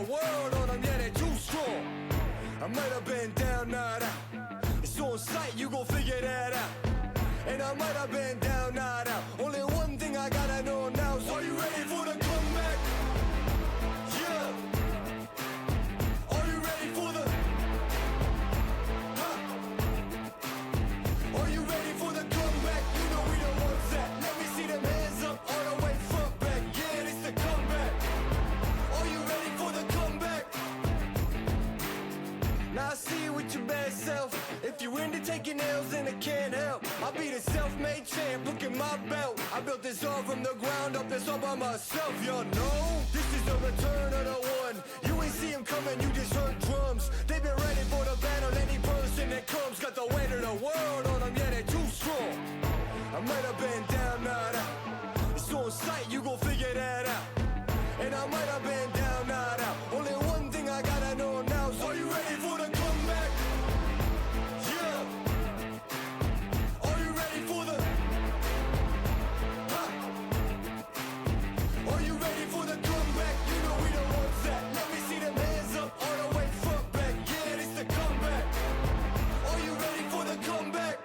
the world on them, yeah, they're too strong. I might have been down, not out. It's on sight, you gon' figure that out. And I might have been down, not out. Only one thing I gotta know now is, are you ready for the comeback? Yeah. Are you ready for the Are you ready for the comeback? You know we the ones that. Let me see them hands up all the way front back. Yeah, it's the comeback. Are you ready for the comeback? Now I see you with your bad self. If you into taking L's, then I can't help. I'll be the self-made champ, look at my belt. I built this all from the ground up, that's all by myself. Y'all know, this is the return of the one. You ain't see him coming, you just heard drums. They've been ready for the battle, any person that comes got the weight of the world on them, yeah, they're too strong. I might have been down, not out. It's on sight, you gon' figure that out. And I might have been down, not out. Only one thing I gotta know now is, are you ready for the comeback? Yeah. Are you ready for the Are you ready for the comeback? You know we the ones that. Let me see them hands up all the way front back. Yeah, it's the comeback. Are you ready for the comeback?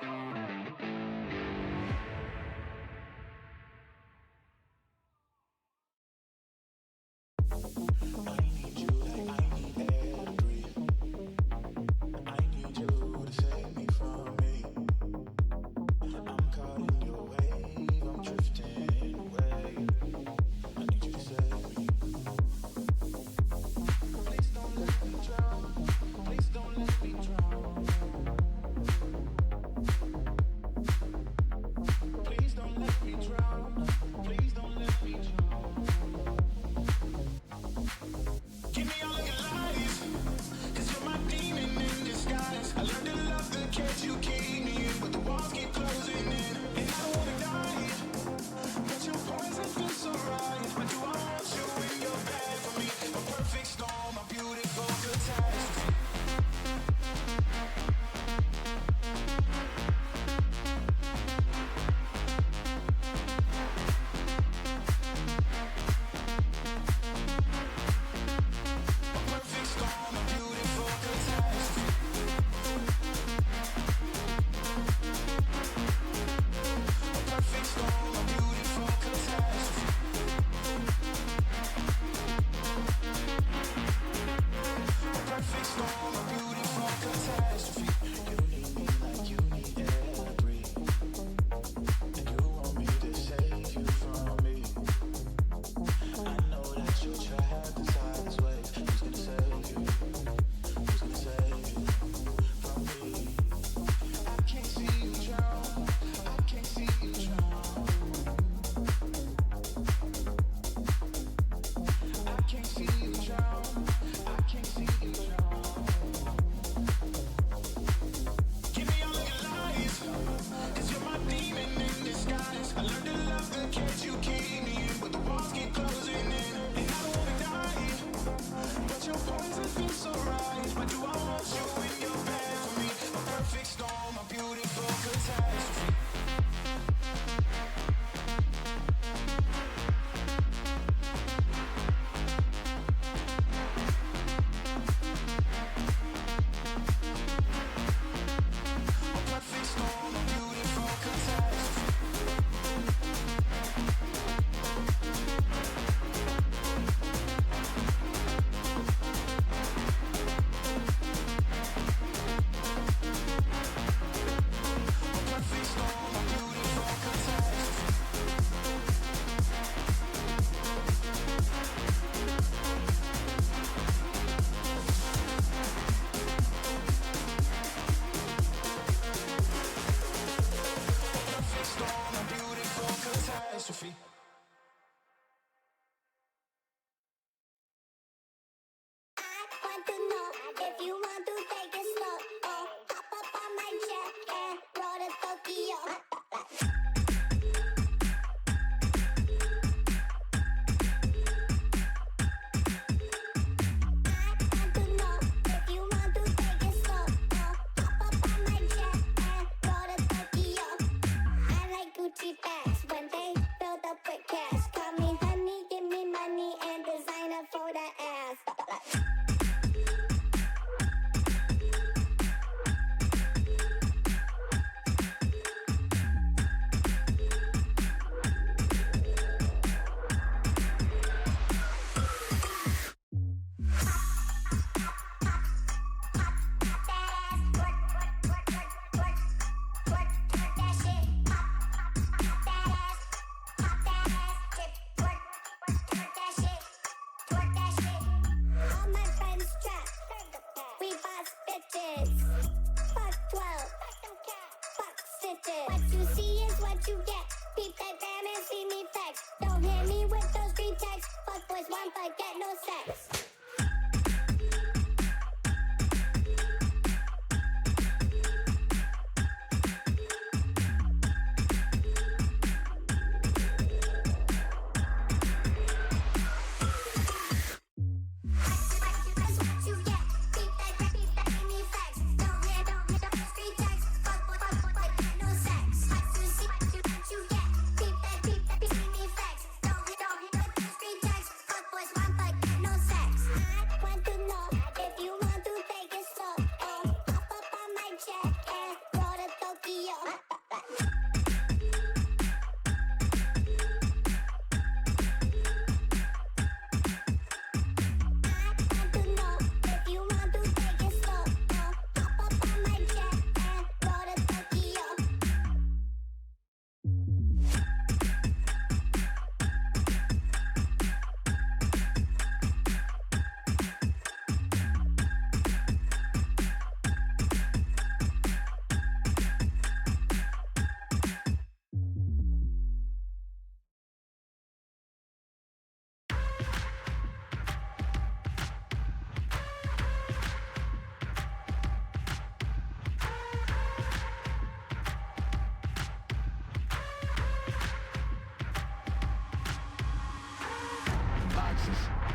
but get no sex.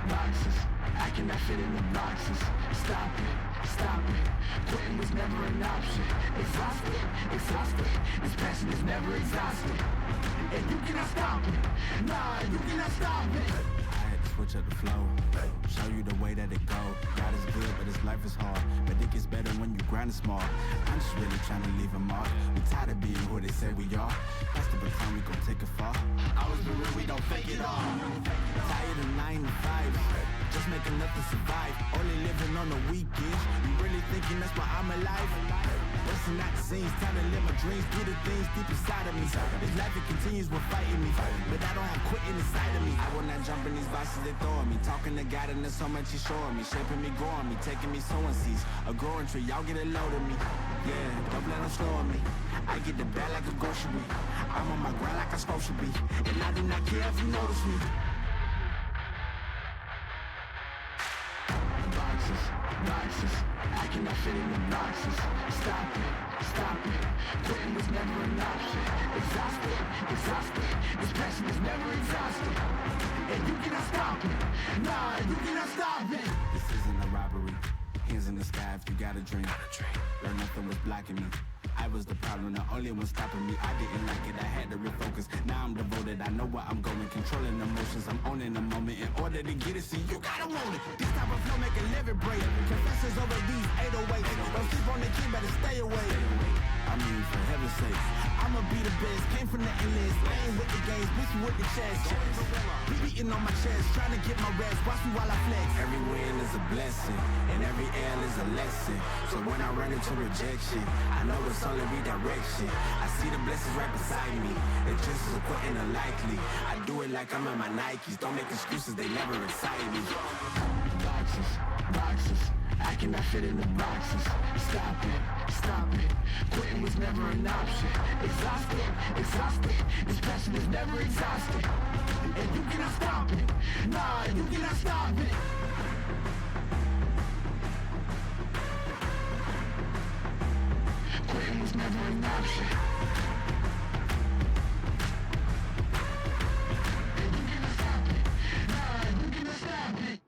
Boxes, I cannot fit in the boxes. Stop it, quitting was never an option. Exhausted, this passion is never exhausted. And you cannot stop it, nah, you cannot stop it. I had to switch up the flow, show you the way that it go. God is good, but this life is hard. But it gets better when you grind it smart. I'm just really trying to leave a mark. We tired of being who they say we are. That's the baton, we gon' take it far. Always been real, we don't fake it all. Tired of 9 to 5, just make enough to survive. Only living on the weekends. You really thinking that's why I'm alive? Busting out the scenes, time to live my dreams, do the things deep inside of me. This life it continues with fighting me, but I don't have quitting inside of me. I will not jump in these boxes they throwing me. Talking to God and there's so much he's showing me, shaping me, growing me, taking me sowing seeds. A growing tree, y'all get a load of me. Yeah, don't let them slow on me. I get the bag like a grocery. I'm on my grind like I'm supposed to be, and I do not care if you notice me. Boxes, I cannot fit in the boxes. Stop it, quitting was never an option. Exhausted, this passion is never exhausted. And you cannot stop it, nah, you cannot stop it. This isn't a robbery, hands in the sky if you got a dream. Learn nothing was blocking me. I was the problem, the only one stopping me. I didn't like it, I had to refocus. Now I'm devoted, I know where I'm going. Controlling emotions, I'm owning the moment. In order to get it, see, you gotta want it. This type of flow make a living break. Confessions over these 808s. Don't sleep on the key, better stay away. I mean, for heaven's sake, I'ma be the best. Came from the endless, playing with the games, bitch with the chest. Be beating on my chest, trying to get my rest. Watch me while I flex. Every win is a blessing, and every L is a lesson. So when I run into rejection, I know it's only redirection. I see the blessings right beside me. The chances of quitting are likely. I do it like I'm in my Nikes. Don't make excuses, they never excite me. Boxes, I cannot fit in the boxes. Stop it, quitting was never an option. Exhausted, this passion is never exhausted. And you cannot stop it, nah, you cannot stop it. Quitting was never an option. And you cannot stop it, nah, you cannot stop it.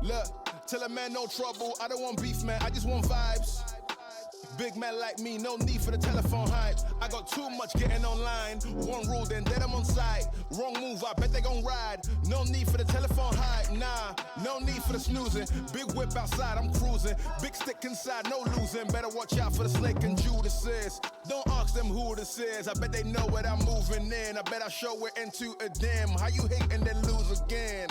Look, tell a man no trouble, I don't want beef, man, I just want vibes. Big man like me, no need for the telephone hype. I got too much getting online. One rule, then I'm on site. Wrong move, I bet they gon' ride. No need for the telephone hype, nah. No need for the snoozing. Big whip outside, I'm cruising. Big stick inside, no losing. Better watch out for the snake and Judas is. Don't ask them who this is. I bet they know what I'm moving in. I bet I show it into a dim. How you hate and then lose again?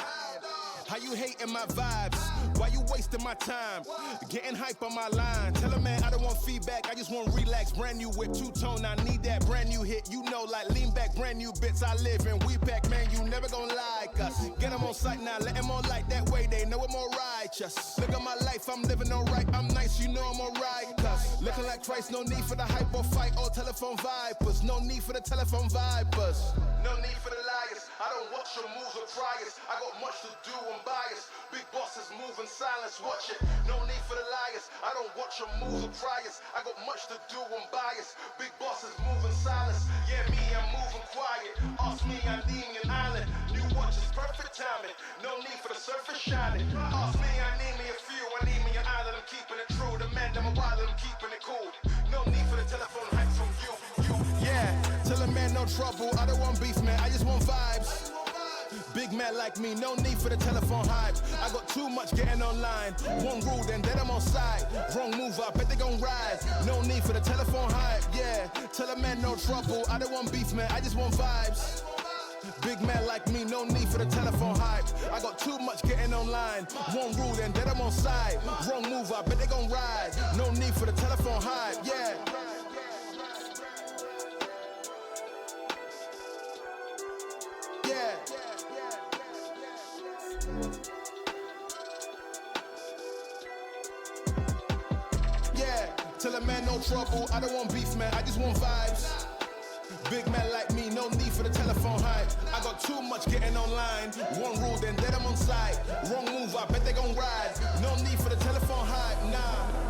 How you hating my vibes? Why you wasting my time? Getting hype on my line. Tell a man I don't want feedback, I just want relax. Brand new whip, two-tone, I need that brand new hit. You know, like lean back, brand new bits I live in. We pack, man, you never gon' like us. Get them on sight now, let them on light. That way they know I'm more righteous. Look at my life, I'm living alright. I'm nice, you know I'm alright. Cause looking like Christ, no need for the hype or fight or telephone vipers. No need for the telephone vipers. No need for the liars. I don't watch your moves or trials. I got much to do, I'm biased. Big bosses move in silence, watch it. No need for the liars. I don't watch your moves or trials. I got much to do, I'm biased. Big bosses move in silence. Yeah, me, I'm moving quiet. Ask me, I need me an island. New watch is perfect timing. No need for the surface shining. Ask me, I need me a few. I need me an island, I'm keeping it true. The man, I'm a wild, I'm keeping it cool. No need for the telephone hype from you. Yeah, tell a man no trouble. I don't want beef, man, I just want vibes. Big man like me, no need for the telephone hype. I got too much getting online. One rule, then I'm on side. Wrong move, I bet they gon' ride. No need for the telephone hype, yeah. Tell a man no trouble. I don't want beef, man, I just want vibes. Big man like me, no need for the telephone hype. I got too much getting online. One rule, then I'm on side. Wrong move, I bet they gon' ride. No need for the telephone hype, yeah. Yeah, tell a man no trouble, I don't want beef, man, I just want vibes. Big man like me, no need for the telephone hype. I got too much getting online. One rule, then I'm on side. Wrong move, I bet they gon' ride. No need for the telephone hype, nah.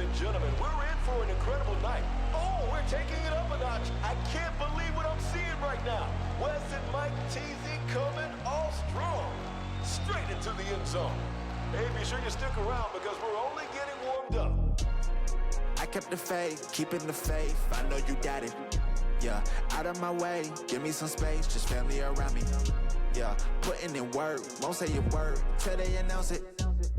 and gentlemen, we're in for an incredible night. Oh, we're taking it up a notch. I can't believe what I'm seeing right now. Wes and Mike TZ coming all strong. Straight into the end zone. Hey, be sure you stick around because we're only getting warmed up. I kept the faith, keeping the faith, I know you got it. Yeah, out of my way, give me some space, just family around me. Yeah, putting in work, won't say a word till they announce it.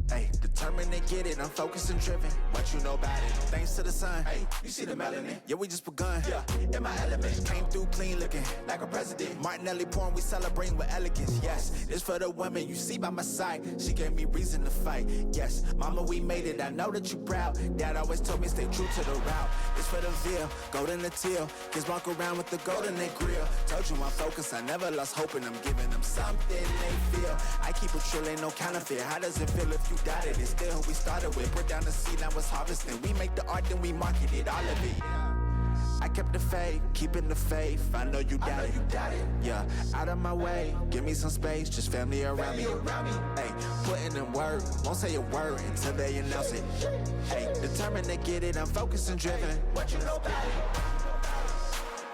Hey, determined to get it, I'm focused and driven. What you know about it? Thanks to the sun. Hey, you see the melanin? Yeah, we just begun. Yeah, in my element. Came through clean looking, like a president. Martinelli porn, we celebrating with elegance. Yes, it's for the women you see by my side. She gave me reason to fight. Yes, mama, we made it. I know that you proud. Dad always told me stay true to the route. It's for the veal, golden the teal. Kids walk around with the golden they grill. Told you I'm focused, I never lost hope, and I'm giving them something they feel. I keep it true, ain't no counterfeit. How does it feel if you doubted it? Still who we started with. Put down the seed, now it's harvesting. We make the art, then we market it, all of it. I kept the faith, keeping the faith. I know you got it. Yeah, out of my way, give me some space, just family around me. Hey, putting in work, won't say a word until they announce it. Hey, determined to get it, I'm focused and driven. What you know about it?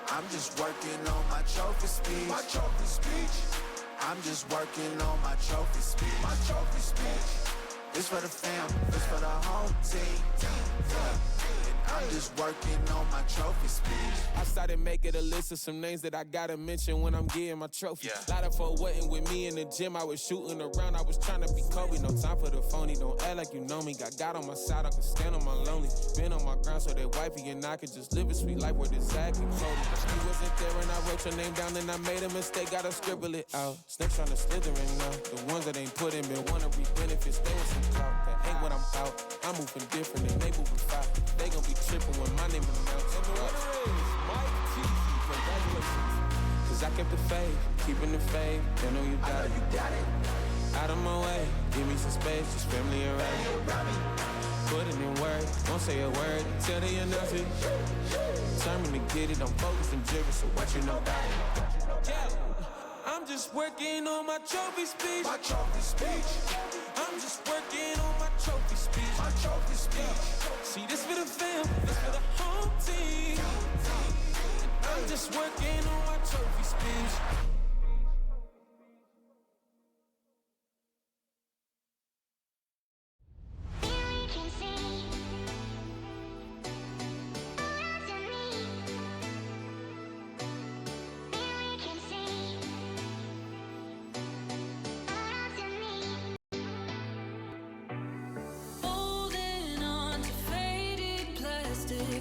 I'm just working on my trophy speech. My trophy speech. I'm just working on my trophy speech. My trophy speech. It's for the fam, it's for the whole team. Yeah. I'm just working on my trophy speech. I started making a list of some names that I gotta mention when I'm getting my trophy. Lot of folk wasn't with me in the gym, I was shooting around, I was trying to be Kobe. No time for the phony, don't act like you know me. Got God on my side, I can stand on my lonely. Been on my ground so that wifey and I could just live a sweet life where the Zach and Cody. He wasn't there and I wrote your name down and I made a mistake, gotta scribble it out. Snakes trying to slither in now. The ones that ain't put in been wanna reap benefits, they want some clout. That ain't what I'm about. I'm moving different and they moving fast. They gon' be tripping when my name is announced. And the winner is Mike TZ. Congratulations. Cause I kept the faith, keeping the faith. They know you got it. Out of my way, give me some space, just family around me. Put it in work, won't say a word until they announce it. Determined to get it, I'm focused and driven, so what you know about it? Yeah, I'm just working on my trophy speech. My trophy speech. I'm just working on my trophy speech. My trophy speech. See, this for the fam, this for the whole team. I'm just working on my trophy speech.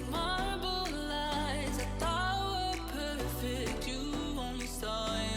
Marble lies, I thought were perfect. You only saw it.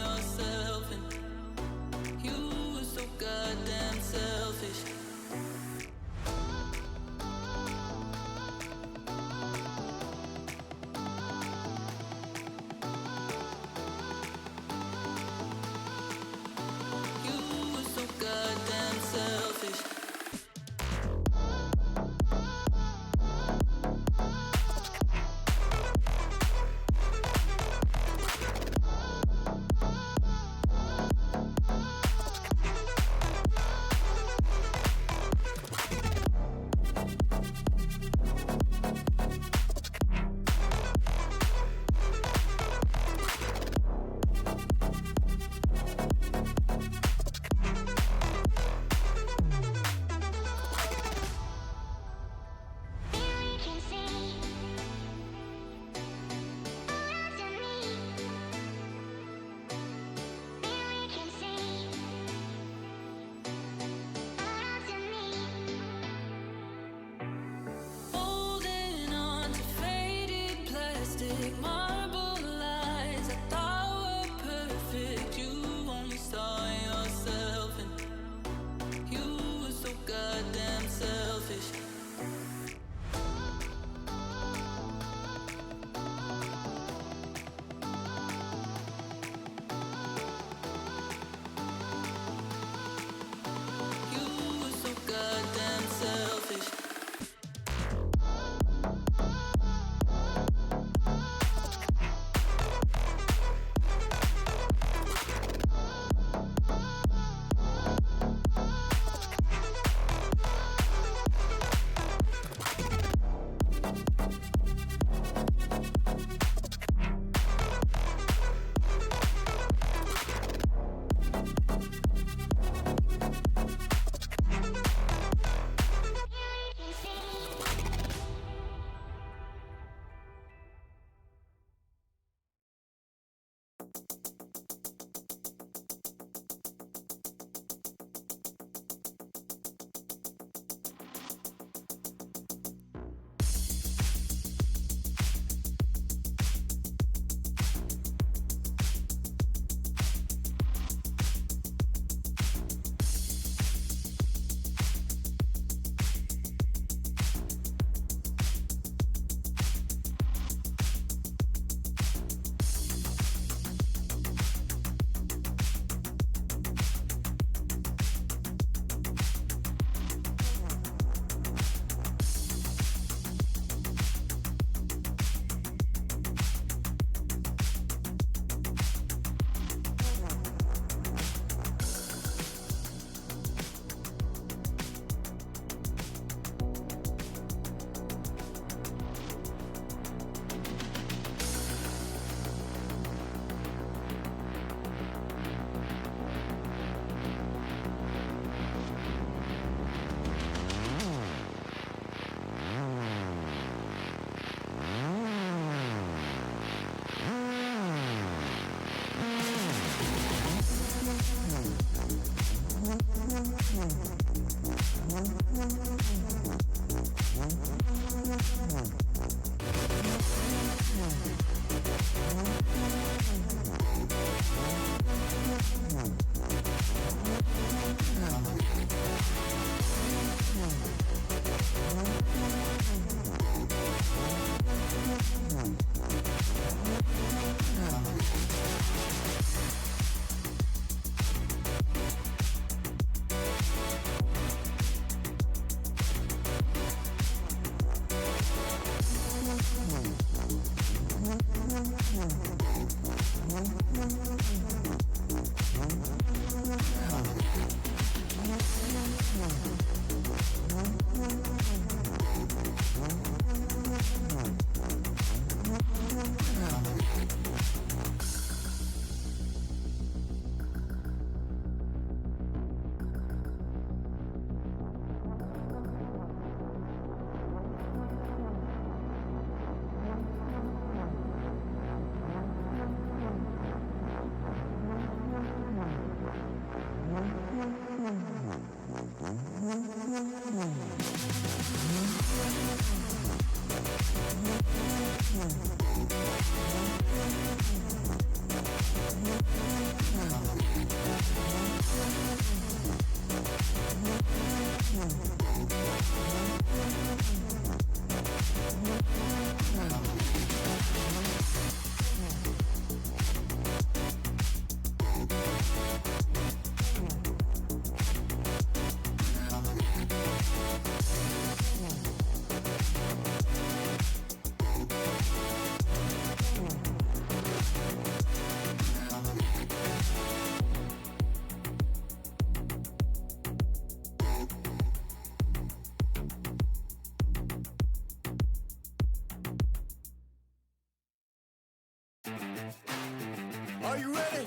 Are you ready?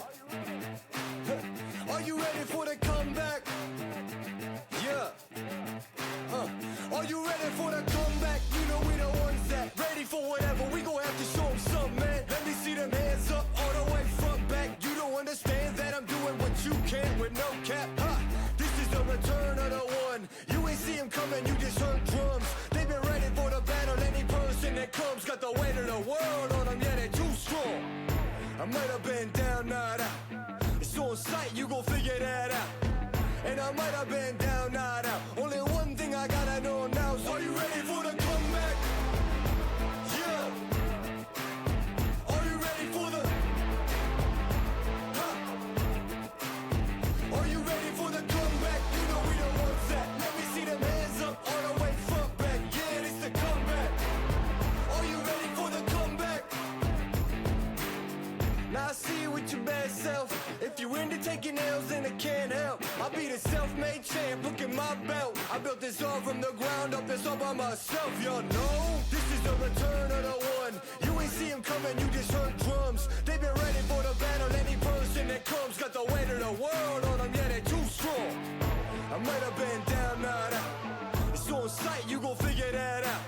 Are you ready for the comeback? Yeah. Are you ready for the comeback? You know we the ones that ready for whatever. We gon' have to show them something, man. Let me see them hands up all the way front back. You don't understand that I'm doing what you can with no cap. Ha! This is the return of the one. You ain't see him coming, you just heard drums. They've been ready for the battle. Any person that comes got the weight of the world on them. Yeah, they're too strong. I might have been down, not out. It's on sight, you gon' figure that out. And I might have been down, not out. Only one thing I gotta know now is, are you ready for the comeback? Yeah. Are you ready for the... Ha. Are you ready for the comeback? You know we the ones that... Let me see them hands up all the way front back. Yeah, it's the comeback. Are you ready for the comeback? Now I see you with your bad self. If you're into taking L's, then it can't help. I'll be the self-made champ, look at my belt. I built this all from the ground up, it's all by myself, y'all know. This is might have been down, not out. It's on sight, you gon' figure that out.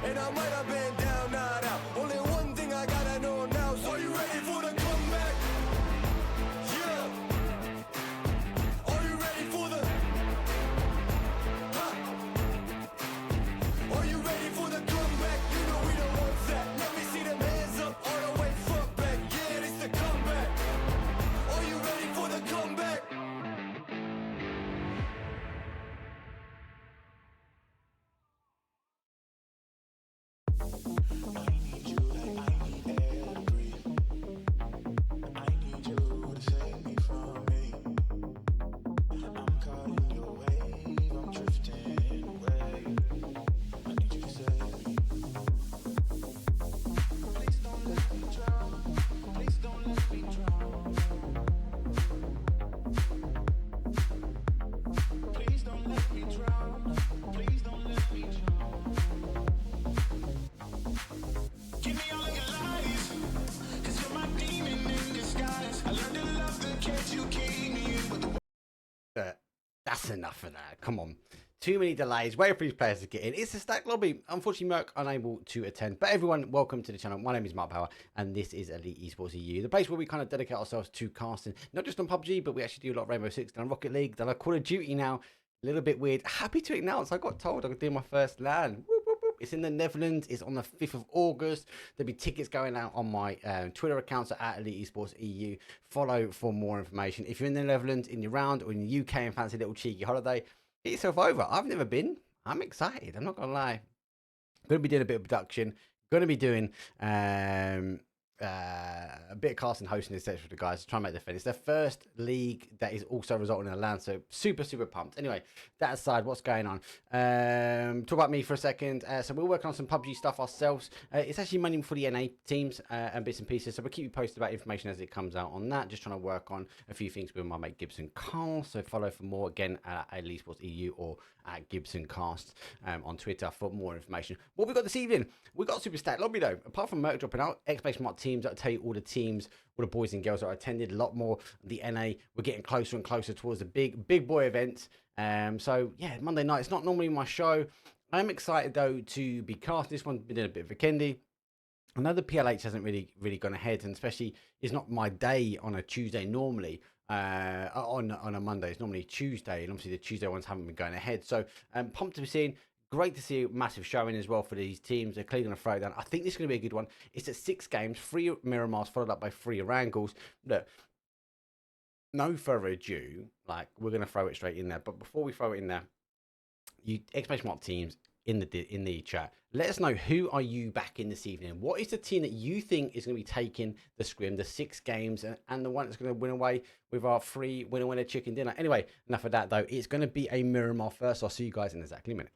And I might have been down, not out. Only one thing I gotta know now is, are you ready for the comeback? Yeah. Are you ready for the... Huh? Are you ready for the comeback? You know we don't want that. Let me see them hands up all the way front back. Yeah, it's the comeback. Are you ready for the comeback? That's enough of that. Come on. Too many delays. Wait for these players to get in. It's a stacked lobby. Unfortunately, Merc unable to attend. But everyone, welcome to the channel. My name is Mark Power, and this is Elite Esports EU, the place where we kind of dedicate ourselves to casting, not just on PUBG, but we actually do a lot of Rainbow Six, done Rocket League, done a Call of Duty now. A little bit weird. Happy to announce I got told I could do my first LAN. Whoop, whoop, whoop. It's in the Netherlands. It's on the 5th of August. There'll be tickets going out on my Twitter accounts at Elite Esports EU. Follow for more information. If you're in the Netherlands, in your round, or in the UK and fancy a little cheeky holiday, get yourself over. I've never been. I'm excited. I'm not going to lie. Going to be doing a bit of production. Going to be doing a bit of casting, hosting, etc. for the guys to try and make the finish. It's their first league that is also resulting in a LAN, so super pumped. Anyway, that aside, what's going on? Talk about me for a second. So we're working on some PUBG stuff ourselves. It's actually mainly for the NA teams and bits and pieces, so we'll keep you posted about information as it comes out on that. Just trying to work on a few things with my mate Gibson Cast, so follow for more again at Elite Sports EU or at Gibson Cast on Twitter for more information. What we got this evening? We got Super Stack Lobby though. Apart from Merc dropping out, X-Mark teams, I'll tell you all the teams, all the boys and girls that I attended, a lot more. The NA, we're getting closer and closer towards the big boy events. So yeah, Monday night, it's not normally my show. I'm excited though to be cast. This one's been a bit of a candy. I know the PLH hasn't really gone ahead, and especially it's not my day on a Tuesday normally. On a Monday, it's normally Tuesday, and obviously the Tuesday ones haven't been going ahead. So pumped to be seeing. Great to see a massive showing as well for these teams. They're clearly going to throw it down. I think this is going to be a good one. It's at 6 games, 3 Miramars followed up by 3 Orangles. Look, no further ado, like we're going to throw it straight in there. But before we throw it in there, you X-Mark teams in the chat, let us know who are you back in this evening. What is the team that you think is going to be taking the scrim, the 6 games, and the one that's going to win away with our free winner chicken dinner? Anyway, enough of that though. It's going to be a Miramar first. I'll see you guys in exactly a minute.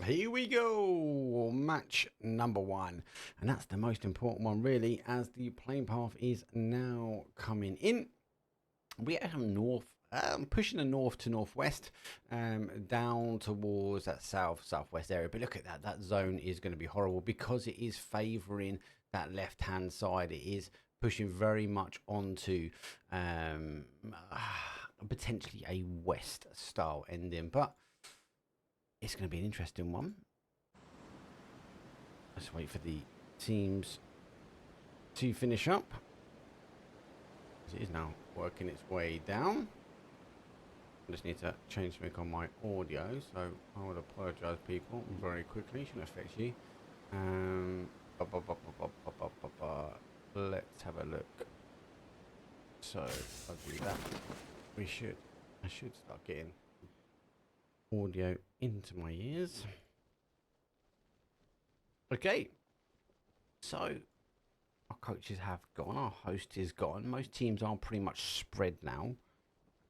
Here we go, match number 1, and that's the most important one really, as the playing path is now coming in. We are north, pushing the north to northwest, down towards that southwest area. But look at that zone is going to be horrible because it is favouring that left hand side. It is pushing very much onto potentially a west style ending, but it's going to be an interesting one. Let's wait for the teams to finish up. It is now working its way down. I just need to change something on my audio, so I would apologise, people, very quickly. Shouldn't affect you. Let's have a look. So I'll do that. I should start getting audio into my ears. Okay. So our coaches have gone. Our host is gone. Most teams are pretty much spread now,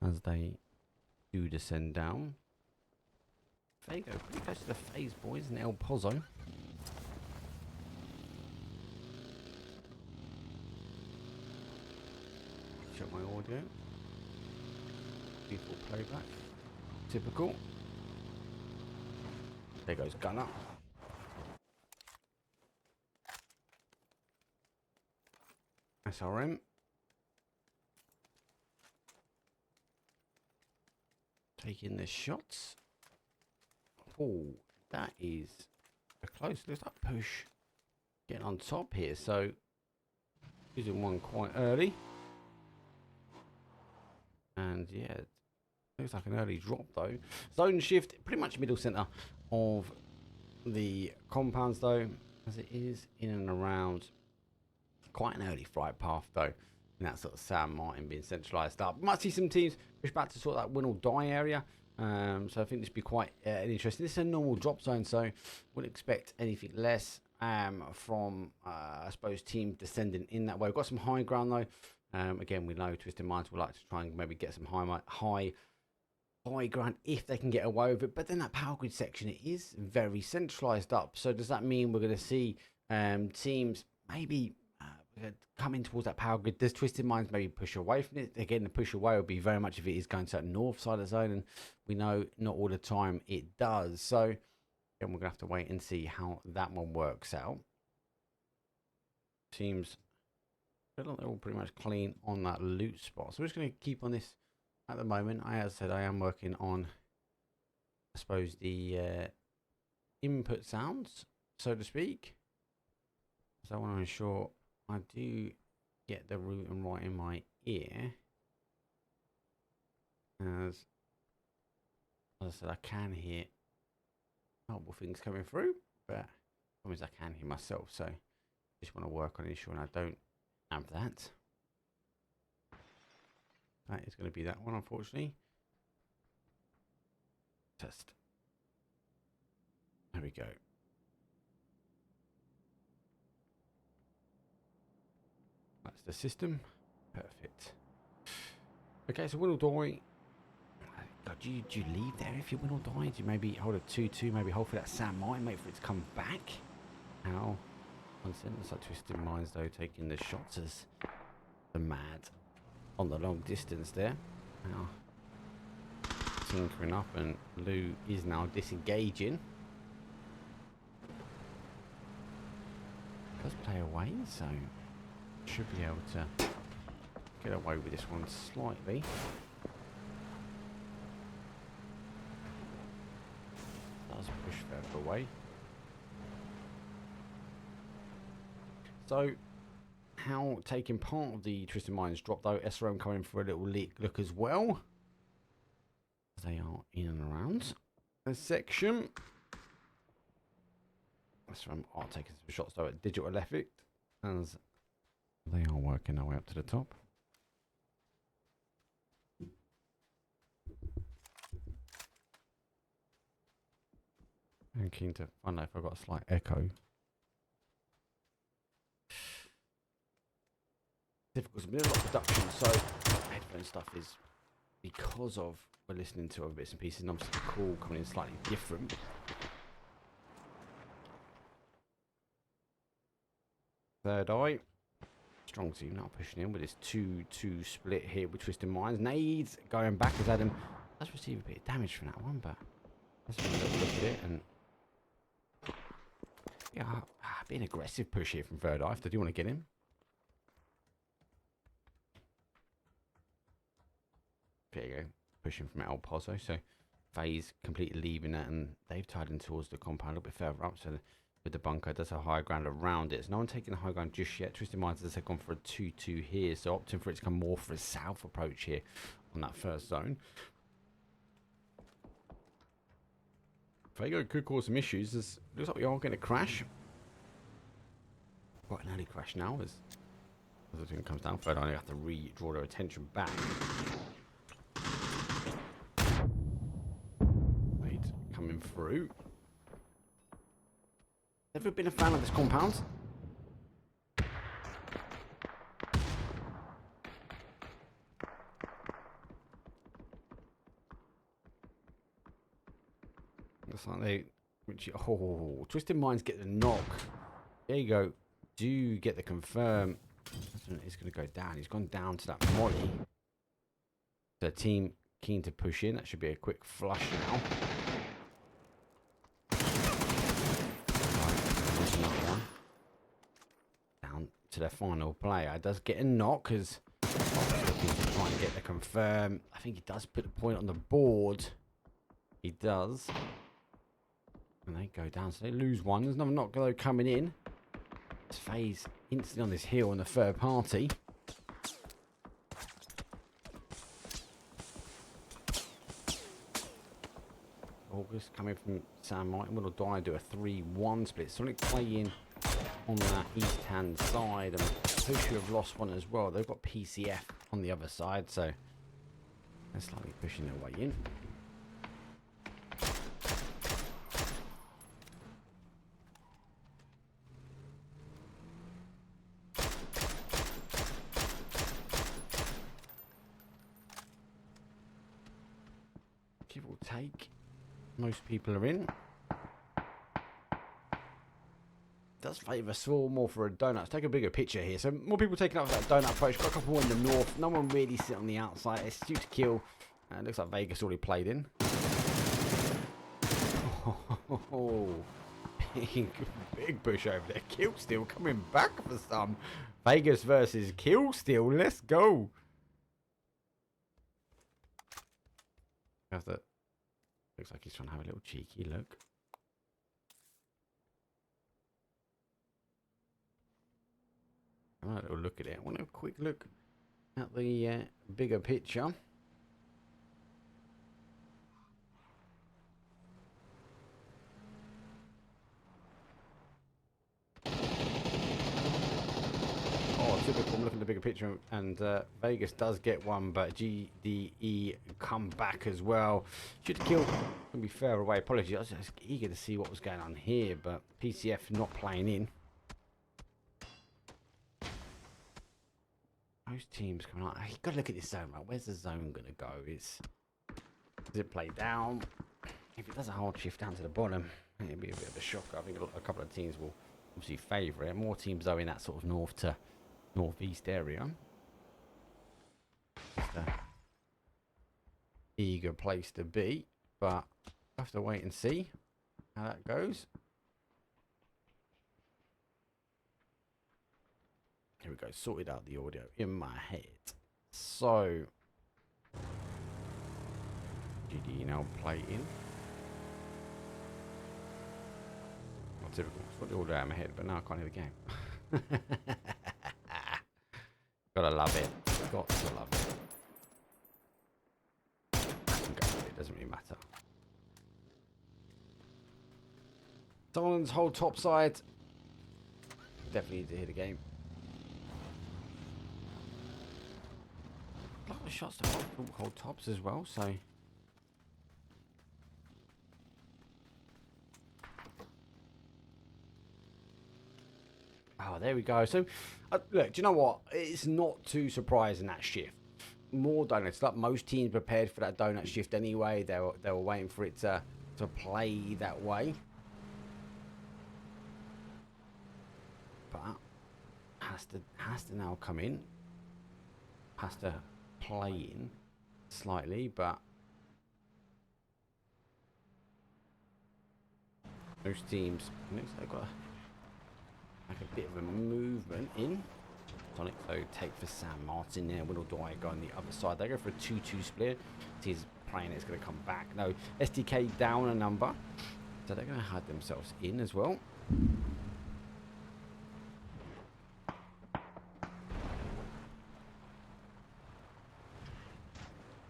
as they do descend down. There you go. Pretty close to the phase, boys, in El Pozo. Check my audio. Default playback. Typical. There goes Gunner. SRM. Taking the shots. Oh, that is a close. Looks like push. Getting on top here. So, using one quite early. And yeah, looks like an early drop though. Zone shift, pretty much middle center of the compounds though, as it is in and around. Quite an early flight path though, in that sort of San Martin being centralised up. Might see some teams push back to sort of that win or die area. So I think this would be quite interesting. This is a normal drop zone, so wouldn't expect anything less from I suppose teams descending in that way. We've got some high ground though. Again, we know Twisted Minds would like to try and maybe get some high ground if they can get away with it. But then that power grid section, it is very centralised up. So does that mean we're going to see teams maybe coming towards that power grid? Does Twisted Minds maybe push away from it? Again, the push away will be very much if it is going to that north side of the zone, and we know not all the time it does. So again, we're going to have to wait and see how that one works out. Teams, they're all pretty much clean on that loot spot. So I'm just going to keep on this at the moment. As I said, I am working on, I suppose, the input sounds, so to speak. So I want to ensure I do get the root and right in my ear. As I said, I can hear horrible things coming through, but sometimes I can hear myself. So just want to work on ensuring I don't have that. That is going to be that one, unfortunately. Test. There we go. That's the system. Perfect. Okay, so win or die. God, do you leave there if you win or die? Do you maybe hold a 2-2, maybe hold for that San Martin, wait for it to come back? How? Looks like Twisted Minds though, taking the shots as the mad on the long distance there. Now tinkering up, and Lou is now disengaging. Does play away, so should be able to get away with this one slightly. Does push further away. So, how taking part of the Twisted Minds drop though, SRM coming for a little look as well. They are in and around the section. SRM are taking some shots though at Digital Effect, as they are working their way up to the top. I'm keen to find out if I've got a slight echo. Difficult to do a lot of production, so headphone stuff is because of we're listening to other bits and pieces, and obviously the call coming in slightly different. Third Eye, strong team now pushing in with this 2-2 split here with Twisted Minds. Nades going back as Adam does receive a bit of damage from that one, but let's have a little look at it. And yeah, being aggressive push here from Third Eye if they do want to get him. There you go, pushing from El Pozo. So FaZe completely leaving that, and they've tied in towards the compound a little bit further up. So with the bunker, does a high ground around it. So no one taking the high ground just yet. Twisted Minds has gone for a 2-2 here, so opting for it to come more for a south approach here on that first zone. Vega could cause some issues. Looks like we are going to crash. Quite an early crash now as the thing comes down. Third, I only have to redraw their attention back. Wait, coming through. Never been a fan of this compound. Looks like they... Twisted Minds get the knock. There you go. Do get the confirm. He's going to go down. He's gone down to that molly. The team keen to push in. That should be a quick flush now. There's another one. Down to their final player. It does get a knock because looking to try and get the confirm. I think he does put a point on the board. He does. And they go down. So they lose one. There's another knock though coming in. FaZe instantly on this hill on the third party. August coming from Sam Martin. Will die, do a 3-1 split. Sonic playing on that east hand side, and Pusher have lost one as well. They've got PCF on the other side, so they're slightly pushing their way in. Give or take, most people are in. Does favour Swall more for a donut. Let's take a bigger picture here. So more people taking up that donut approach. Got a couple more in the north. No one really sit on the outside. It's due to kill. Looks like Vegas already played in. Oh, big push over there. Kill still coming back for some. Vegas versus Kill still. Let's go. How's that? Looks like he's trying to have a little cheeky look. I want a little look at it. I want a quick look at the bigger picture. Typical. I'm looking at the bigger picture, and Vegas does get one, but GDE come back as well. Should have killed. Can be fair away. Apologies. I was just eager to see what was going on here, but PCF not playing in. Most teams coming on. You've got to look at this zone, right? Where's the zone going to go? Does it play down? If it does a hard shift down to the bottom, it'll be a bit of a shocker. I think a couple of teams will obviously favour it. More teams though in that sort of north to northeast area. Just a eager place to be, but we'll have to wait and see how that goes. Here we go, sorted out the audio in my head. So GD now play in. Not typical, it's got the audio out of my head, but now I can't hear the game. Gotta love it. Got to love it. It doesn't really matter. Dolan's whole top side. Definitely need to hear the game. A lot of shots to hold tops as well, so. Oh, there we go. So, look, do you know what? It's not too surprising, that shift. More donuts. Like most teams prepared for that donut shift anyway. They were waiting for it to play that way. But has to now come in. Has to play in slightly, but most teams looks like they've got like a bit of a movement in. Sonic though take for Sam Martin there. Will Dwyer go on the other side. They go for a 2-2 split. He's playing it's going to come back. No, SDK down a number. So they're going to hide themselves in as well.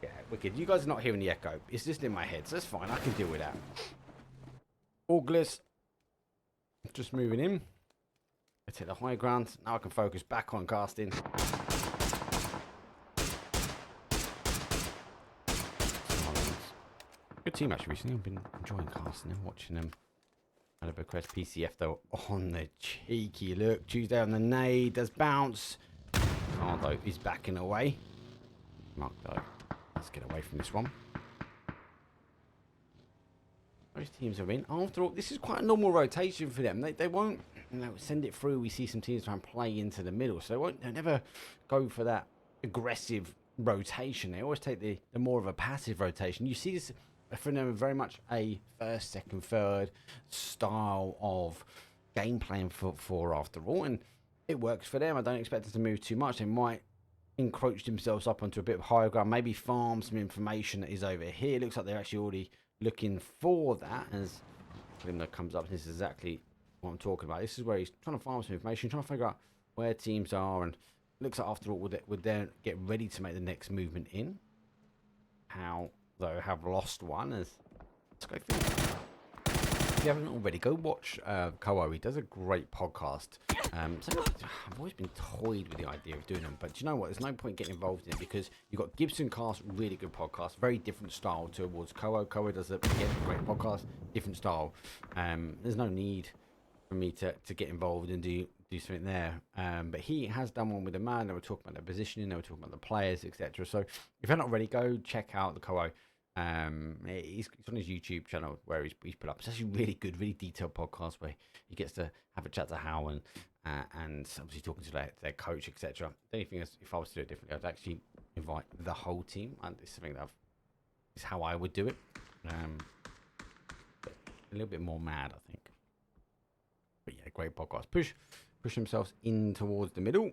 Yeah, wicked. You guys are not hearing the echo. It's just in my head, so that's fine. I can deal with that. August just moving in. Let's hit the high ground. Now I can focus back on casting. Good team actually recently. I've been enjoying casting and watching them. Malibu Crest PCF though on the cheeky look. Tuesday on the nade. Does bounce. Oh though, he's backing away. Mark though. Let's get away from this one. Most teams are in. After all, this is quite a normal rotation for them. They won't, you know, send it through. We see some teams try and play into the middle, so they'll never go for that aggressive rotation. They always take the more of a passive rotation. You see this for them very much a first, second, third style of game plan for after all, and it works for them. I don't expect them to move too much. They might encroach themselves up onto a bit of higher ground, maybe farm some information that is over here. Looks like they're actually already looking for that as that comes up. This is exactly what I'm talking about. This is where he's trying to farm some information, trying to figure out where teams are, and looks like after all would then get ready to make the next movement in. How though have lost one as let's go through. If you haven't already, go watch Koa. He does a great podcast. So I've always been toyed with the idea of doing them, but do you know what? There's no point getting involved in it because you've got Gibson Cast, really good podcast, very different style towards Koa. Koa does a great podcast, different style. There's no need for me to get involved and do something there. But he has done one with a man. They were talking about their positioning, they were talking about the players, etc. So if you're not already, go check out the Koa. He's on his YouTube channel where he's put up. It's actually really good, really detailed podcast where he gets to have a chat to Hal and obviously talking to their coach, etc. The only thing is, if I was to do it differently, I'd actually invite the whole team, and it's something that is how I would do it. But a little bit more mad, I think. But yeah, great podcast. Push themselves in towards the middle.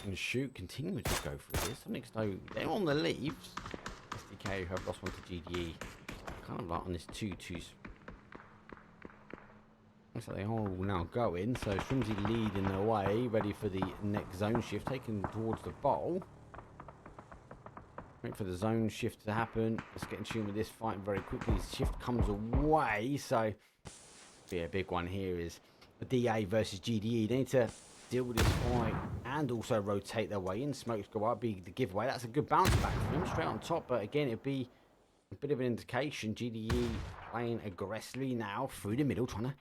And shoot, continuing to go through this. Something so they're on the leaves. SDK who have lost one to GDE. Kind of like on this 2-2. Looks like they all now going. So Shrimsy leading the way, ready for the next zone shift, taken towards the bowl. Wait for the zone shift to happen. Let's get in tune with this fight very quickly. His shift comes away, so be a big one here is the DA versus GDE. They need to deal with this fight and also rotate their way in. Smokes go up, be the giveaway. That's a good bounce back for him, straight on top. But again, it'd be a bit of an indication. GDE playing aggressively now through the middle, trying to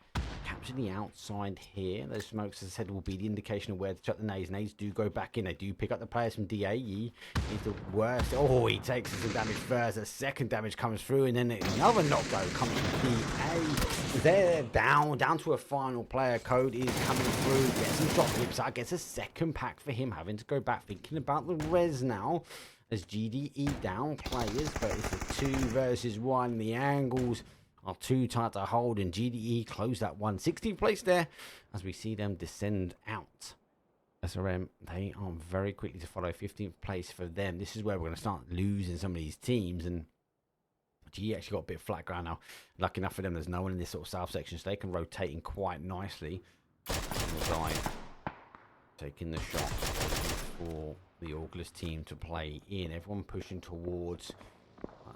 capture the outside here. Those smokes, as I said, will be the indication of where to chuck the nades. Nades do go back in. They do pick up the players from DAE. He's the worst. Oh, he takes some damage first. The second damage comes through, and then another knockdown comes from DA. They're down to a final player. Code is coming through. Gets some drop hips out. Gets a second pack for him, having to go back, thinking about the res now. As GDE down players, but it's a 2 versus 1. The angles are too tight to hold, and GDE close that 116th place there as we see them descend out. SRM, they are very quickly to follow. 15th place for them. This is where we're going to start losing some of these teams, and GDE actually got a bit of flat ground now. Lucky enough for them, there's no one in this sort of south section, so they can rotate in quite nicely. Taking the shot for the August team to play in. Everyone pushing towards,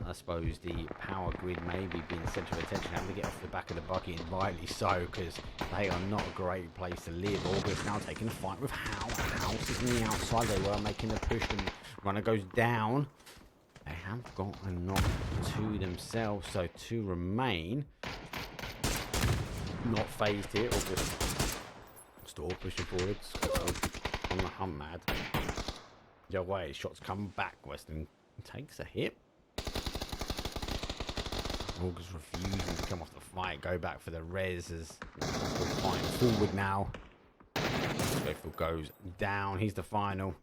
I suppose, the power grid maybe being the centre of attention, having to get off the back of the buggy, and rightly so, because they are not a great place to live. August now taking the fight with House. House is on the outside. They were making the push, and runner goes down. They have got a knock to themselves, so 2 remain. Not phased here. August still pushing forwards on the hum mad. The away shots come back. Weston takes a hit. August refusing to come off the fight. Go back for the res as fighting forward now. Schofield goes down. He's the final.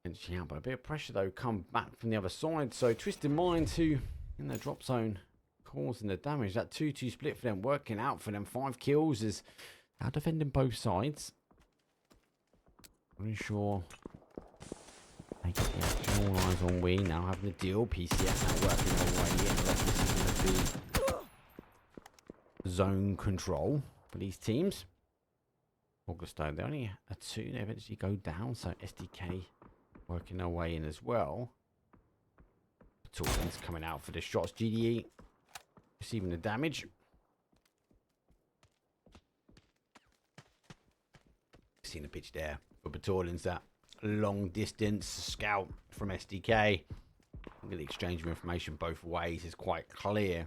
And yeah, but a bit of pressure though come back from the other side. So Twisted Mind who in the drop zone causing the damage. That 2-2 split for them working out for them. 5 kills as now defending both sides. Pretty sure they get the action. All eyes on we now having to deal. PCS now working their way in. This is going to be zone control for these teams. Augusto, they only a 2. They eventually go down. So SDK working their way in as well. Batalions coming out for the shots. GDE receiving the damage. Seen the pitch there for Batalions. That long distance scout from SDK. The exchange of information both ways is quite clear.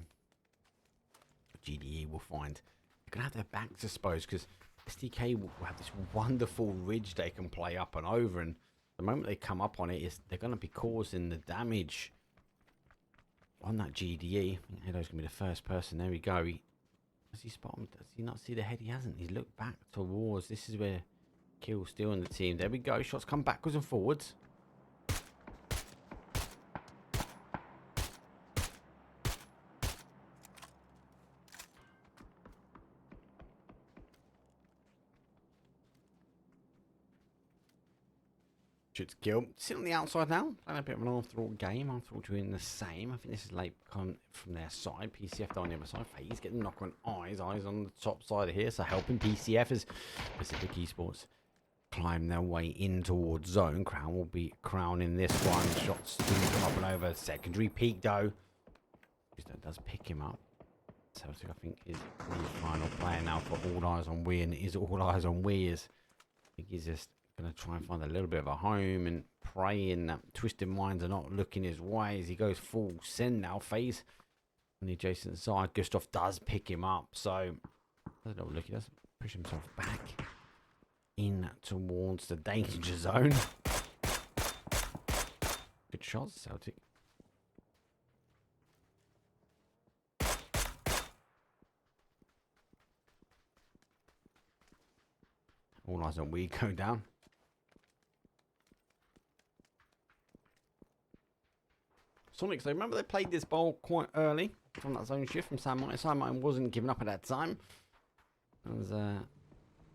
GDE will find they're gonna have their backs, I suppose, because SDK will have this wonderful ridge they can play up and over, and the moment they come up on it, they're going to be causing the damage on that GDE. I think Edo's going to be the first person. There we go. Does he spot him? Does he not see the head? He hasn't. He's looked back towards. This is where Kill's still in the team. There we go. Shots come backwards and forwards. Shoots Kill. Sitting on the outside now. Playing a bit of an after-all game. After all, doing the same. I think this is late come from their side. PCF on the other side. He's getting knocked on eyes. Eyes on the top side of here. So helping PCF as Pacific Esports climb their way in towards zone. Crown will be crowning this one. Shots do come up and over. Secondary peak though. That does pick him up. Celtic, I think, is the final player now for All Eyes on We, and it is All Eyes on We. I think he's just going to try and find a little bit of a home and praying that Twisted Minds are not looking his way as he goes full send now. FaZe on the adjacent side. Gustav does pick him up, so doesn't know, look, he does push himself back in towards the danger zone. Good shots, Celtic. All Eyes on We go down. Sonics, so remember they played this ball quite early from that zone shift from Sam Martin. Sam Martin wasn't giving up at that time. As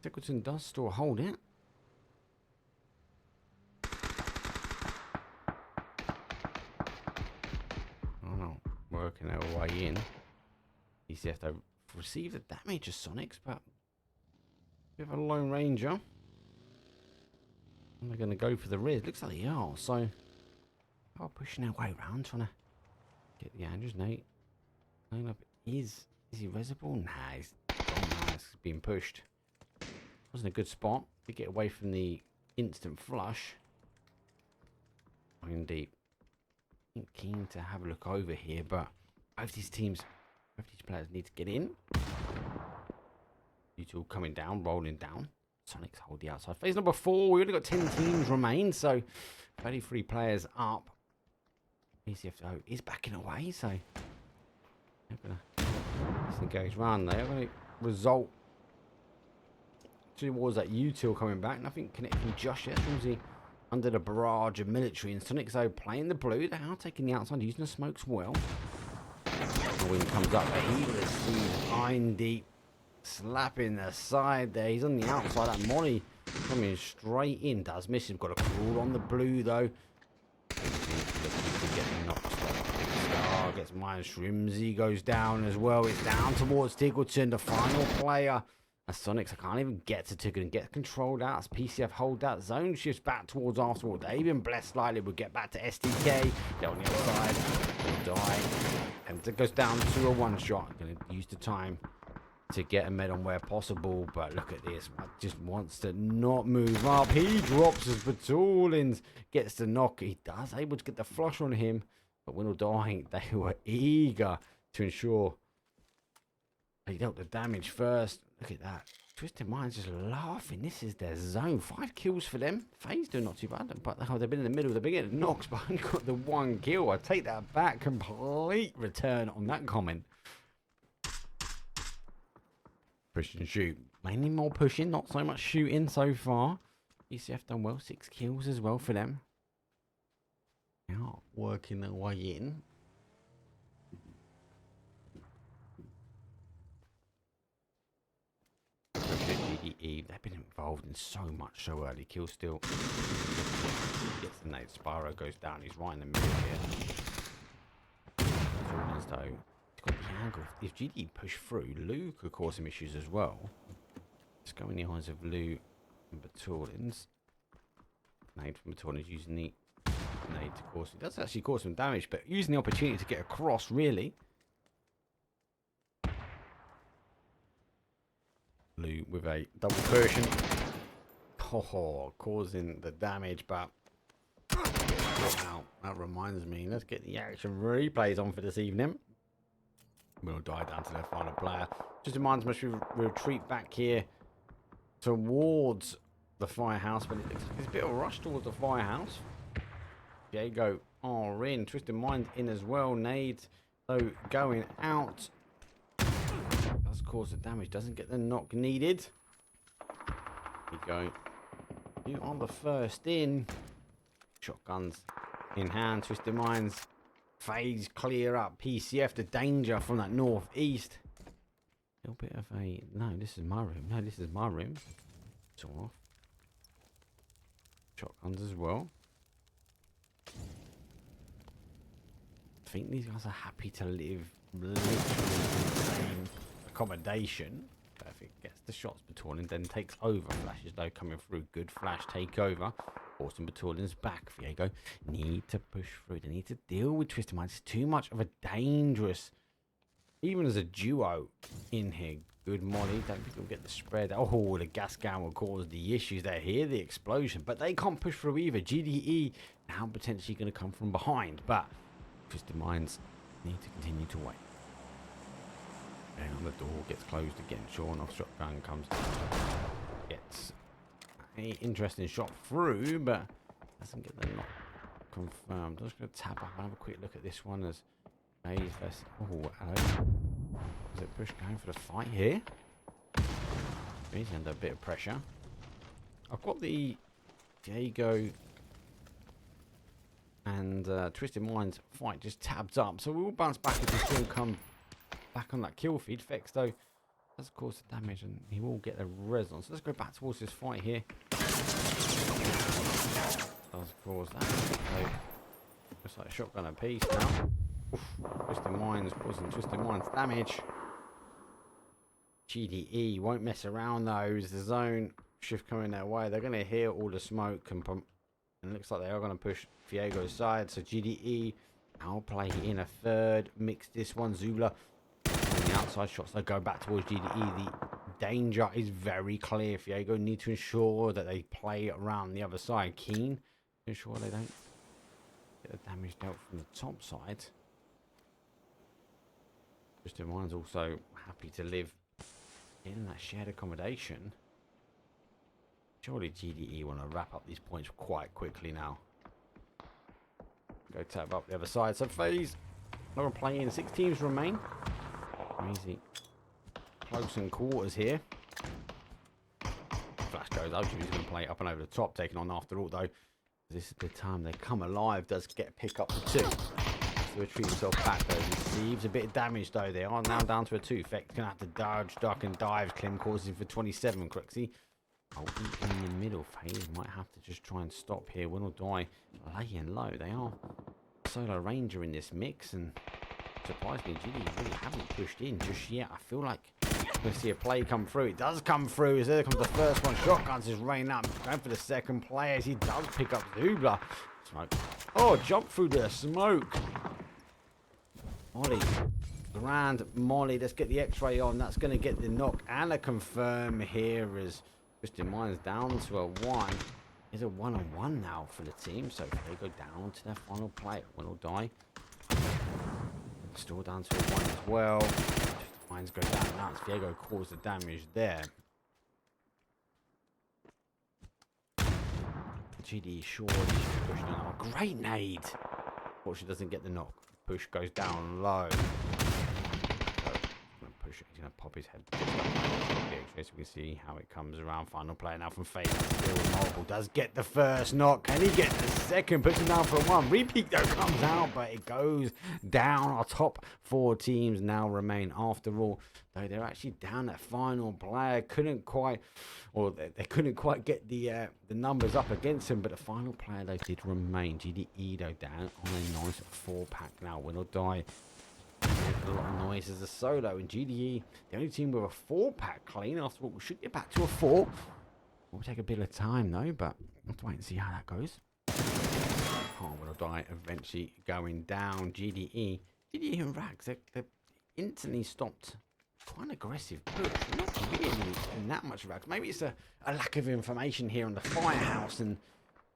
Tickleton does still hold it. Oh, working their way in. ECF though received the damage of Sonics, but a bit of a Lone Ranger. And they're going to go for the Riz. Looks like they are, so pushing their way around, trying to get the Andrews. Nate. Is he resible? Nah, he's being pushed. Wasn't a good spot to get away from the instant flush. Indeed. Keen to have a look over here, but both these players need to get in. You two coming down, rolling down. Sonics hold the outside. Phase number 4. We only got 10 teams remain, so 33 players up. PCF is backing away, so they're going to disengage round there. Going to result towards that util coming back. Nothing connecting just yet. Usually under the barrage of military, and Sonics though playing the blue. They are taking the outside, using the smokes well. The wind comes up, but he will see Iron Deep slapping the side there. He's on the outside. That Molly coming straight in. Does miss him. Got a crawl on the blue though. Star gets minus. Shrimsy goes down as well. It's down towards Tickleton, the final player. As Sonics, I can't even get to Tickleton. Get controlled out as PCF hold that zone. Shifts back towards afterward. They've been blessed slightly. We'll get back to SDK. They're on the other side. Will die. And it goes down to a one shot. Going to use the time to get a medal where possible. But look at this. Just wants to not move up. He drops his Batalions. Gets the knock. He does. Able to get the flush on him. But Winnow dying. They were eager to ensure they dealt the damage first. Look at that. Twisted Minds just laughing. This is their zone. 5 kills for them. FaZe doing not too bad. But they've been in the middle of the beginning. Knocks, but only got the 1 kill. I take that back. Complete return on that comment. Push and shoot. Mainly more pushing, not so much shooting so far. ECF done well. 6 kills as well for them. Now working their way in. They've been involved in so much so early. Kill still gets the nade. Spyro goes down. He's right in the middle here. As though he's got the angle. If GD push through, Lou could cause some issues as well. Let's go in the eyes of Lou and Batalions. Nade from Baton is using the nade to cause. It does actually cause some damage, but using the opportunity to get across, really. Blue with a double version. Oh, causing the damage, but wow, that reminds me. Let's get the action replays on for this evening. We'll die down to their final player. Just reminds me, we retreat back here towards the firehouse, but it looks like there's a bit of a rush towards the firehouse. Diego are in, Twisted Mind in as well. Nade, though, going out. Does cause the damage, doesn't get the knock needed. Here we go. You are the first in. Shotguns in hand, Twisted Minds. Phase clear up. PCF, the danger from that northeast. A little bit of a... No, this is my room. No, this is my room. It's all off. Shotguns as well. I think these guys are happy to live literally in the same accommodation. But if it gets the shots Baton and then takes over. Flashes though coming through. Good flash takeover. Austin Baton's back. Viego need to push through. They need to deal with Twisted Mind. It's too much of a dangerous, even as a duo in here. Good Molly. Don't think we'll get the spread. Oh, the gas gun will cause the issues. They hear the explosion, but they can't push through either. GDE now potentially going to come from behind, but Twisted Minds need to continue to wait. And on the door gets closed again. Sean off shotgun comes. Gets an interesting shot through, but doesn't get the knock confirmed. I'm just going to tap up and have a quick look at this one as Maze versus. Oh, hello. Is it Push going for the fight here? He's under a bit of pressure. I've got the Diego and Twisted Minds fight just tabs up, so we will bounce back if we still come back on that kill feed. Fex though does cause the damage and he will get the res on. So let's go back towards this fight here. Does cause that. So looks like a shotgun a piece now. Oof. Twisted Minds causing Twisted Minds damage. GDE won't mess around though. Is the zone shift coming their way? They're going to hear all the smoke and it looks like they are going to push Viego's side. So GDE, I'll play in a third. Mix this one. Zula on the outside shots. They go back towards GDE. The danger is very clear. Viego need to ensure that they play around the other side. Keen to ensure they don't get the damage dealt from the top side. Twisted Minds also happy to live in that shared accommodation. Surely GDE want to wrap up these points quite quickly now. Go tap up the other side. So phase, another play in. 6 teams remain. Easy. Close in quarters here. Flash goes out. He's going to play up and over the top. Taking on after all though. This is the time they come alive. Does get a pick up for 2. To retrieve himself back though. Receives a bit of damage though. They are now down to a 2. Feck gonna have to dodge, duck and dive. Clem causing for 27. Crixie in the middle. Phase might have to just try and stop here. Win or die. Laying low. They are solo ranger in this mix, and surprisingly GD really haven't pushed in just yet. I feel like we'll see a play come through. It does come through as there comes the first one. Shotguns is raining up. Going for the second play as he does pick up Zubla. Smoke. Oh, jump through the smoke. Molly. Grand Molly. Let's get the x-ray on. That's going to get the knock and a confirm here as Twisted Minds down to a 1. It's a 1-on-1 now for the team. So they go down to their final play. Win or die. Still down to a 1 as well. Twisted Minds go down now. Viego caused the damage there. GD short. Pushing on. Oh, great nade. Fortunately doesn't get the knock. Push goes down low. Push it. He's going to pop his head. So we can see how it comes around. Final play now from Fate. Still multiple. Does get the first knock. Can he get the second? Puts him down for a 1. Repeat though comes out, but it goes down. Our top 4 teams now remain after all. Though they're actually down that final player. Couldn't quite, or they couldn't quite get the numbers up against him. But the final player though did remain. GDE though down on a nice 4-pack now. Win or die. A lot of noise as a solo, and GDE, the only team with a 4-pack clean. After all, we should get back to a 4. Will take a bit of time though, but Let's wait and see how that goes. Oh, will die eventually going down. GDE and Rags, they instantly stopped. Quite an aggressive push. Not really in that much Rags. Maybe it's a lack of information here on the Firehouse and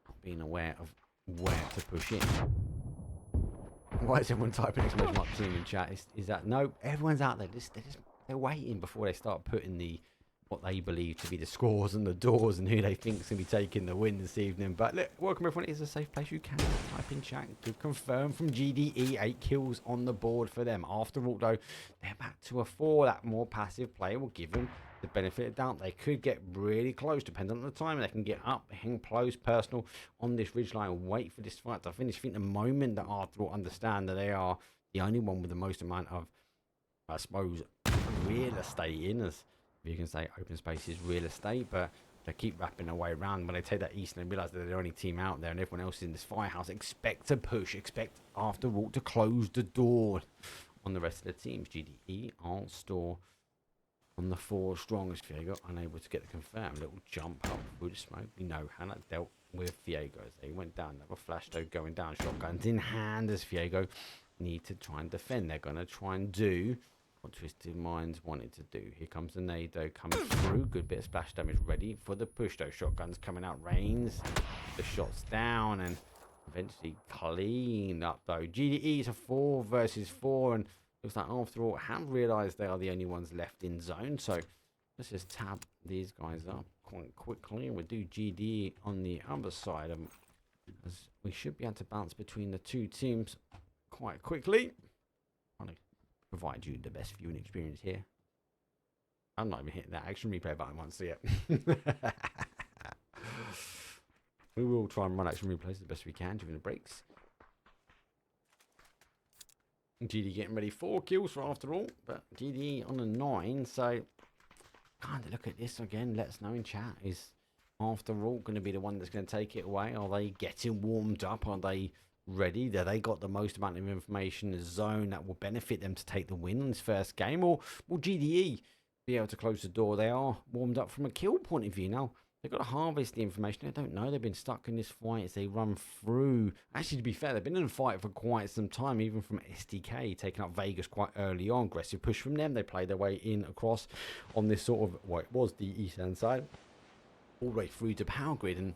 not being aware of where to push in. Why is everyone typing exclamation mark team in chat? Is that no? Everyone's out there. They're waiting before they start putting what they believe to be the scores and the doors and who they think is going to be taking the win this evening. But look, welcome everyone. It is a safe place. You can type in chat. To confirm from GDE, 8 kills on the board for them. After all, though, they're back to a 4. That more passive player will give them the benefit of doubt. They could get really close, depending on the time. They can get up, hang close, personal on this ridgeline, wait for this fight to finish. I think the moment that After all understand that they are the only one with the most amount of, I suppose, real estate in, as you can say, open space is real estate, but they keep wrapping their way around. When they take that east and they realise that they're the only team out there and everyone else is in this Firehouse, expect to push, expect After all to close the door on the rest of the teams. GDE, I'll store on the 4 strongest. Fiego unable to get the confirm. Little jump up through the smoke. We know how that dealt with Fiego as they went down. Another flash though going down. Shotguns in hand as Fiego need to try and defend. They're going to try and do what Twisted Minds wanted to do. Here comes the nade though coming through. Good bit of splash damage ready for the push though. Shotguns coming out. Rains the shots down and eventually clean up though. GDE is a 4 versus 4 and looks like After all have realised they are the only ones left in zone. So let's just tab these guys up quite quickly and we'll do GDE on the other side. As we should be able to bounce between the two teams quite quickly. Provide you the best viewing experience here. I'm not even hitting that action replay button once yet. We will try and run action replays the best we can during the breaks. GD getting ready, 4 kills for After all, but GD on a 9, so kind of look at this again. Let us know in chat. Is After all going to be the one that's going to take it away? Are they getting warmed up? Are they ready? That they got the most amount of information in the zone that will benefit them to take the win in this first game, or will GDE be able to close the door? They are warmed up from a kill point of view now. They've got to harvest the information. I don't know. They've been stuck in this fight as they run through. Actually, to be fair, they've been in a fight for quite some time, even from SDK, taking up Vegas quite early on. Aggressive push from them. They played their way in across on this sort of, well, it was the eastern side, all the way through to Power Grid, and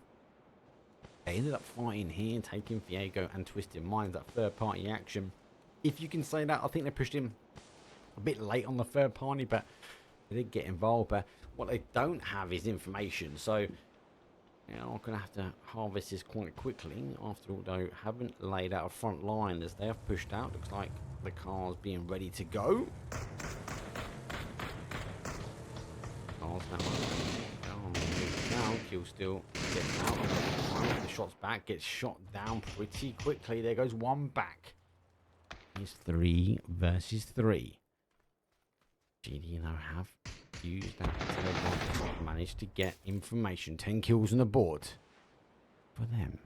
they ended up fighting here, taking Fiego and Twisted Minds, that third-party action. If you can say that, I think they pushed him a bit late on the third party, but they did get involved. But what they don't have is information, so you know, I'm going to have to harvest this quite quickly. After all, though, haven't laid out a front line as they have pushed out. Looks like the car's being ready to go. Car's now kill still gets out. The shots back, gets shot down pretty quickly. There goes one back. It's 3 versus 3. GD now have used that to managed to get information. 10 kills on the board for them.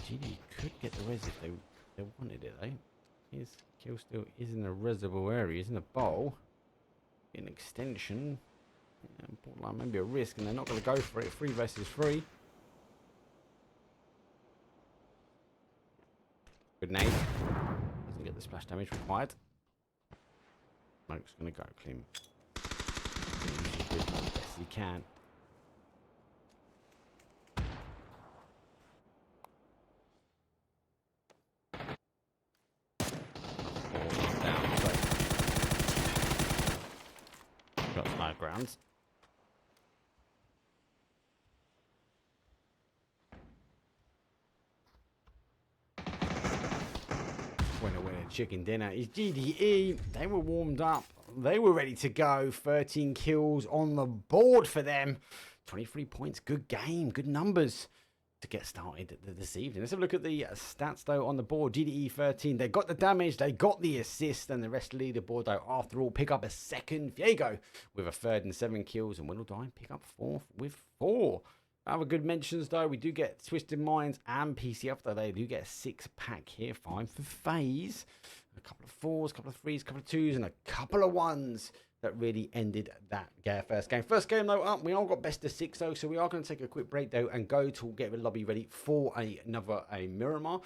GD could get the res if they wanted it, though. His kill still is in a reservoir area, he's in a bowl. An extension, borderline maybe a risk, and they're not going to go for it. 3 versus 3. Good nade. Doesn't get the splash damage required. Smoke's going to go clean. Yes, he can. Grounds. Winner, chicken dinner is GDE. They were warmed up. They were ready to go. 13 kills on the board for them. 23 points. Good game. Good numbers to get started this evening. Let's have a look at the stats though on the board. GDE 13. They got the damage, they got the assist, and the rest of the leaderboard though, after all, pick up a second. Fiego with a 3rd and 7 kills, and Whittle Die pick up 4th with 4. Other good mentions though, we do get Twisted Minds and PCF though. They do get a 6-pack here. 5 for FaZe. a couple of 4s, a couple of 3s, a couple of 2s, and a couple of 1s that really ended that first game. First game though up, we all got best of 6 though, so we are going to take a quick break though and go to get the lobby ready for another Miramar.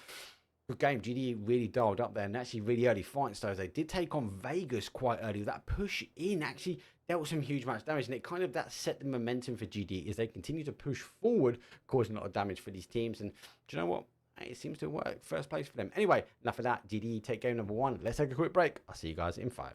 Good game. GDE really dialed up there, and actually really early fights though. They did take on Vegas quite early. That push in actually dealt some huge amount of damage, and it kind of that set the momentum for GDE as they continue to push forward, causing a lot of damage for these teams. And do you know what? It seems to work. First place for them. Anyway, enough of that. GDE take game number 1. Let's take a quick break. I'll see you guys in 5.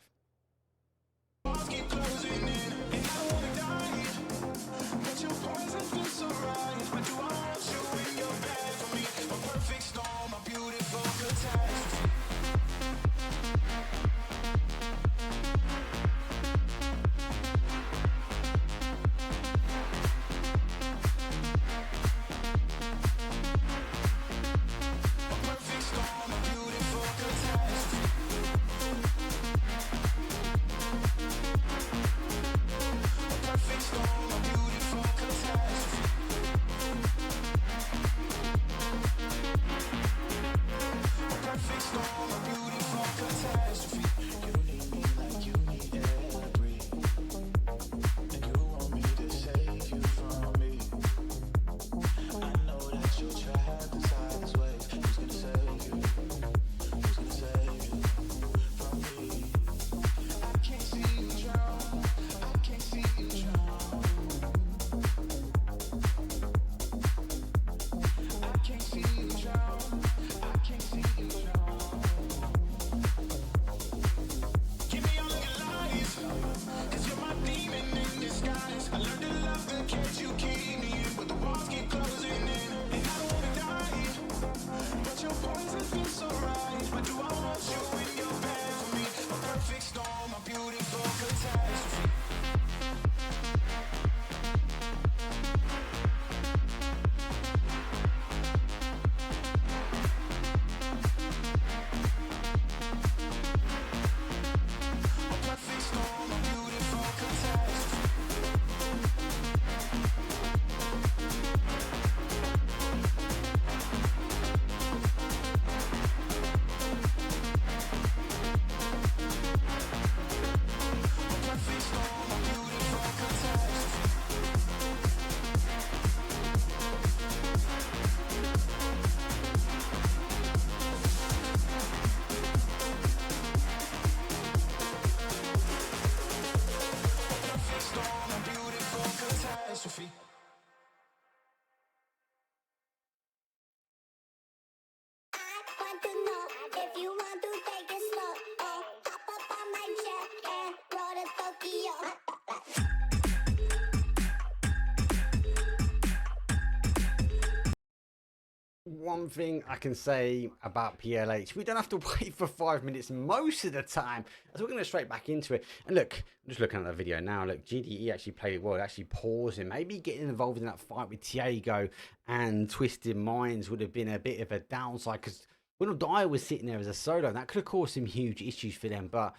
One thing I can say about PLH, we don't have to wait for 5 minutes most of the time, as we're going to straight back into it. And look, I'm just looking at the video now. Look, GDE actually played it well, actually pausing, maybe getting involved in that fight with Tiago and Twisted Minds would have been a bit of a downside, because when Dyer was sitting there as a solo, that could have caused some huge issues for them. But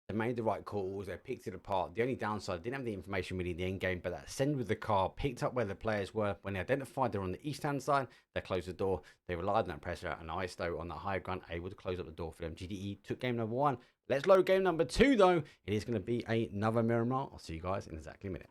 they made the right calls, they picked it apart. The only downside, didn't have the information really in the end game, but that send with the car picked up where the players were. When they identified they're on the east hand side, they closed the door. They relied on that pressure, and ISO on that high ground able to close up the door for them. GDE took game number 1. Let's load game number 2 though. It is going to be another Miramar. I'll see you guys in exactly a minute.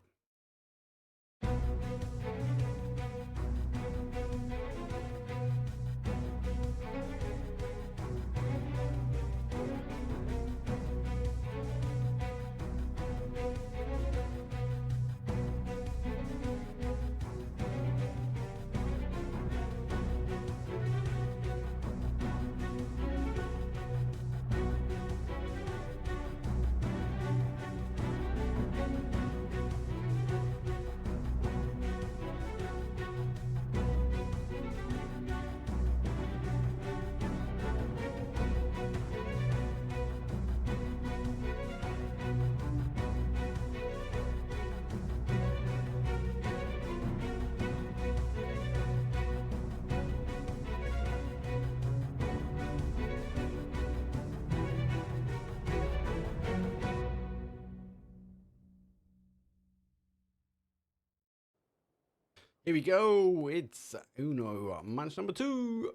Here we go. It's Uno match number 2.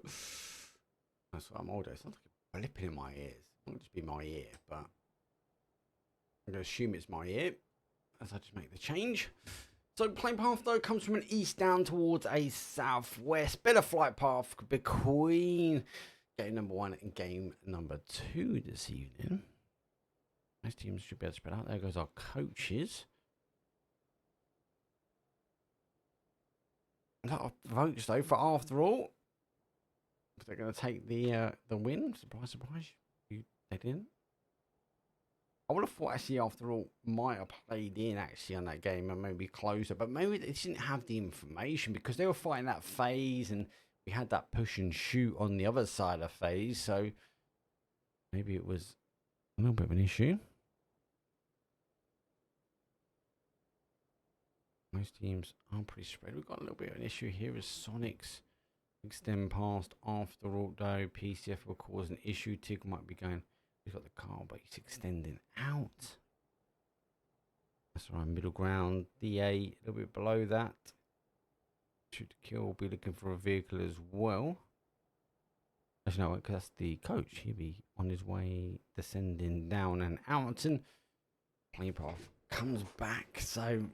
That's what I'm older. It sounds like a blipping in my ears. Might just be my ear, but I'm going to assume it's my ear as I just make the change. So plane path though comes from an east down towards a southwest. Better flight path between game number 1 and game number 2 this evening. Most teams should be able to spread out. There goes our coaches. A lot of votes though for after all. They're going to take the win. Surprise, surprise. They didn't. I would have thought actually after all might have played in actually on that game and maybe closer, but maybe they didn't have the information because they were fighting that phase and we had that push and shoot on the other side of phase, so maybe it was a little bit of an issue. Most teams are pretty spread. We've got a little bit of an issue here as Sonics extend past after all though. PCF will cause an issue. Tig might be going. He's got the car, but he's extending out. That's right, middle ground. DA, a little bit below that. Shoot to kill, will be looking for a vehicle as well. Actually, no, because that's the coach. He'll be on his way, descending down and out. And plane path comes back, so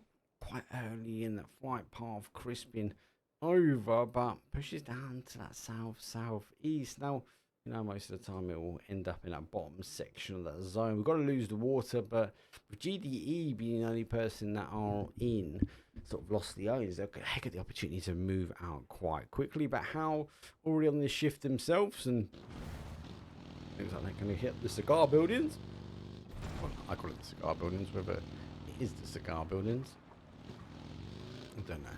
quite early in the flight path, crisping over, but pushes down to that southeast. Now, you know, most of the time it will end up in that bottom section of that zone. We've got to lose the water, but with GDE being the only person that are in sort of lost the owners, they'll get the opportunity to move out quite quickly. But how already on this shift themselves, and looks like they're going to hit the cigar buildings. Well, I call it the cigar buildings, whether it is the cigar buildings, I don't know.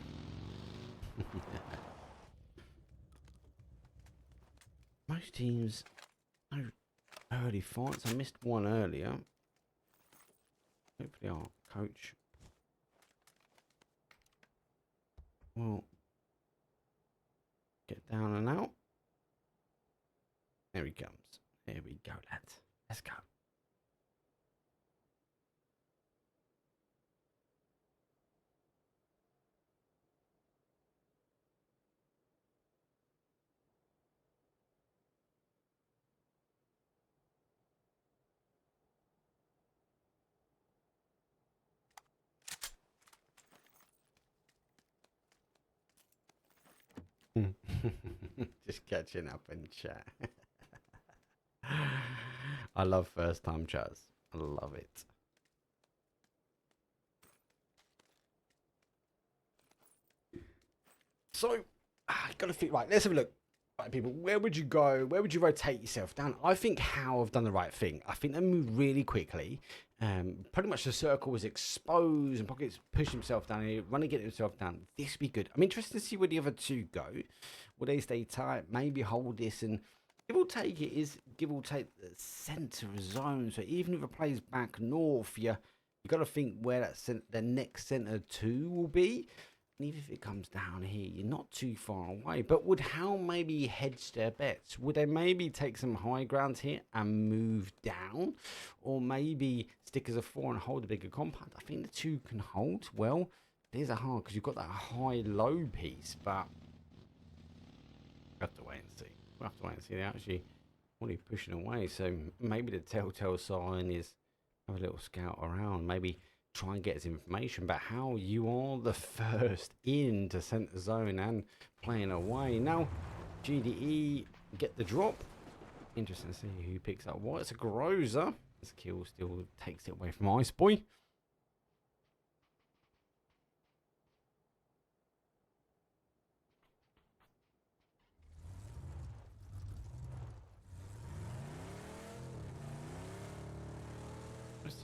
Most teams, no early fights. I missed one earlier. Hopefully our coach will get down and out. There he comes. There we go, lads. Let's go. Just catching up in chat. I love first time chats. I love it. So, gotta think, right, let's have a look. Right, people, where would you go? Where would you rotate yourself down? I think Howe have done the right thing. I think they moved really quickly. Pretty much the circle was exposed and Pockets pushed himself down here, running, get himself down. This would be good. I'm interested to see where the other two go. Will they stay tight? Maybe hold this and give or take it is give or take the centre zone. So even if it plays back north, you got to think where that the next centre two will be. And even if it comes down here, you're not too far away. But would Howe maybe hedge their bets? Would they maybe take some high ground here and move down? Or maybe stick as a 4 and hold a bigger compound? I think the two can hold. Well, it is a hard because you've got that high-low piece. But we'll have to wait and see. We'll have to wait and see. They're actually already pushing away. So maybe the telltale sign is have a little scout around. Maybe try and get his information, but how you are the first in to center zone and playing away. Now GDE get the drop. Interesting to see who picks up what. It's a Groza. This kill still takes it away from Ice Boy.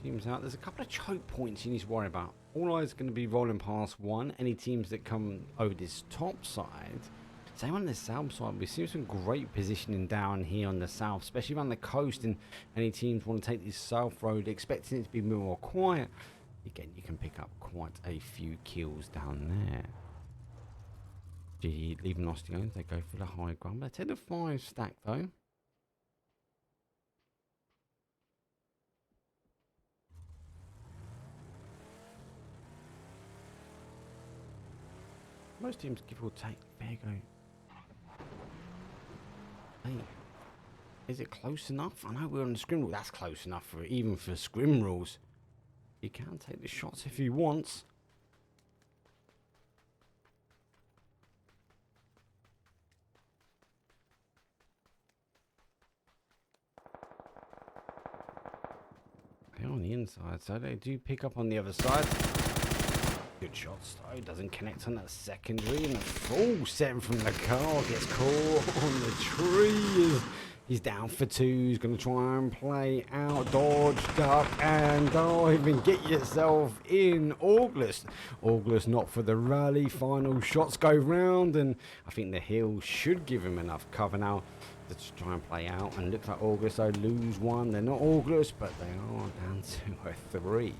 Teams out. There's a couple of choke points you need to worry about. All eyes going to be rolling past one. Any teams that come over this top side. Same on the south side. We've seen some great positioning down here on the south, especially around the coast. And any teams want to take this south road, expecting it to be more quiet. Again, you can pick up quite a few kills down there. Gee, leaving Osteons, they go for the high ground. They take the 5 stack though. Most teams give or take. There you go. Hey. Is it close enough? I know we're on the scrim rule. That's close enough for even for scrim rules. You can take the shots if you want. They're on the inside, so they do pick up on the other side. Good shots though, doesn't connect on that secondary, and the full set from the car gets caught on the tree. He's down for two. He's going to try and play out, dodge, duck, and dive and get yourself in. August not for the rally. Final shots go round, and I think the hill should give him enough cover now to try and play out. And looks like August, though, lose one. They're not August, but they are down to a 3.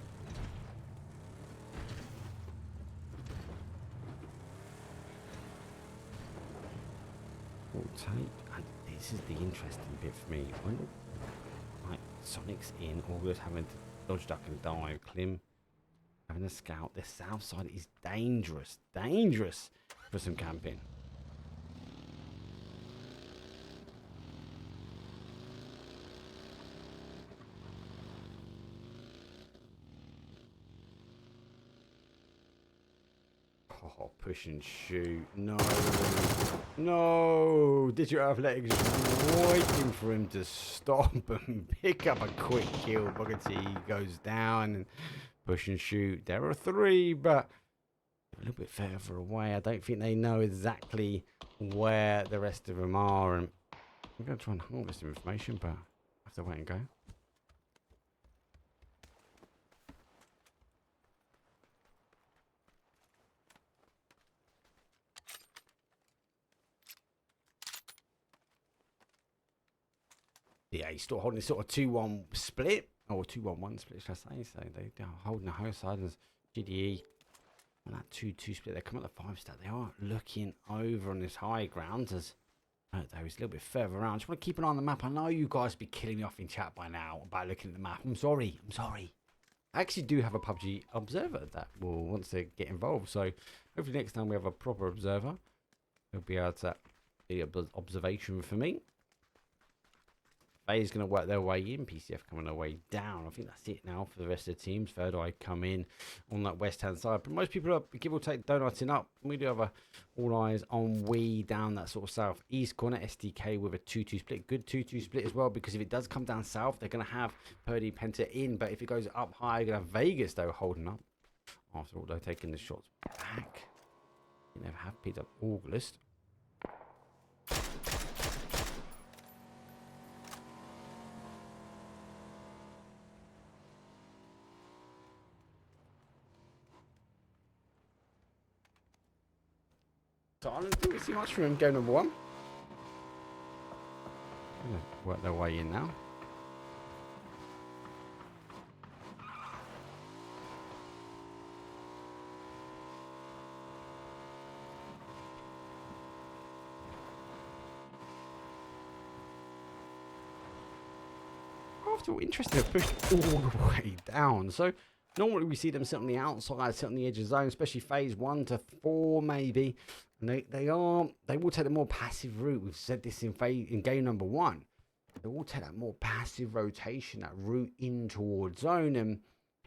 We'll take. This is the interesting bit for me. When like Sonic's in, August having to dodge, duck, and dive, Klim having a scout. The south side is dangerous for some camping. Oh, push and shoot. No. Digital Athletics waiting for him to stop and pick up a quick kill. Bugatti goes down and push and shoot. There are 3, but a little bit further away. I don't think they know exactly where the rest of them are. And I'm going to try and harvest some information, but I have to wait and go. Yeah, he's still holding this sort of 2-1 split, or 2-1-1 split, should I say. So they're holding the high side as GDE on that 2-2 split. They come at the 5-star. They are looking over on this high ground as though he's a little bit further around. Just want to keep an eye on the map. I know you guys be killing me off in chat by now about looking at the map. I'm sorry. I actually do have a PUBG observer that will want to get involved. So hopefully next time we have a proper observer, he'll be able to be observation for me. FaZe going to work their way in. PCF coming their way down. I think that's it now for the rest of the teams. Third Eye come in on that west-hand side. But most people are, give or take, donuting up. We do have all eyes on we down that sort of south-east corner. SDK with a 2-2 split. Good 2-2 split as well, because if it does come down south, they're going to have Purdy, Penta in. But if it goes up high, you're going to have Vegas, though, holding up. After all, though, taking the shots back. You never have picked up August. So I don't think we see much from him. Game number 1. Gonna work their way in now. After all, interesting, they're pushed all the way down. So normally we see them sit on the outside, sit on the edge of the zone, especially phase 1 to 4 maybe. And they will take the more passive route. We've said this in game number 1. They will take that more passive rotation, that route in towards zone. And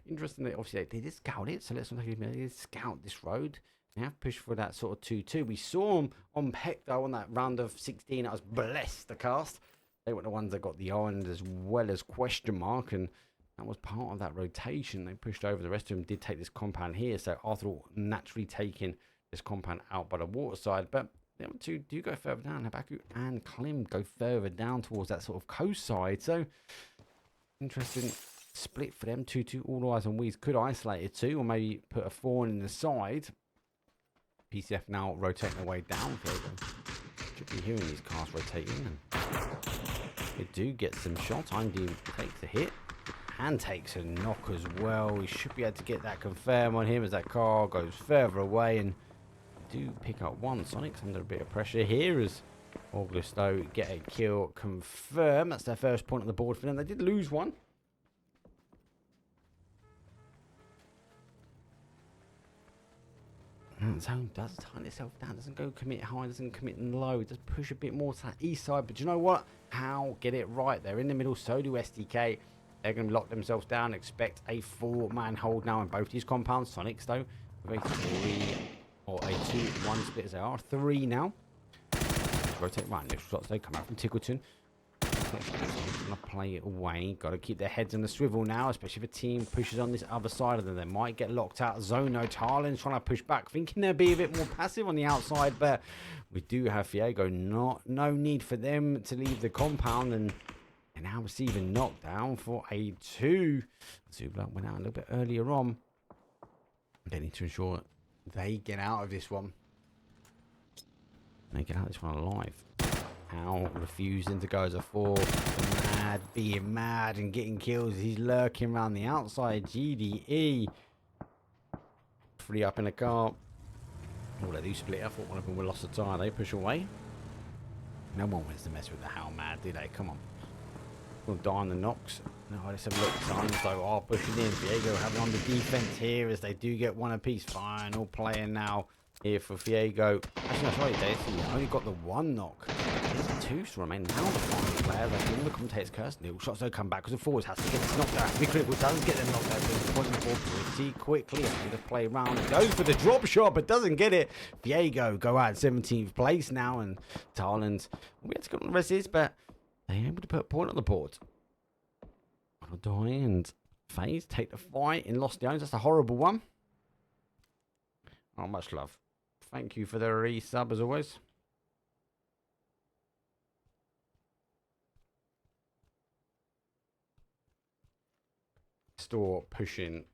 interestingly, obviously they did scout it. So let's not take a minute. They did scout this road. They have pushed for that sort of 2-2. We saw them on Peck though on that round of 16. That was blessed the cast. They were the ones that got the island as well as question mark, and that was part of that rotation. They pushed over. The rest of them did take this compound here. So Arthur naturally taking this compound out by the water side, but the other two do go further down. Habaku and Klim go further down towards that sort of coast side. So interesting split for them. 2-2. All eyes on Weeds could isolate it too, or maybe put a 4 in the side. PCF now rotating their way down. Should be hearing these cars rotating. And they do get some shots. IMD takes a hit and takes a knock as well. We should be able to get that confirmed on him as that car goes further away, and do pick up one. Sonic's under a bit of pressure here as August though get a kill confirmed. That's their first point on the board for them. They did lose one. Zone does tighten itself down, doesn't go commit high, doesn't commit low, does push a bit more to that east side. But you know what? How get it right? They're in the middle, so do SDK. They're going to lock themselves down. Expect a 4-man hold now in both these compounds. Sonics, though, with a 3 or a 2-1 split as they are. 3 now. Rotate right. Neutral shots, they come out from Tickleton. Gonna play it away. Got to keep their heads on the swivel now, especially if a team pushes on this other side of them. They might get locked out. Zono, Tarlin's trying to push back, thinking they'll be a bit more passive on the outside, but we do have Fiego. No need for them to leave the compound, and they're now receiving knockdown for a 2. Zubla went out a little bit earlier on. They need to ensure they get out of this one. They get out of this one alive. Now refusing to go as a 4. Being mad and getting kills. He's lurking around the outside. GDE. 3 up in the car. Oh, they do split. I thought one of them would lost the tire. They push away. No one wants to mess with the How Mad, do they? Come on. We'll die on the knocks. No, let's have a look. Suns, though, are pushing in. Fiego having on the defense here as they do get one apiece. Final player now here for Fiego. Actually, no, sorry, they only got the 1 knock. There's 2 to remain. Now the final player, they're in the commentator's curse. Neil shots don't come back because the forwards has to get this knocked out. To be critical, doesn't get them knocked out. So it's point for pretty quickly. After the play round, it goes for the drop shot, but doesn't get it. Fiego go out 17th place now, and Tarland, we had to go on the rest of this, but they're able to put a point on the board. Die and FaZe take the fight in Lost the Owns. That's a horrible one. Oh, much love. Thank you for the resub as always. Store pushing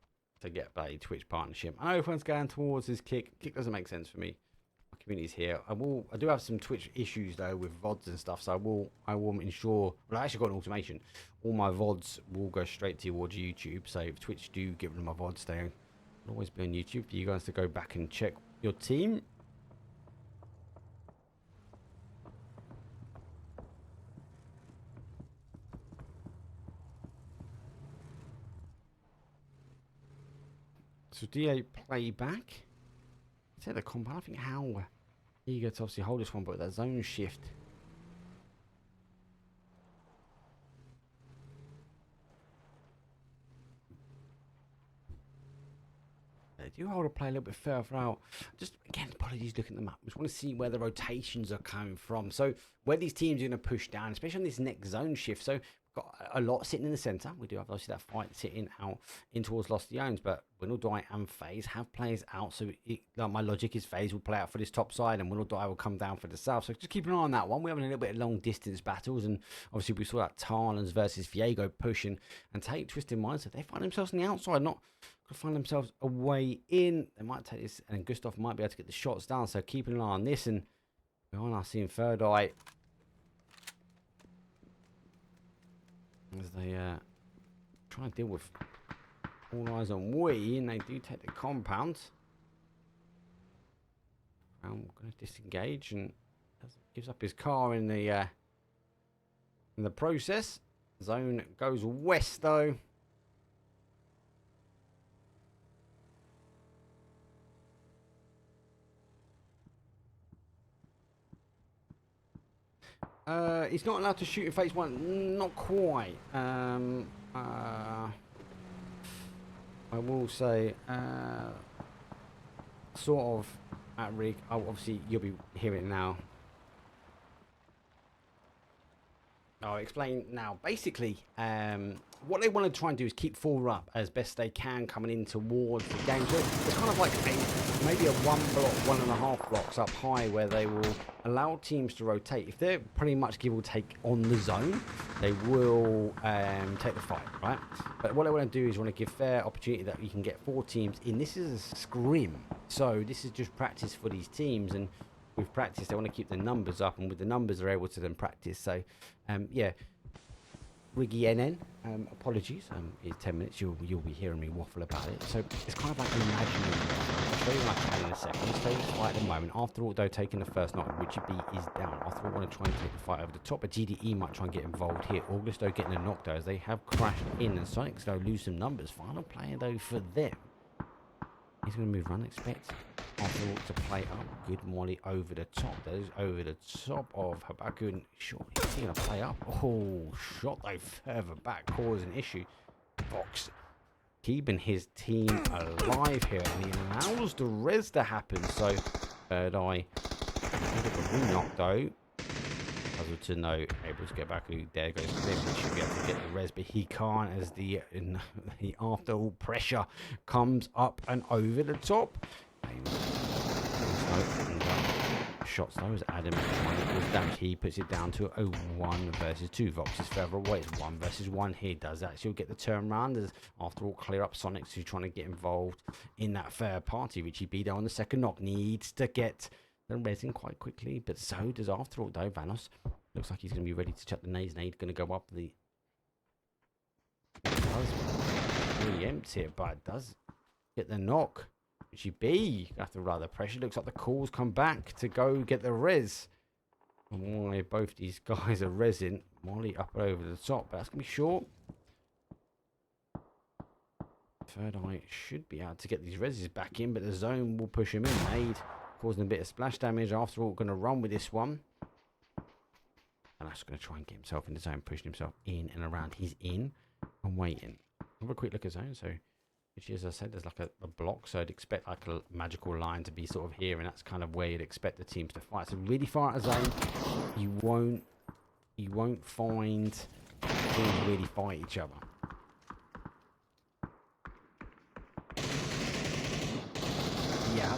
to get a Twitch partnership. I know everyone's going towards this kick. Kick doesn't make sense for me. My community's here. I do have some Twitch issues though with VODs and stuff, so I will ensure. Well, I actually got an automation. All my VODs will go straight towards YouTube. So if Twitch do get rid of my VODs, they'll always be on YouTube for you guys to go back and check your team. So DA play back. Say the compound. I think how eager to obviously hold this one, but that zone shift. They do hold a play a little bit further out. Just again, apologies looking at the map. Just want to see where the rotations are coming from. So where these teams are going to push down, especially on this next zone shift. So got a lot sitting in the centre. We do have obviously that fight sitting out in towards Lost the Owns, but Win'll Die and FaZe have players out. So like my logic is FaZe will play out for this top side and Win'll Die will come down for the south. So just keep an eye on that one. We're having a little bit of long distance battles, and obviously we saw that Tarlans versus Fiego pushing and take twisted minds. So they find themselves on the outside, not could find themselves a way in. They might take this, and Gustav might be able to get the shots down. So keep an eye on this, and behind us seeing Third Eye as they try and deal with all eyes on we, and they do take the compound. I'm going to disengage, and gives up his car in the process. Zone goes west though. He's not allowed to shoot in phase 1. Not quite. I will say, sort of at rig. Oh, obviously, you'll be hearing it now. I'll explain now. Basically, what they want to try and do is keep 4 up as best they can coming in towards the game. So it's kind of like maybe a 1 block, 1.5 blocks up high where they will allow teams to rotate. If they're pretty much give or take on the zone, they will take the fight, right? But what they want to do is want to give fair opportunity that you can get 4 teams in. This is a scrim, so this is just practice for these teams, and with practice they want to keep the numbers up, and with the numbers they're able to then practice. So yeah, Riggy NN, apologies, it's 10 minutes, you'll be hearing me waffle about it. So it's kind of like an imaginary one. I'll show you what I can in a second. Let's take the fight at the moment. After all, though, taking the first knock, Richard B is down. After all, want to try and take the fight over the top, but GDE might try and get involved here. August, though, getting a knock, though, as they have crashed in, and Sonics, though, lose some numbers. Final player, though, for them He's going to move around. Expect Afterall to play up. Good molly over the top. That is over the top of Habaku. And sure, he's going to play up. Oh, shot though further back. Causing an issue. Box keeping his team alive here. And he allows the res to happen. So, Third Eye. Knock though. Puzzle to know, able to get back. There goes Cliff. He should be able to get the res, but he can't as the after all pressure comes up and over the top. Shots though as Adam was damage. He puts it down to a 1 versus 2. Vox is further away. It's 1 versus 1 here. Does that still get the turn round? As after all, clear up Sonics who's trying to get involved in that third party. Richie B there on the second knock needs to get the resin quite quickly, but so does after all though. Vanos looks like he's going to be ready to chuck the nades. Nade going to go up the. It does preempt it, but does get the knock. Richie B after rather pressure. Looks like the calls come back to go get the res. And why both these guys are resin. Molly up over the top, but that's going to be short. Third Eye should be able to get these reses back in, but the zone will push him in. Nade causing a bit of splash damage. After all, going to run with this one. And that's going to try and get himself in the zone, pushing himself in and around. He's in and waiting. Have a quick look at zone. So, which as I said, there's like a block. So I'd expect like a magical line to be sort of here. And that's kind of where you'd expect the teams to fight. So really far out of zone, you won't find teams really fight each other.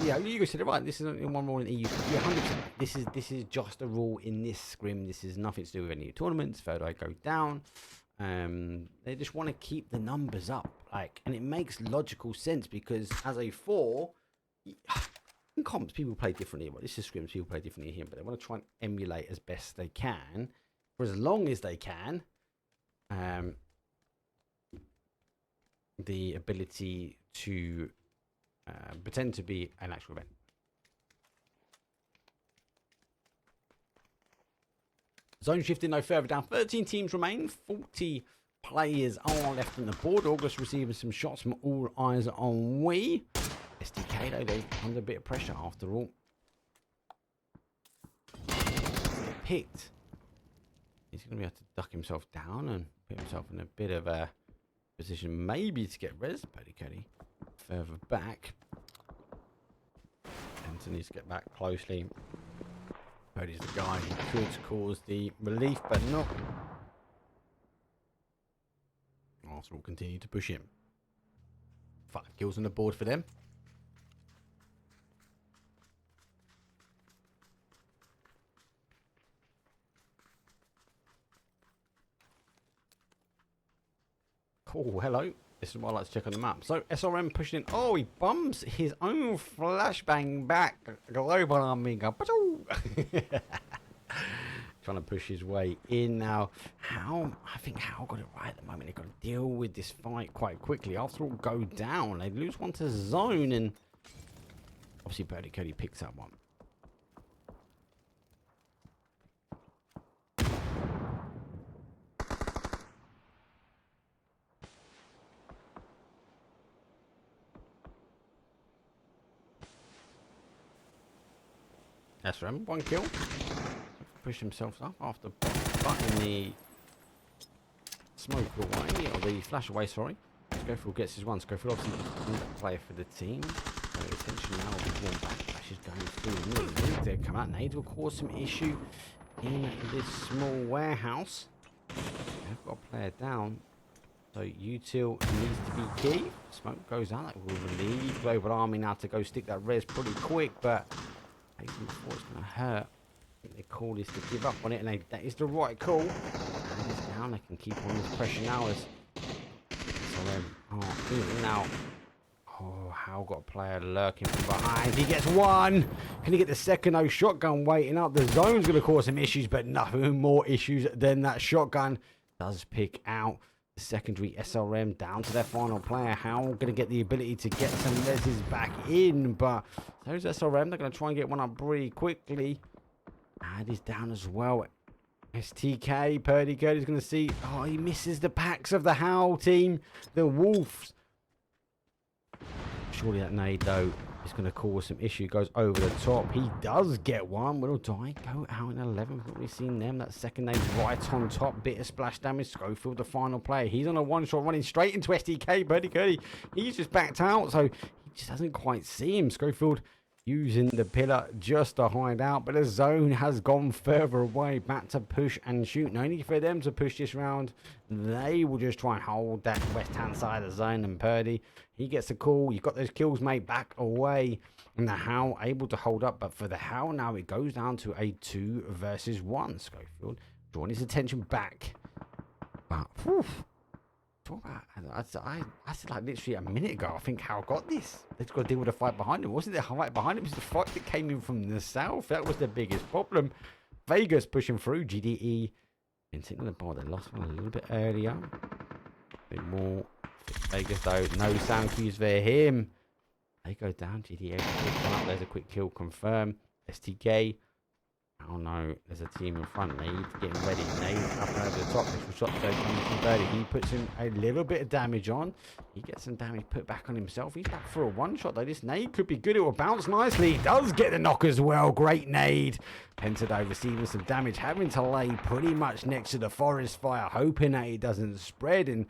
Yeah, you said it right. This is only one rule in EU. Yeah, 100%. This is just a rule in this scrim. This is nothing to do with any tournaments. Third Eye go down. They just want to keep the numbers up, and it makes logical sense because as a 4, in comps people play differently. Well, this is scrims, people play differently here, but they want to try and emulate as best they can for as long as they can. The ability to pretend to be an actual event. Zone shifting no further down. 13 teams remain. 40 players are left on the board. August receiving some shots from all eyes on we. SDK though, they're under a bit of pressure after all. Picked. He's going to be able to duck himself down and put himself in a bit of a position maybe to get res. Buddy Cuddy further back. Anton needs to get back closely. Cody's the guy who could cause the relief, but not. Arsenal continue to push him. 5 kills on the board for them. Oh, hello. This is what I like to check on the map. So SRM pushing in. Oh, he bumps his own flashbang back. Global Amiga. Trying to push his way in now. I think How got it right at the moment. They've got to deal with this fight quite quickly. After all, go down. They lose one to zone, and obviously Birdie Cody picks up one. SRM, 1 kill. Push himself up after butting the smoke away, or the flash away, sorry. Schofield gets his one. Schofield obviously the player for the team. So essentially now the one back flash is going through. They come out. Nades will cause some issue in this small warehouse. They've got a player down. So util needs to be key. Smoke goes out. That will relieve Global Army now to go stick that res pretty quick, but before it's going to hurt. I think the call is to give up on it, and that is the right call. And it's down. They can keep on this pressure now as now. Oh, How got a player lurking from behind. He gets one. Can he get the second? No, shotgun waiting up. The zone's going to cause some issues, but nothing more issues than that shotgun does pick out the secondary SRM down to their final player. How going to get the ability to get some reses back in, but those SRM, they're going to try and get one up pretty quickly. And he's down as well. STK, Purdy Curdy's going to see. Oh, he misses the packs of the Howl team. The Wolves Surely that nade, though, is going to cause some issue. Goes over the top. He does get one. Will die go out in 11. We've not really seen them. That second nade right on top. Bit of splash damage. Schofield, the final player. He's on a one-shot running straight into SDK. Birdie Curdy. He's just backed out, so he just doesn't quite see him. Schofield using the pillar just to hide out, but the zone has gone further away. Back to push and shoot. No need for them to push this round. They will just try and hold that west-hand side of the zone, and Purdy, he gets a call. You've got those kills, mate, back away. And the Howl able to hold up, but for the Howl now, it goes down to a 2 versus 1. Schofield drawing his attention back. But, whew, I said like literally a minute ago, I think Hal got this. They've got to deal with the fight behind him. Wasn't there a fight behind him? It was the fight that came in from the south. That was the biggest problem. Vegas pushing through. GDE been sitting on the bar. They lost one a little bit earlier. A bit more. Vegas though, no sound cues for him. They go down. GDE up. There's a quick kill confirmed. STK. Oh no, there's a team in front. Nade getting ready. Nade up and over the top. This shot coming from Birdie. He puts in a little bit of damage on. He gets some damage put back on himself. He's back for a one shot though. This nade could be good. It will bounce nicely. He does get the knock as well. Great nade. Pentado receiving some damage. Having to lay pretty much next to the forest fire. Hoping that it doesn't spread. And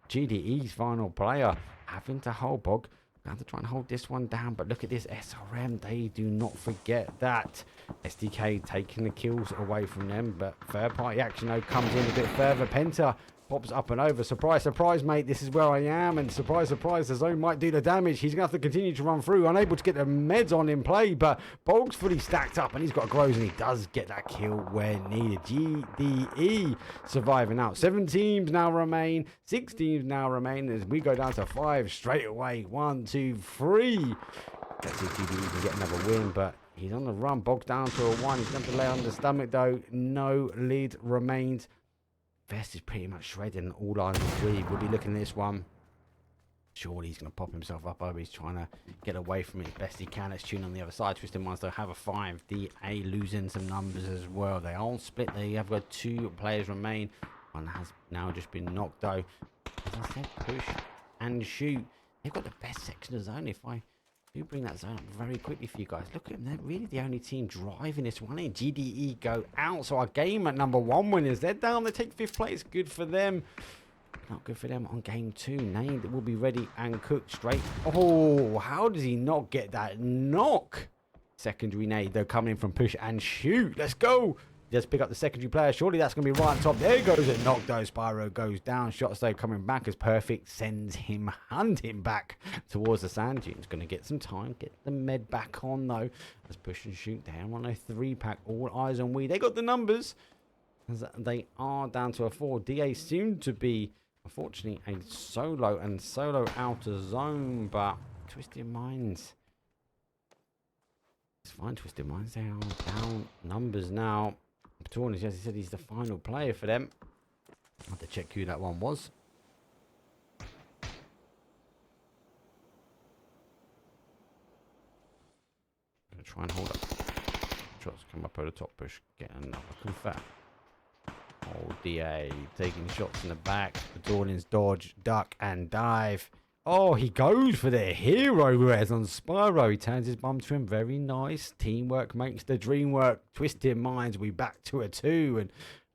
GDE's final player having to hold Bog. Going to try and hold this one down, but look at this SRM. They do not forget that. SDK taking the kills away from them, but third party action though comes in a bit further. Penta pops up and over. Surprise, surprise, mate. This is where I am. And surprise, surprise, the zone might do the damage. He's going to have to continue to run through. Unable to get the meds on in play, but Bog's fully stacked up and he's got Grows and he does get that kill where needed. GDE surviving out. 7 teams now remain. 6 teams now remain as we go down to 5 straight away. 1, 2, 3. Let's see if GDE can get another win, but he's on the run. Bog's down to a 1. He's going to lay on the stomach though. No lead remains. Vest is pretty much shredding. All eyes on 3. We'll be looking at this one. Surely he's going to pop himself up over. He's trying to get away from it as best he can. Let's tune on the other side. Twisted Minds though have a 5. DA losing some numbers as well. They all split. They have got 2 players remain. One has now just been knocked though. As I said, push and shoot. They've got the best section of zone. If I do bring that zone up very quickly for you guys. Look at them. They're really the only team driving this one in. GDE go out. So our game at number 1 winners. They're down. They take 5th place. Good for them. Not good for them on game 2. Nade will be ready and cooked straight. Oh, how does he not get that knock? Secondary nade, though, coming in from push and shoot. Let's go. Just pick up the secondary player. Surely that's going to be right on top. There goes a knock, though. Spyro goes down. Shots, though, coming back as Perfect sends him, hand him back towards the sand dunes. Going to get some time. Get the med back on, though. Let's push and shoot down on a 3-pack. All eyes on we. They got the numbers. As they are down to a 4. DA seemed to be, unfortunately, a solo and solo outer zone. But Twisted Minds. It's fine, Twisted Minds. They are down numbers now. Torn, as he said, he's the final player for them. I have to check who that one was. Gonna try and hold up. Shots come up over the top push. Get another confirm. Oh, DA taking shots in the back. The Dornins dodge, duck, and dive. Oh, he goes for the hero, whereas on Spyro, he turns his bum to him. Very nice. Teamwork makes the dream work. Twisted Minds, we back to a 2. And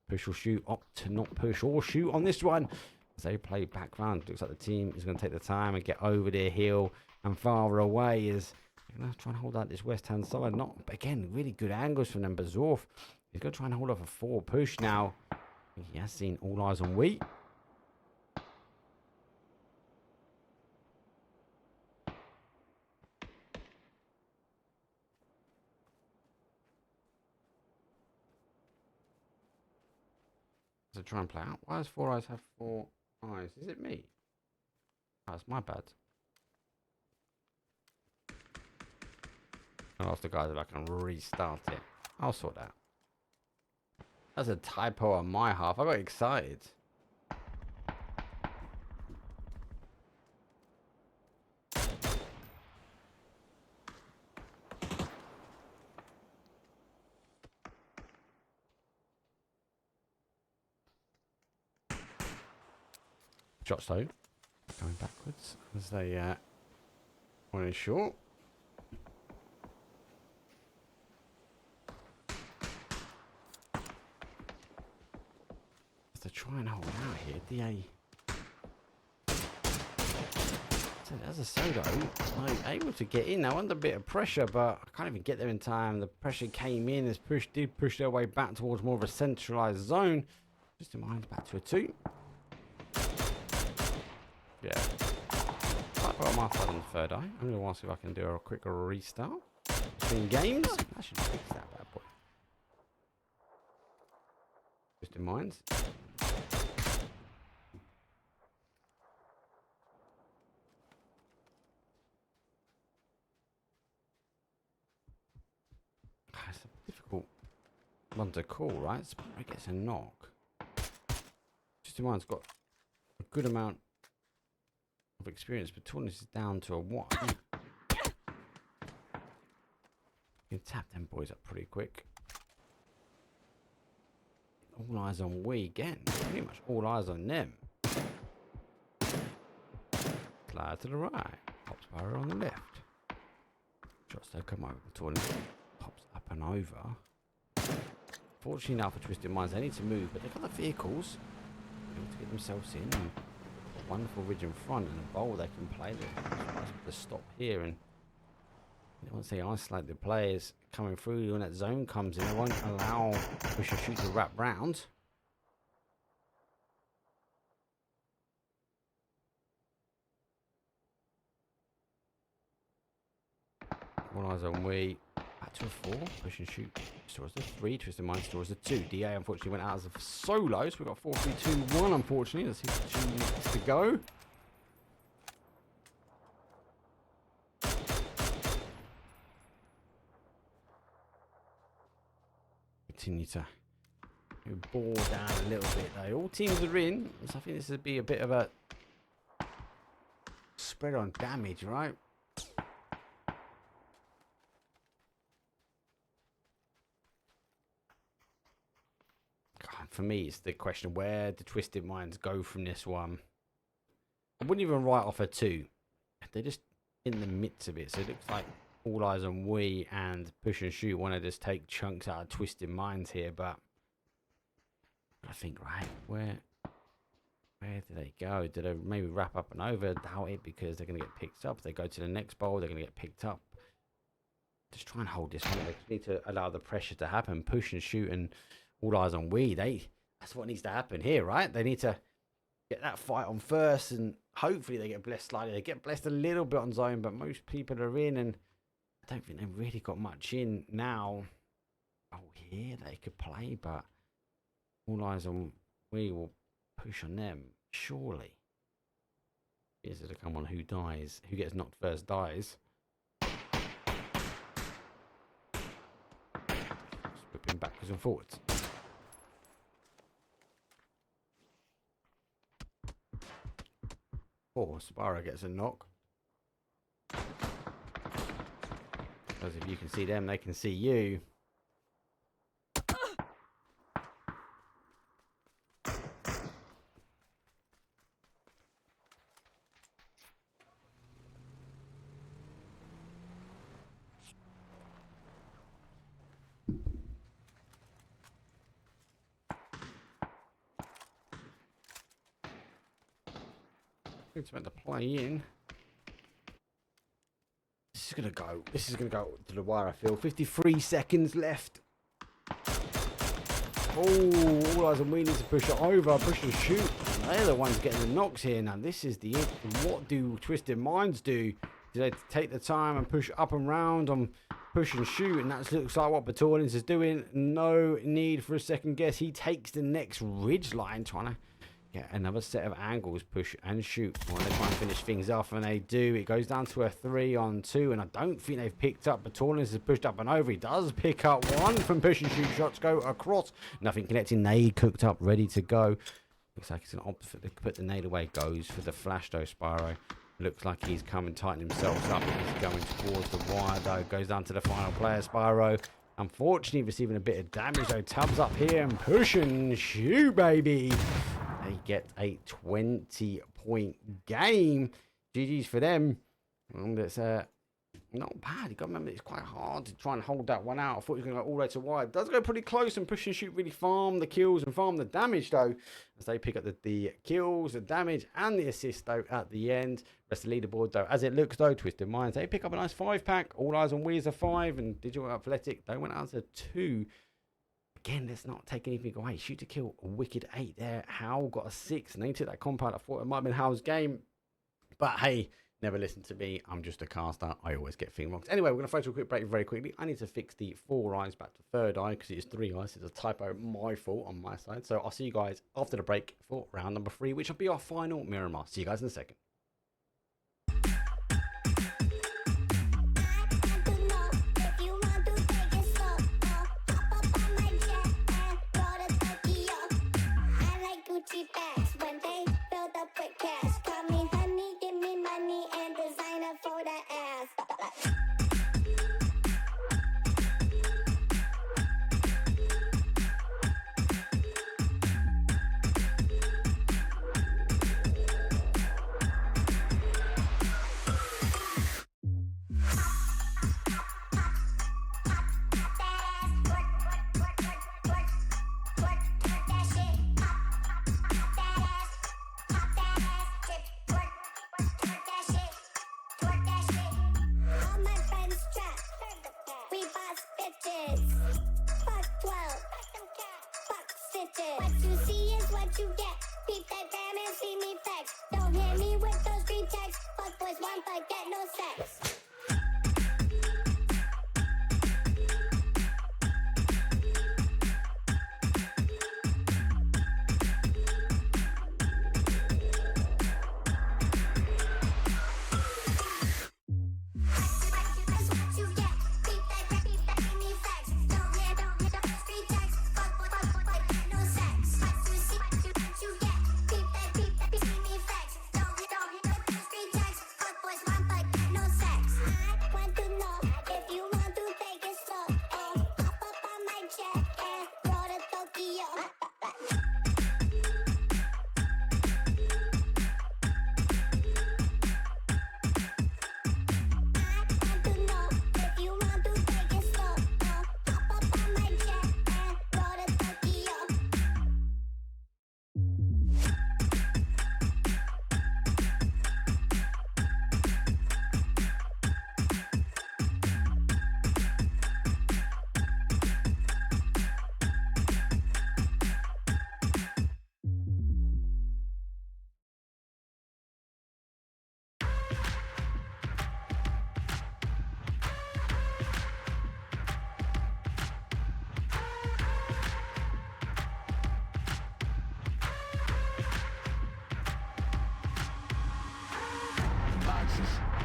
push or shoot, opt to not push or shoot on this one. As they play background, looks like the team is going to take the time and get over their hill and far away. Is going to try and hold out this west-hand side. Not, again, really good angles from them. Bazorf, he's going to try and hold off a 4 push now. He has seen all eyes on Wheat. To try and play out. Why does 4 eyes have 4 eyes? Is it me? Oh, it's my bad. I'll ask the guys if I can restart it. I'll sort that. That's a typo on my half. I got excited. Shots though, going backwards as they One is short. To try and hold out here, DA. So as a solo, I'm able to get in now under a bit of pressure, but I can't even get there in time. The pressure came in as did push their way back towards more of a centralized zone. Just in mind, back to a 2. Yeah. Quite well marked on the third eye. I'm going to want to see if I can do a quick restart between games. I should fix that bad boy. Just in mind. It's a difficult one to call, right? Spiro gets a knock. Just in mind, it's got a good amount of experience, but Tornus is down to a 1. You can tap them boys up pretty quick. All eyes on we again. Pretty much all eyes on them. Slide to the right. Pops Spiro on the left. Shots they come over. Tornus pops up and over. Fortunately now for Twisted Minds, they need to move, but they've got the vehicles to get themselves in. And a wonderful ridge in front and a bowl they can play. To stop here, and once they isolate the players coming through, when that zone comes in, they won't allow Push and Shoot to wrap round. All eyes on we. Back to a 4. Push and Shoot stores the 3. Twisted Mind stores the 2. DA unfortunately went out as a solo, so we've got 4, 3, 2, 1 unfortunately. Let's see 2 minutes to go. Continue to ball down a little bit though. All teams are in, so I think this would be a bit of a spread on damage, right? God, for me, it's the question, where do Twisted Minds go from this one? I wouldn't even write off a 2. They're just in the midst of it, so it looks like all eyes on we and Push and Shoot want to just take chunks out of Twisted Minds here, but I think, right, where do they go? Do they maybe wrap up and over? Doubt it, because they're going to get picked up. If they go to the next bowl, they're going to get picked up. Just try and hold this one. They need to allow the pressure to happen. Push and Shoot and all eyes on we. That's what needs to happen here, right? They need to get that fight on first, and hopefully they get blessed slightly. They get blessed a little bit on zone, but most people are in, and I don't think they've really got much in now. Oh, here they could play, but all eyes on we will push on them, surely. Here's to come on who dies. Who gets knocked first dies. Whipping backwards and forwards. Oh, Spiro gets a knock. Because if you can see them, they can see you. It's about to play in. This is gonna go to the wire, I feel. 53 seconds left. Oh, all eyes on we need to push it over. Push and Shoot. They're the ones getting the knocks here. Now this is the it. What do Twisted Minds do? Do they take the time and push up and round on Push and Shoot? And that looks like what Batornins is doing. No need for a second guess. He takes the next ridge line, trying to get another set of angles. Push and Shoot. Well, they try and finish things off, and they do. It goes down to a 3-on-2, and I don't think they've picked up. Batornins has pushed up and over. He does pick up one from Push and Shoot. Shots go across. Nothing connecting. Nade cooked up, ready to go. Looks like it's an opposite to put the nade away. Goes for the flash though, Spiro. Looks like he's come and tightened himself up. He's going towards the wire though. Goes down to the final player, Spiro. Unfortunately receiving a bit of damage though. Tubs up here and Push and Shoot, baby. They get a 20-point game. GG's for them. And it's not bad. You got to remember, it's quite hard to try and hold that one out. I thought he was going to go all the way to wide. It does go pretty close and push and shoot, really farm the kills and farm the damage, though, as they pick up the kills, the damage, and the assist, though, at the end. Rest of the leaderboard, though, as it looks, though, Twisted Minds, they pick up a nice 5-pack. All Eyes on Weezer 5, and Digital Athletic, they went out to 2. Again, let's not take anything away. Shoot to kill, a wicked 8 there. Howl got a 6, and they took that compound. I thought it might have been Howl's game. But, hey, never listen to me. I'm just a caster. I always get things wrong. Anyway, we're going to focus on a quick break very quickly. I need to fix the 4 eyes back to 3rd eye because it's 3 eyes. It's a typo, my fault on my side. So I'll see you guys after the break for round number 3, which will be our final Miramar. See you guys in a second. What you see is what you get. Peep that damn and see me flex. Don't hit me with those green texts. Fuck boys want but get no sex.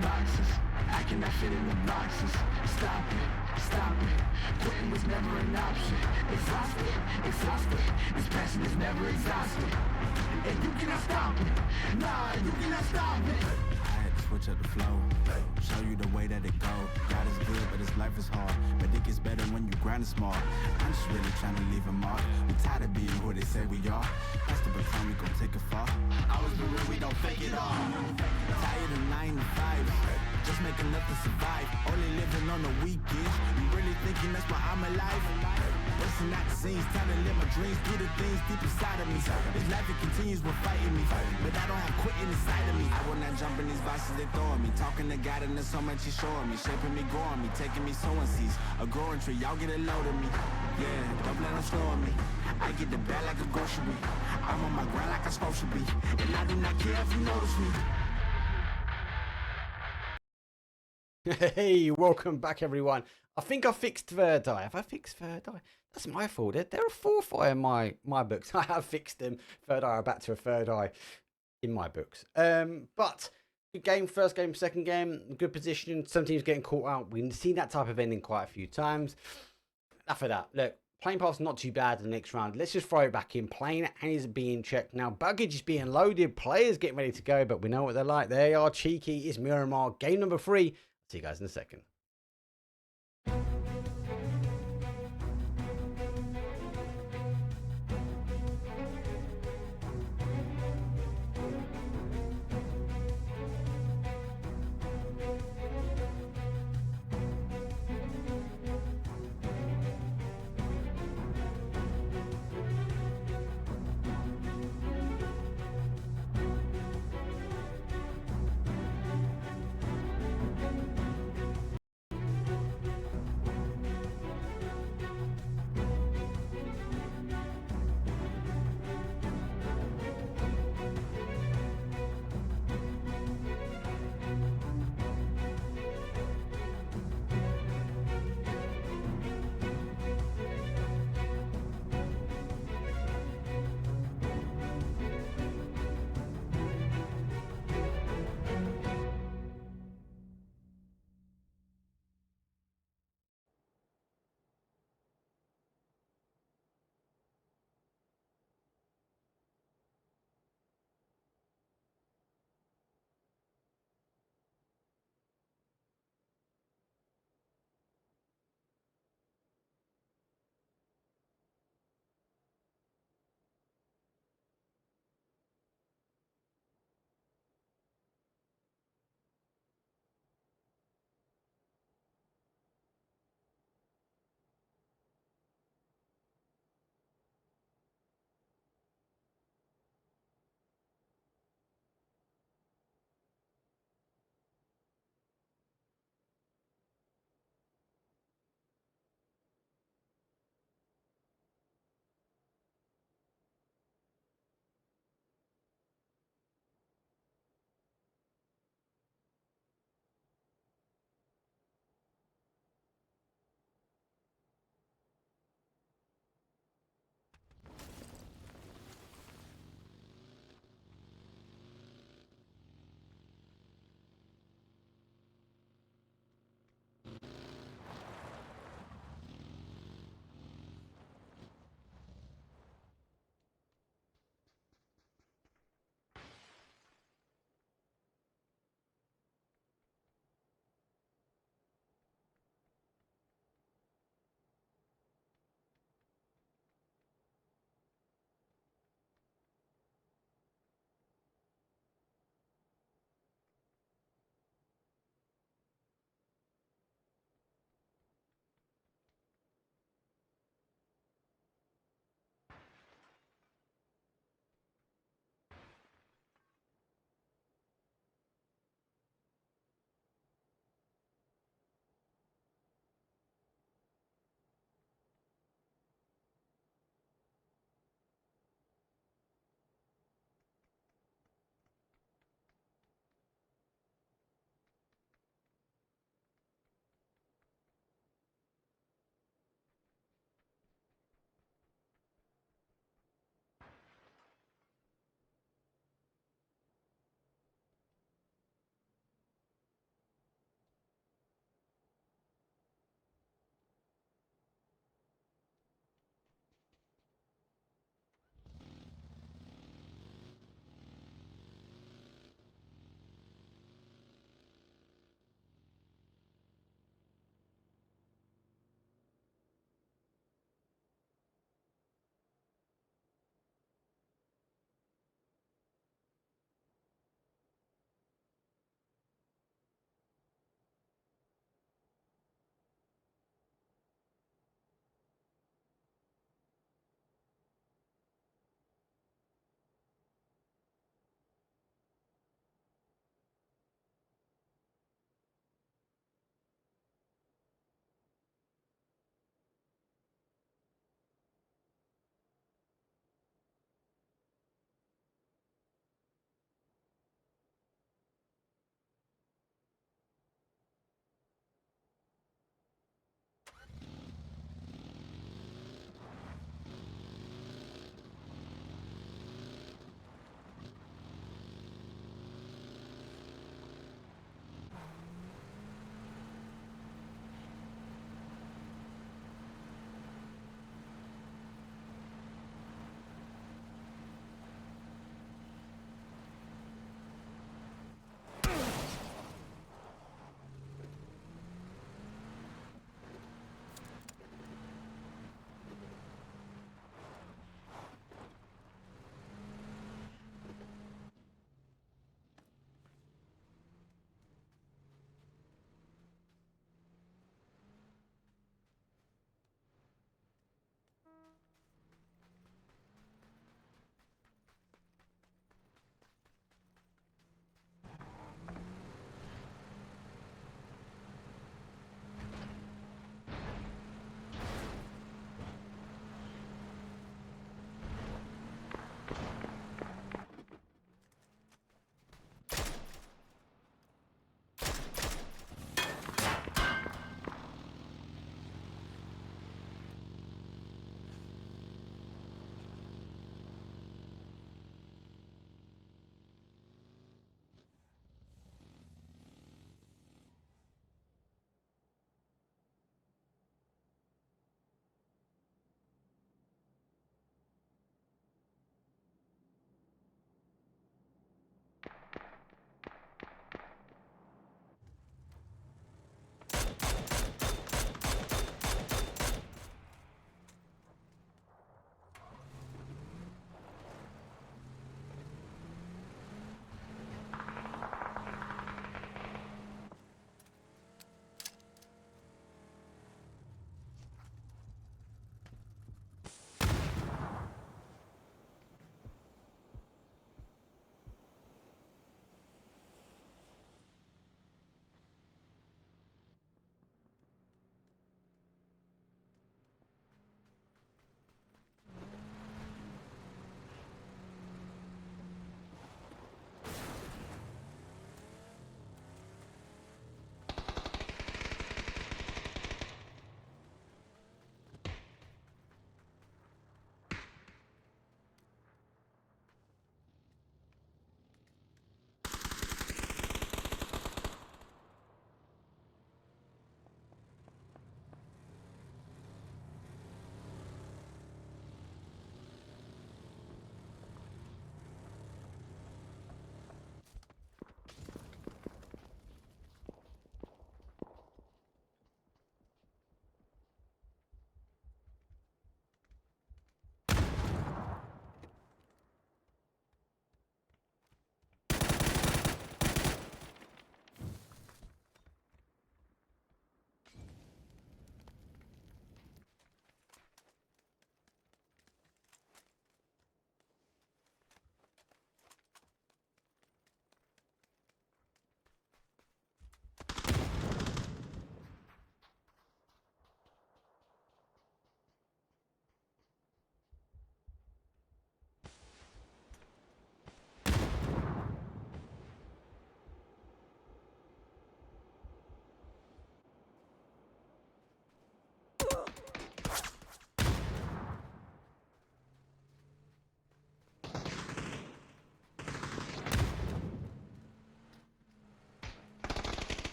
Boxes, I cannot fit in the boxes. Stop it, quitting was never an option. Exhausted, this passion is never exhausted. And you cannot stop it, nah, you cannot stop it. I had to switch up the flow, show you the way that it go. God is good, but his life is hard. But it gets better when you grind it smart. I'm just really trying to leave a mark. We tired of being who they say we are. That's the baton, we gon' take it far. Always been real, we don't fake it all. Tired of 9 to 5, just make enough to survive. Only living on the weekends. You really thinking that's why I'm alive? Racing out the scenes, time to live my dreams, do the things deep inside of me. This life it continues with fighting me, but I don't have quitting inside of me. I will not jump in these vices they throwing me. Talking to God and there's so much he's showing me, shaping me, growing me, taking me sowing seeds. A growing tree, y'all get a load of me. Yeah, don't let them slow me. I get the bag like a grocery. I'm on my grind like I'm supposed to be, and I do not care if you notice me. Hey, welcome back, everyone. I think I fixed 3rd eye. Have I fixed 3rd eye? That's my fault. There are 4th eye in my books. I have fixed them. 3rd eye, back to a 3rd eye in my books. But good game, first game, second game, good position. Some teams getting caught out. We've seen that type of ending quite a few times. Enough of that. Look, playing path's not too bad in the next round. Let's just throw it back in. Playing is being checked now. Baggage is being loaded. Players getting ready to go, but we know what they're like. They are cheeky. It's Miramar. Game number 3. See you guys in a second.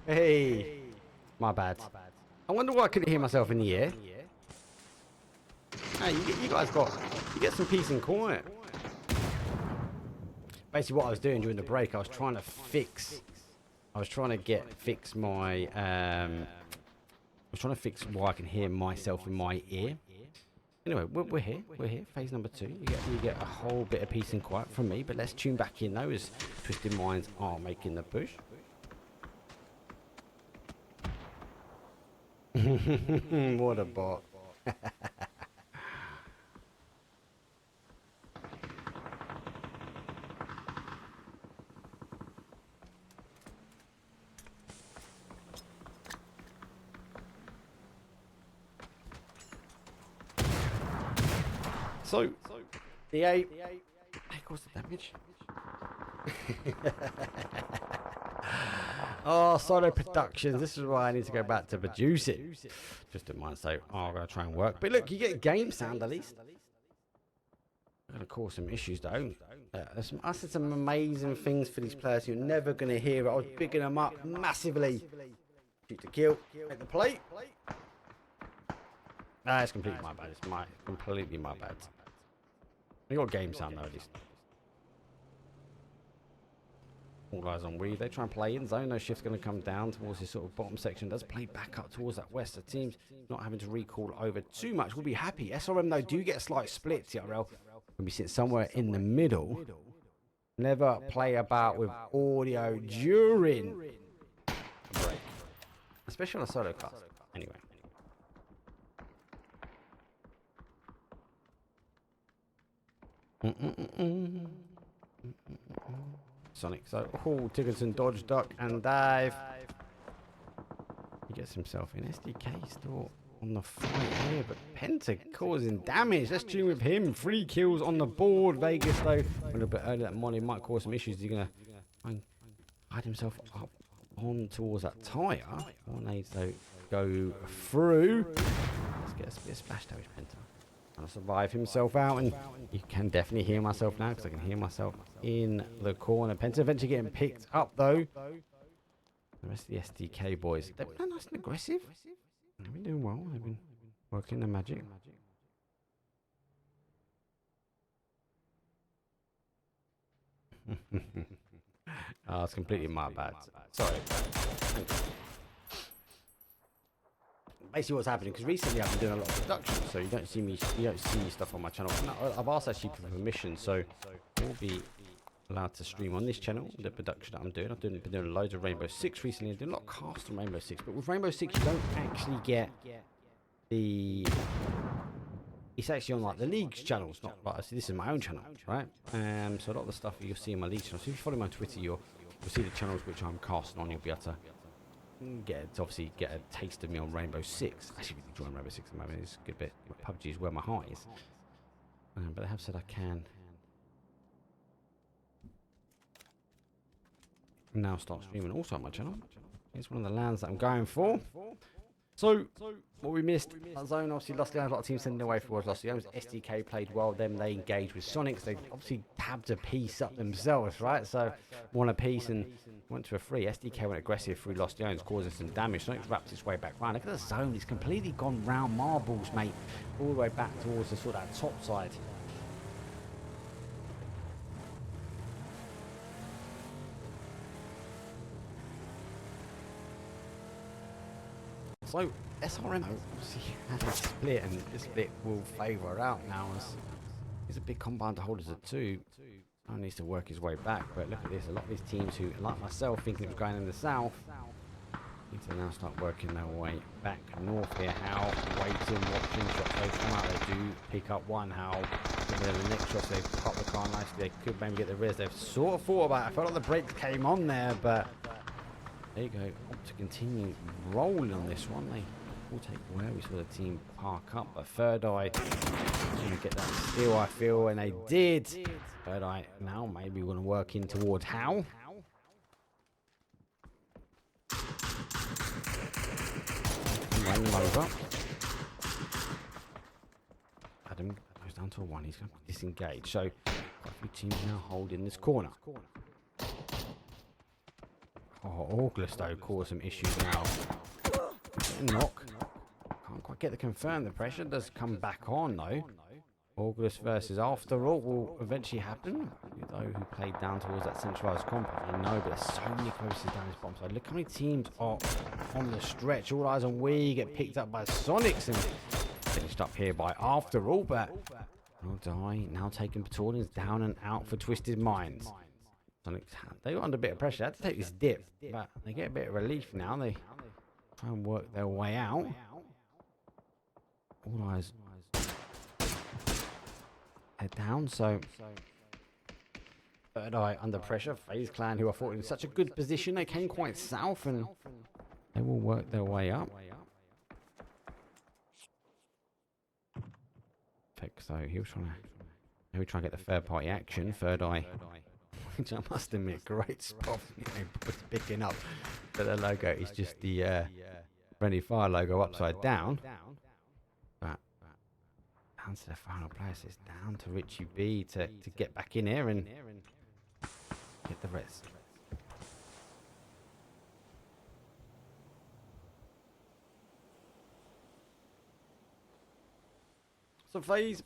Hey. My bad. I wonder why I couldn't hear myself in the air. Hey, you guys get some peace and quiet. Basically, what I was doing during the break, I was trying to fix my, I was trying to fix why I can hear myself in my ear. Anyway, we're here. Phase number 2. You get a whole bit of peace and quiet from me, but let's tune back in though, as Twisted Minds are making the push. What a bot. So the A caused the damage. Oh, Solo Productions. This is why I need to go back to produce it. Just didn't mind say, oh, I'm going to try and work. But look, you get game sound at least. Going to cause some issues though. I said some amazing things for these players. You're never going to hear it. I was bigging them up massively. Shoot to kill. Make the play. Nah, it's completely my bad. It's completely my bad. We got game sound though at least. All eyes on Weed. They try and play in zone. No shift's going to come down towards this sort of bottom section. Does play back up towards that west. The team's not having to recall over too much. We'll be happy. SRM though do get a slight split. TRL when we sit somewhere in the middle. Never play about with audio during a break, especially on a solo cast. Anyway. Sonic, so Tickerson dodge, duck, and dive. He gets himself in. SDK still on the fight here, but Penta causing damage. Let's tune with him. 3 kills on the board. Vegas though, a little bit earlier. That Molly might cause some issues. He's gonna hide himself up on towards that tire. One needs to go through. Let's get a bit of splash damage, Penta. I'll survive himself out, and you can definitely hear myself now because I can hear myself in the corner. Penta eventually getting picked up though. The rest of the SDK boys, they've been nice and aggressive. They've been doing well. They've been working the magic. Oh, it's completely my bad. Sorry. Basically what's happening, because recently I've been doing a lot of production, so you don't see stuff on my channel. No, I've asked actually for permission, so we'll be allowed to stream on this channel the production that I'm doing. I've been doing loads of Rainbow Six recently. I'm doing a lot of cast on Rainbow Six, but with Rainbow Six you don't actually get the... It's actually on like the league's channels, not like this is my own channel, right? So a lot of the stuff you'll see in my league channel. So if you follow me on Twitter, you'll see the channels which I'm casting on. You'll be able to obviously get a taste of me on Rainbow Six. Actually, really enjoying Rainbow Six at the moment. It's a good bit. PUBG is where my heart is. But they have said I can now start streaming also on my channel. It's one of the lands that I'm going for. So, what we missed, Zone obviously Lost Leons, a lot of teams sending away for Lost Leons. SDK played well, then they engaged with Sonics. They obviously tabbed a piece up themselves, right? So, won a piece and went to a 3. SDK went aggressive through Lost Leons, causing some damage. Sonics wrapped its way back round. Look at the zone, it's completely gone round marbles, mate. All the way back towards the sort of that top side. So SRM obviously had a split, and this split will favour out now as he's a big combine to hold as a 2. He needs to work his way back, but look at this, a lot of these teams who, like myself, thinking it was going in the south, need to now start working their way back north here. How waiting, watching, shots they come out, they do pick up one. How then the next shot they pop the car nicely, they could maybe get the res. They've sort of thought about it. I felt like the brakes came on there, but there you go. Opt to continue rolling on this one. They will take where we saw the team park up. But Third Eye going to get that steal, I feel, and they did. Third Eye now maybe going to work in towards How. Running over. Adam goes down to a 1. He's going to disengage. So quite a few teams now holding this corner. Oh, August though caused some issues now. Knock. Can't quite get the confirm. The pressure does come back on though. August versus After All will eventually happen. Though who played down towards that centralised comp, I know, but there's so many closes down this bottom side. Look how many teams are on the stretch. All eyes on we get picked up by Sonics and finished up here by After All, but will die now taking Battalions down and out for Twisted Minds. Sonics, they got under a bit of pressure. They had to take this dip, but they get a bit of relief now. They try and work their way out. All eyes head down, so Third Eye under pressure. FaZe Clan, who I thought in such a good position, they came quite south and they will work their way up. So he was trying to get the third party action. Third Eye, which I must admit, great spot picking up. But the logo is just the Friendly Fire logo upside down. But down to the final place. It's down to Richie B to get back in here and get the rest. So FaZe,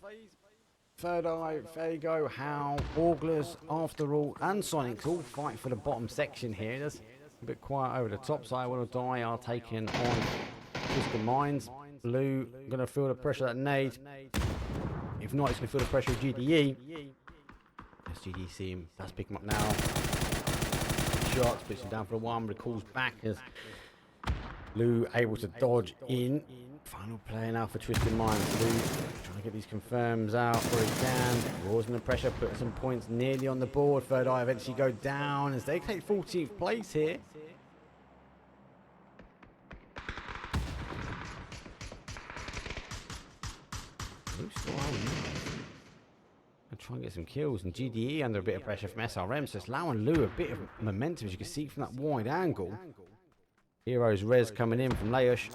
Third Eye, Fago, How, Auglers, After All, and Sonics all fight for the bottom section here. There's a bit quiet over the top side. Will Die are taking on Twisted Minds. Blue gonna feel the pressure of that nade. If not, it's gonna feel the pressure of GDE. As GDE see him, does pick him up now. Shots, puts him down for a one, recalls back as Lou able to dodge in. Final play now for Twisted Minds. Lou trying to get these confirms out where he can. Roars in the pressure, put some points nearly on the board. Third Eye eventually go down as they take 14th place here. Luke's still on. And try and get some kills. And GDE under a bit of pressure from SRM, so it's allowing Lou a bit of momentum, as you can see from that wide angle. Heroes res coming in from Leosh.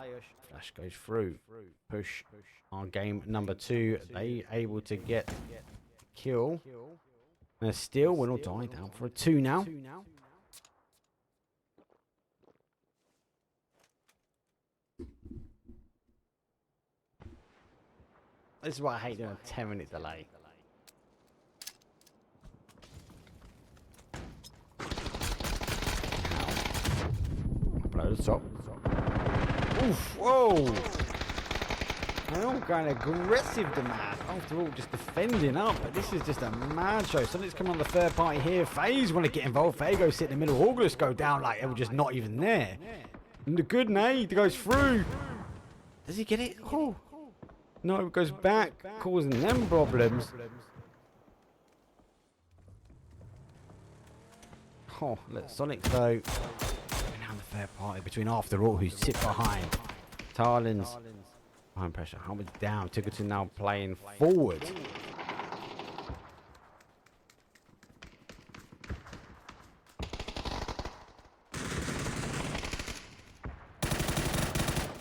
Flash goes through. Push on game number 2. They able to get kill. And still Will Die down for a 2 now. This is why I hate doing a 10-minute delay. Blow the top. Oof, whoa! They're all going aggressive, the man. After all, just defending up, but this is just a mad show. Something's coming on the third party here. FaZe want to get involved. Fago sit in the middle. August go down like they were just not even there. And the good nade goes through. Does he get it? Oh. No, it goes back, causing them problems. Oh, look, Sonic though. Now the third party between After All, who sit behind. Tarlins behind pressure. Howard's down. Tickerton now playing forward.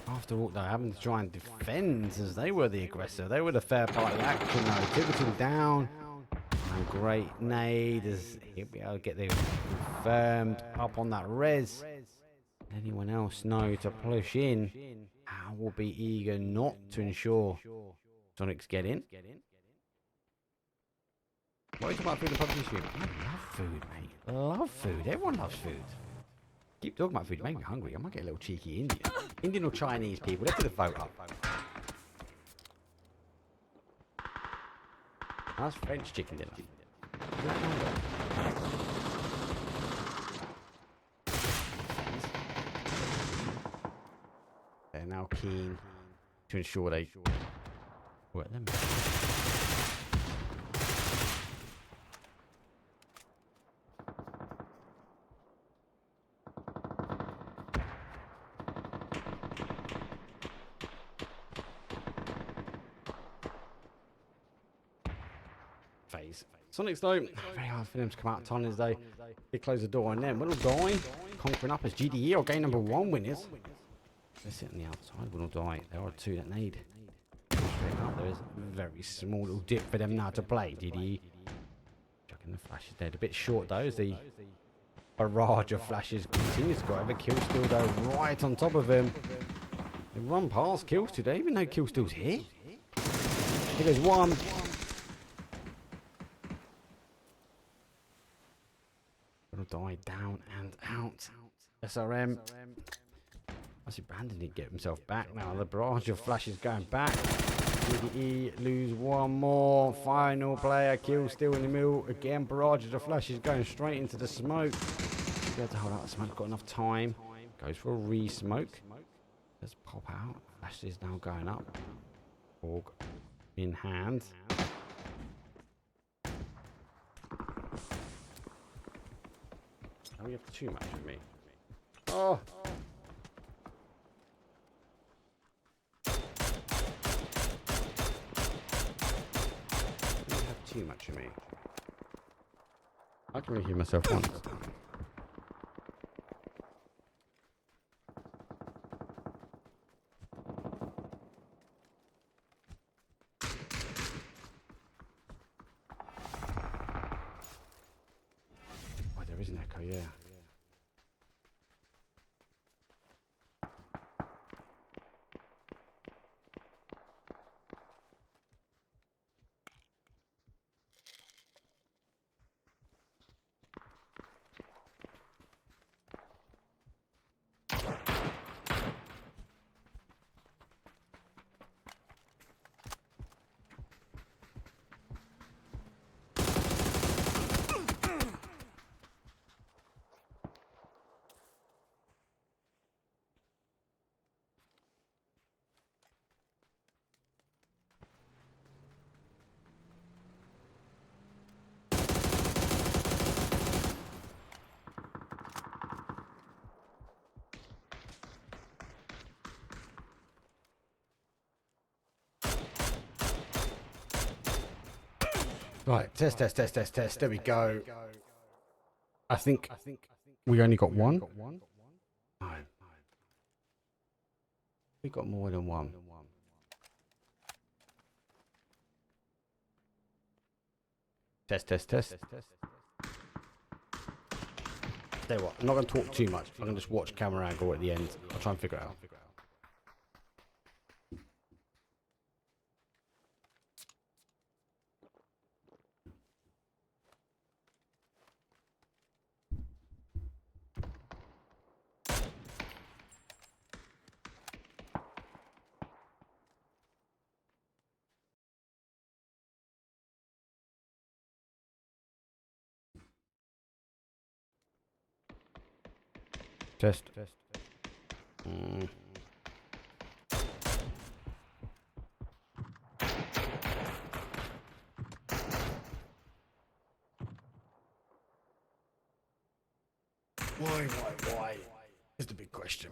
After All, though, having to try and defend as they were the aggressor. They were the fair party action though. Tickerton down. And great nade as he'll be able to get the confirmed up on that res. Anyone else know to push in? I will be eager not to ensure Sonics get in. What are you talking about food and PUBG stream? I love food, mate. Love food. Everyone loves food. Keep talking about food. You make me hungry. I might get a little cheeky Indian. Indian or Chinese people. Let's put the vote up. That's French chicken dinner. They're now keen to ensure they work them. FaZe. Sonics though, very hard for them to come out of tunnels though. They close the door on them. Will Die conquering up as GDE or game number 1 winners. They're sitting on the outside. Will Die. There are 2 that need. Straight up, there is a very small little dip for them now to play. GDE chucking the flashes dead. A bit short though as the barrage of flashes continues to go over. Killstill though right on top of him. They run past Killstill. They don't even know Killstill's here. Here goes one. Gonna die down and out. SRM. I see Brandon didn't get himself back now. The barrage of flashes going back. DDE lose one more. Final player. Killstill in the middle. Again, barrage of the flashes going straight into the smoke. Be able to hold out the smoke. Got enough time. Goes for a re-smoke. Let's pop out. Flash is now going up. Org in hand. Oh, you have too much of me. Oh! You have too much of me. I can reheal myself once. There is an echo, yeah. Right, test. There we go. I think we only got one. No. We got more than one. Test. Tell you what, I'm not going to talk too much. I'm going to just watch camera angle at the end. I'll try and figure it out. Test. Why? Is the big question.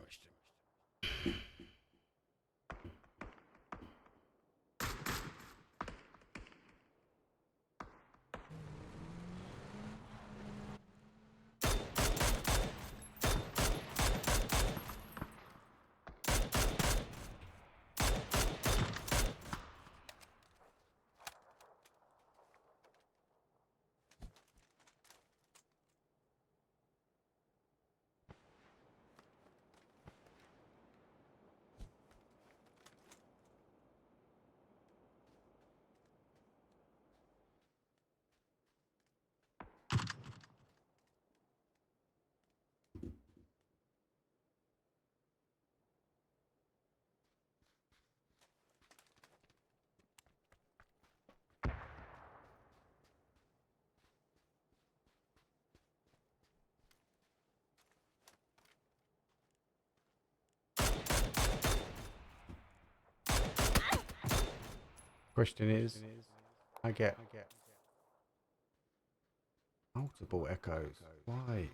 Question is, I get multiple echoes. Why?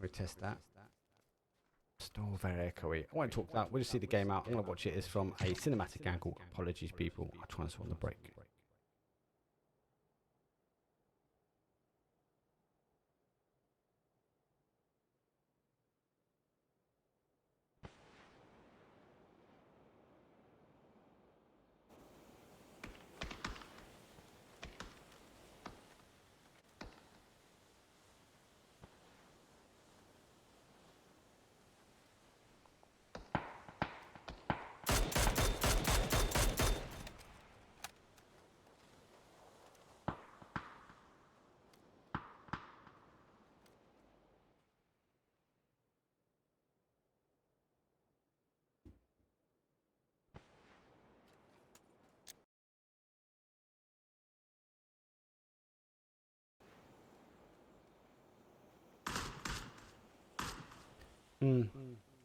We test that. Still very echoey. I won't talk that. We'll just see the game out. I'm going to watch it. It's from a cinematic angle. Apologies, people. I'll try and sort on the break.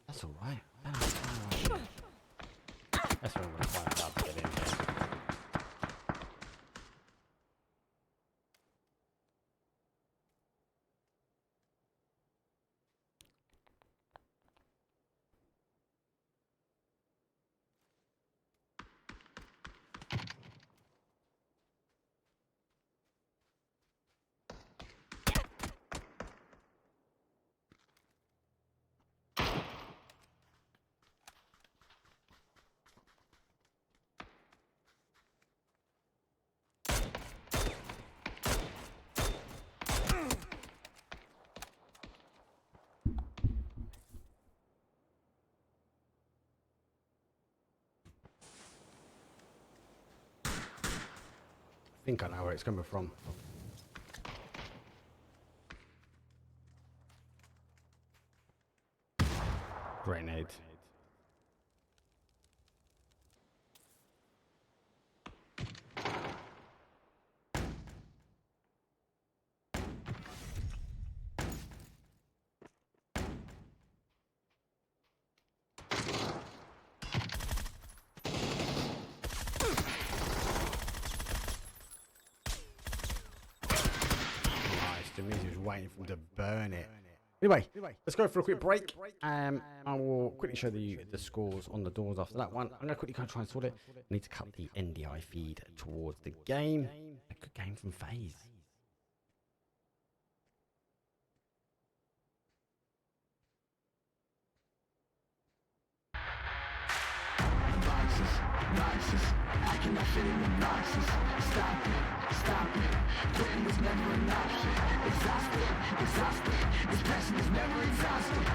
That's all right. That's what I'm going to find out to get in here. I think I know where it's coming from. Grenade. Waiting for him to burn it. Anyway, let's go for a quick break. I will quickly show you the scores on the doors after that one. I'm going to quickly go try and sort it. I need to cut the NDI feed towards the game. A good game from FaZe. Boxes, I cannot fit in the boxes. Stop it, quitting was never an option. Exhausted, this passion is never exhausted.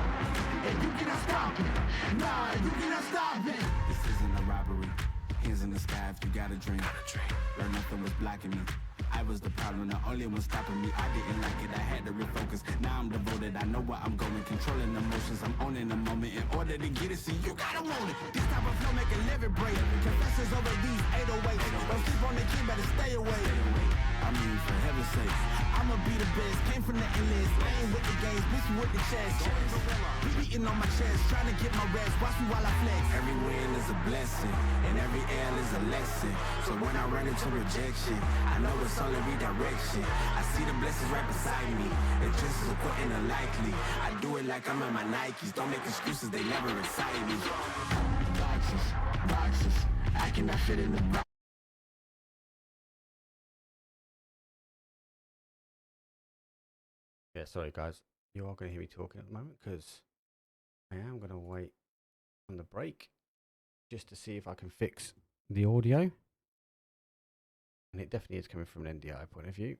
And you cannot stop it, nah, you cannot stop it. This isn't a robbery. Hands in the sky if you got a dream. Learn nothing was blocking me. I was the problem, the only one stopping me. I didn't like it, I had to refocus. Now I'm devoted, I know where I'm going. Controlling emotions, I'm owning the moment. In order to get it, see, you gotta want it. This type of flow make a living break. Confessions over these 808s. Don't sleep on the king, better stay away. I mean, for heaven's sake, I'ma be the best. Came from the endless, playing with the games, bitching with the chest. Be beating on my chest, trying to get my rest. Watch me while I flex. Every win is a blessing, and every L is a lesson. So when I run into rejection, I know it's only redirection. I see the blessings right beside me. The chances of quitting are likely. I do it like I'm in my Nikes. Don't make excuses, they never excite me. Boxes, I cannot fit in the box. Yeah, sorry guys. You are going to hear me talking at the moment because I am going to wait on the break just to see if I can fix the audio. And it definitely is coming from an NDI point of view.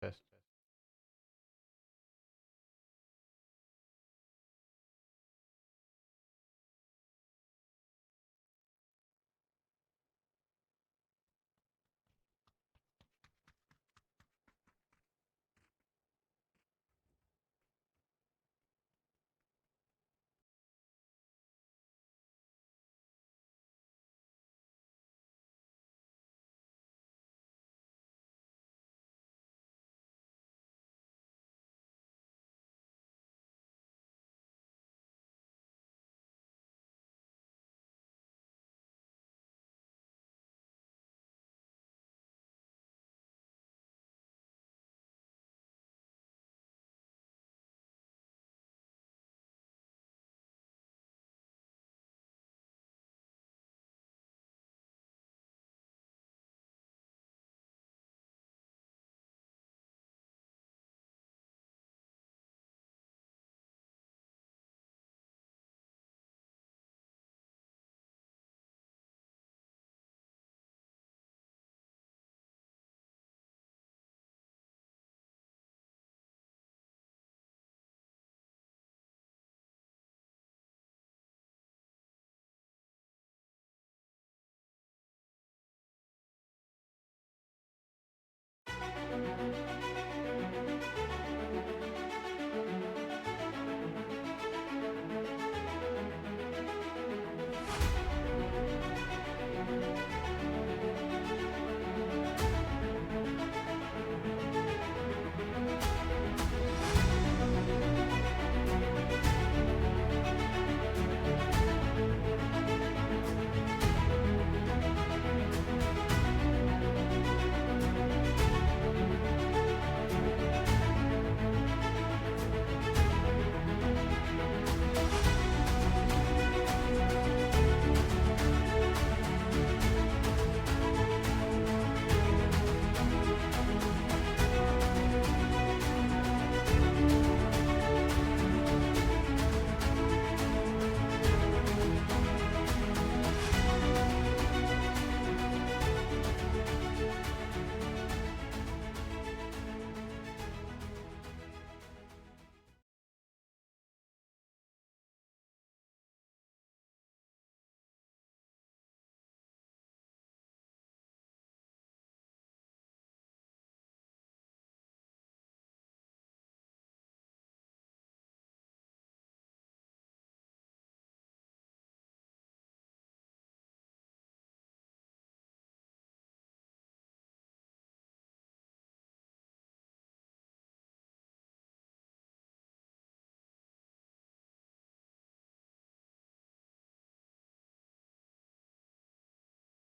Test.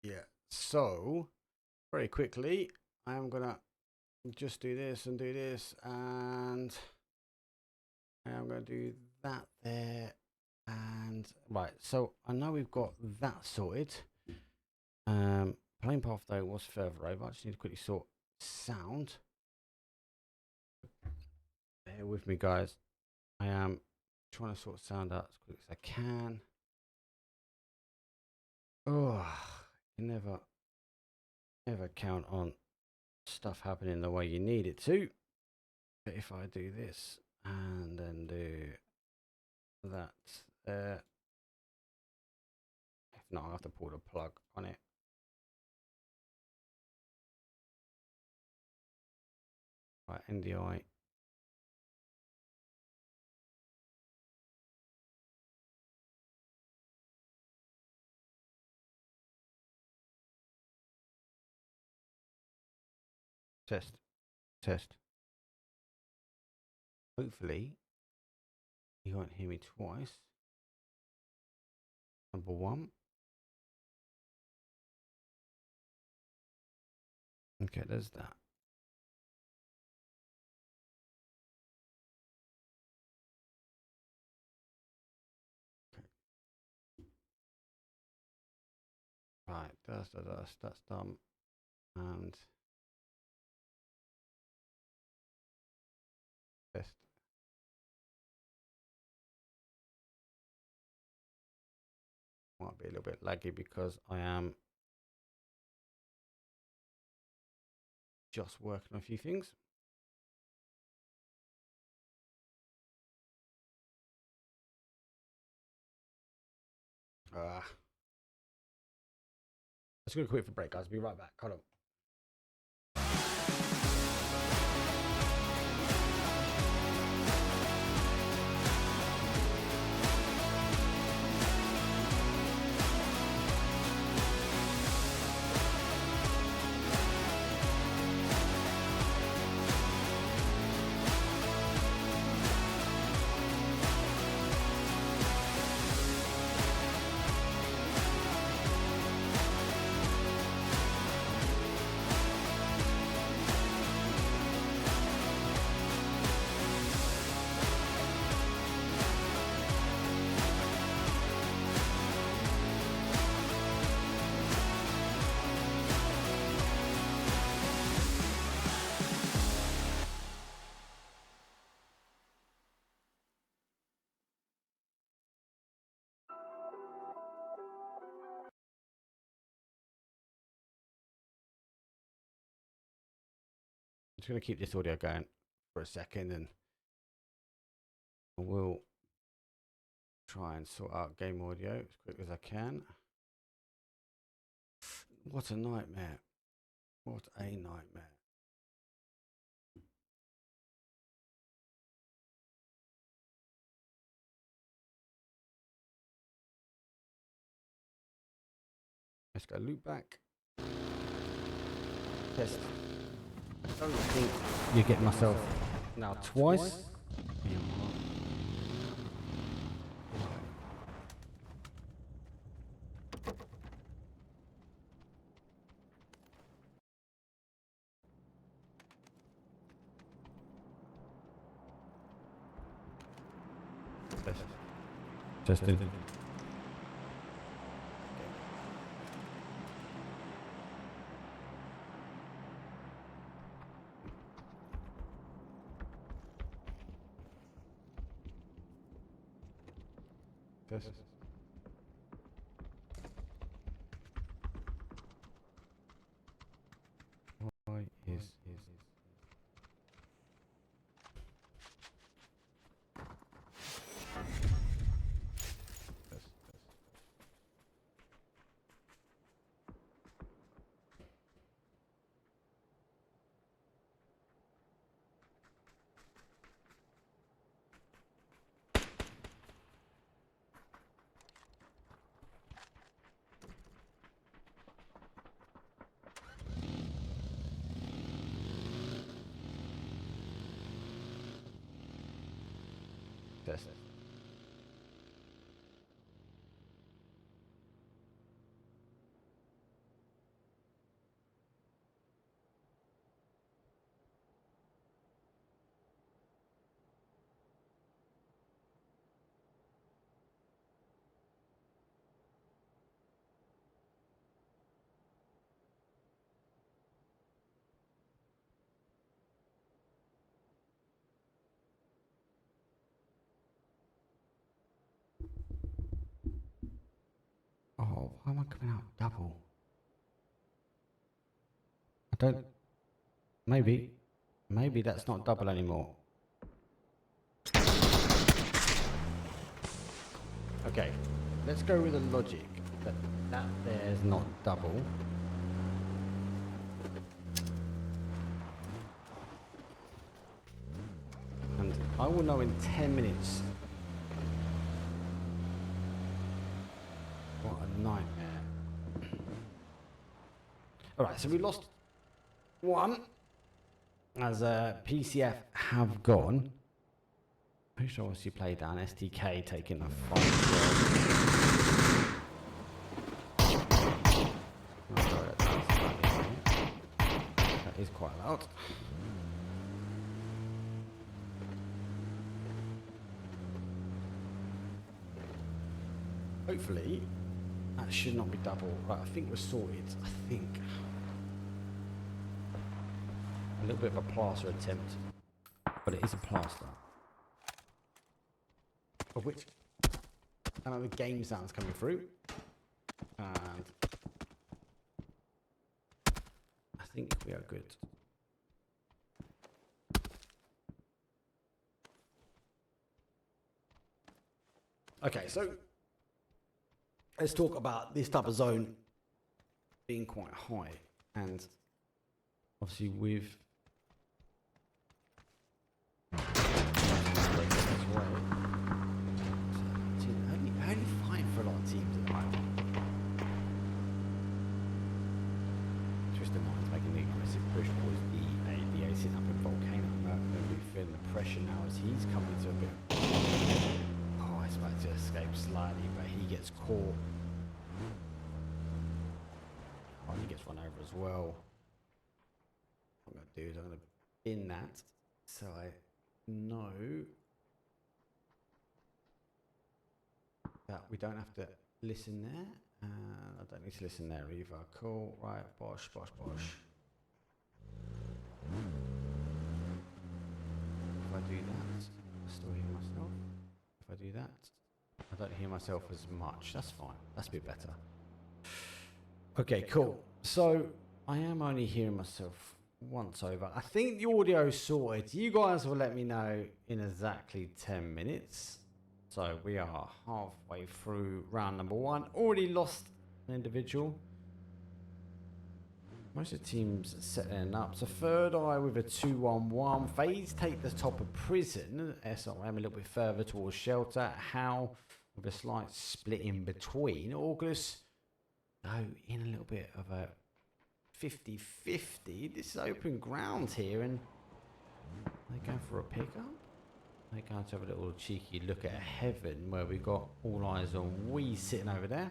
Yeah. So very quickly, I am gonna just do this and do this, and I am gonna do that there, and right. So I know we've got that sorted. Plane path though was further over. I just need to quickly sort sound. Bear with me, guys. I am trying to sort sound out as quick as I can. Oh, you never count on stuff happening the way you need it to. But if I do this and then do that there, if not, I'll have to pull the plug on it. Right, NDI. Test. Hopefully, you won't hear me twice. Number one. Okay, there's that. Okay. Right, that's done. And test. Might be a little bit laggy because I am just working on a few things. Let's go quick for break, guys. Be right back. Hold on. I'm just going to keep this audio going for a second and we'll try and sort out game audio as quick as I can. What a nightmare. What a nightmare. Let's go loop back. Test. I don't think you get myself now twice. Testing. Test. Why is test? Oh, why am I coming out double? I don't. Maybe that's not double anymore. Okay, let's go with the logic that there's not double. And I will know in 10 minutes. What a nightmare. Alright, so we lost one as PCF have gone. Pretty sure you play down STK taking a fight. That is quite loud. Hopefully that should not be double. Right, I think we're sorted. I think. A little bit of a plaster attempt, but it is a plaster. Of which the game sounds coming through, and I think we are good. Okay, so let's talk about this type of zone being quite high, and obviously with only fighting for a lot of teams at the moment. Twisted Mind's making the aggressive push towards the ABA sitting up in Volcano. We're feeling the pressure now as he's coming to a bit. Oh, he's about to escape slightly, but he gets caught. Oh, he gets run over as well. What I'm going to do is I'm going to bin that so I know that we don't have to listen there. I don't need to listen there either. Cool, right, bosh, bosh, bosh. If I do that, I still hear myself. If I do that, I don't hear myself as much. That's fine, that's a bit better. Okay, cool. So I am only hearing myself once over. I think the audio is sorted. You guys will let me know in exactly 10 minutes. So we are halfway through round number 1. Already lost an individual. Most of the teams setting up. So Third Eye with a 2-1-1. FaZe take the top of Prison. SRM a little bit further towards Shelter. How with a slight split in between. August go in a little bit of a 50-50. This is open ground here, and they're going for a pickup. They're going to have a little cheeky look at Heaven, where we've got all eyes on Wee sitting over there.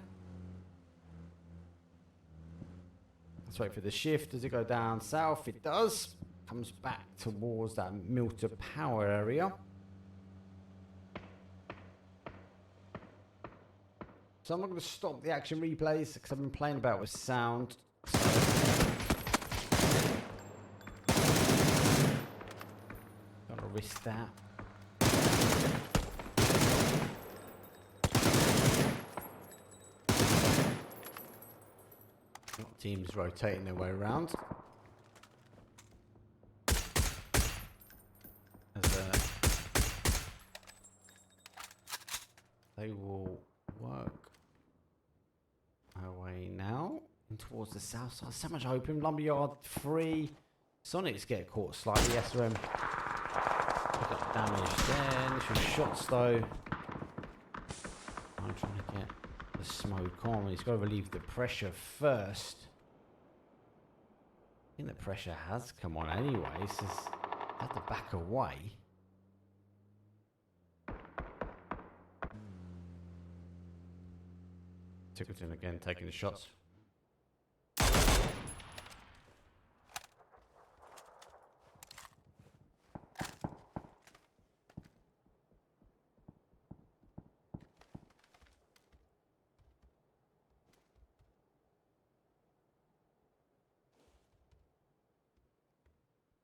Let's wait for the shift. Does it go down south? It does. Comes back towards that Milter Power area. So I'm not going to stop the action replays because I've been playing about with sound. Gonna risk that. Teams rotating their way around. They will work our way now in towards the south side. So much open. Lumberyard free. Sonics get caught slightly. SRM. Look at the damage there. Initial shots though. I'm trying to get the smoke on. He's got to relieve the pressure first. I think the pressure has come on anyway. So I have to back away. Tickleton again taking the shots.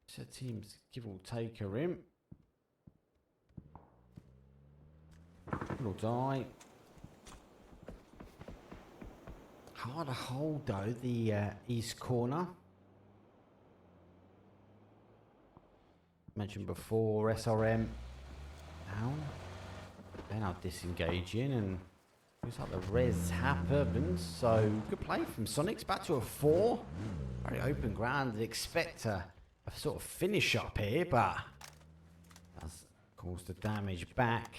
So teams give or take her in. Will die. Hard to hold though, the east corner. Mentioned before, SRM down. They're now disengaging, and looks like the res happens. So good play from Sonics. Back to a 4. Very open ground. Expect a sort of finish up here, but that's caused the damage back.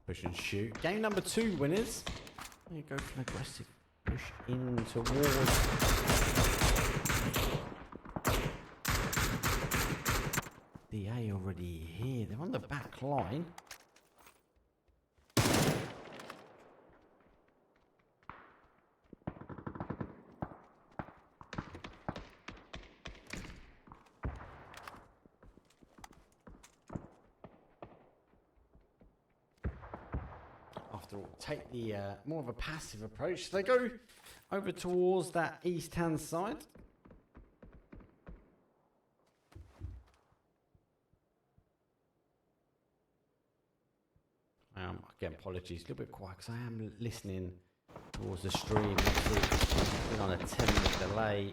Push and shoot. Game number 2 winners. There you go for an aggressive push in towards. DA already here. They're on the back line. Take the more of a passive approach. So they go over towards that east hand side. apologies. A little bit quiet because I am listening towards the stream. It's been on a 10-minute delay.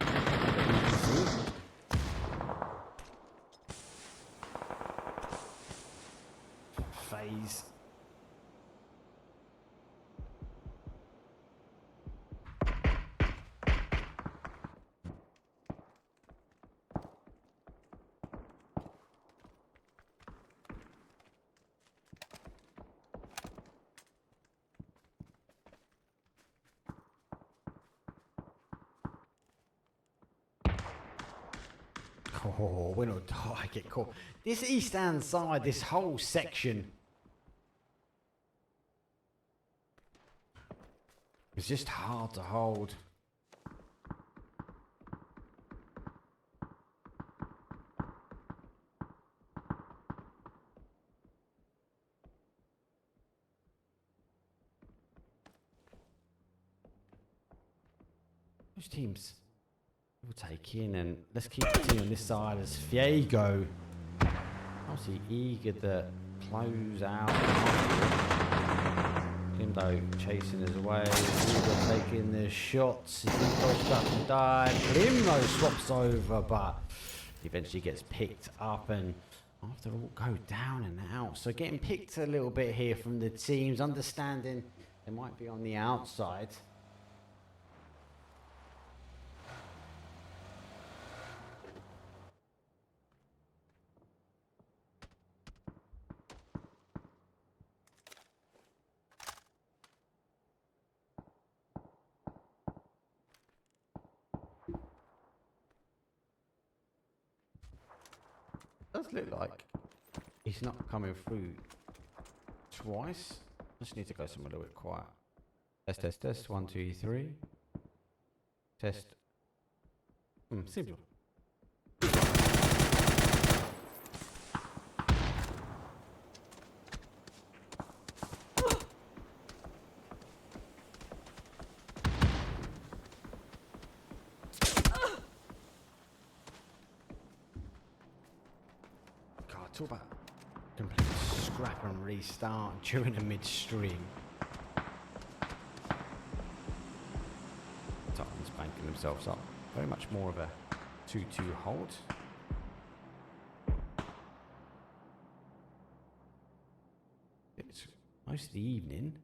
Phase. Oh, we're not. Oh, I get caught. This east hand side, this whole section is just hard to hold. Those teams will take in, and let's keep the team on this side as Fiego obviously eager to close out. Klimdo chasing his way, Fiego taking the shots, he's stuck and dive. Klimdo swaps over, but eventually gets picked up, and after all go down and out. So getting picked a little bit here from the teams, understanding they might be on the outside. Does look like he's not coming through twice. Just need to go somewhere a little bit quiet. Test, test, test. 1, 2, 3. Test. Simple. Talk about complete scrap and restart during a midstream. Titans banking themselves up. Very much more of a 2-2 hold. It's most of the evening.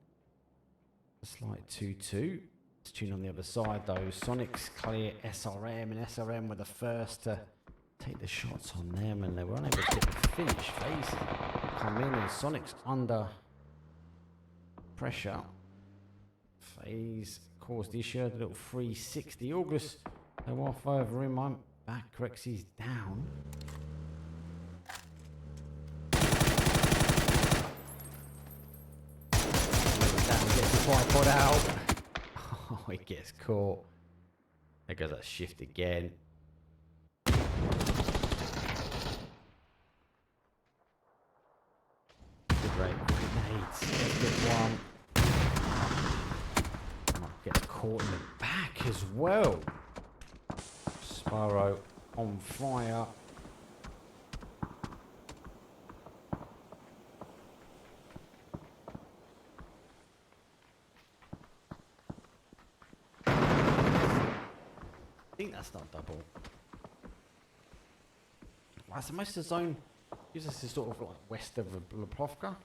A slight 2-2. Let's tune on the other side though. Sonic's clear SRM, and SRM were the first to take the shots on them, and they were unable to get the finish. Phase come in, and Sonic's under pressure. Phase caused the issue. The little 360. August go off over him. I'm back. Rexy's down. Down, gets the tripod out. Oh, he gets caught. There goes that shift again. Gets caught in the back as well. Sparrow on fire. I think that's not double. Right, so most of the zone gives us this sort of like west of Leprovka.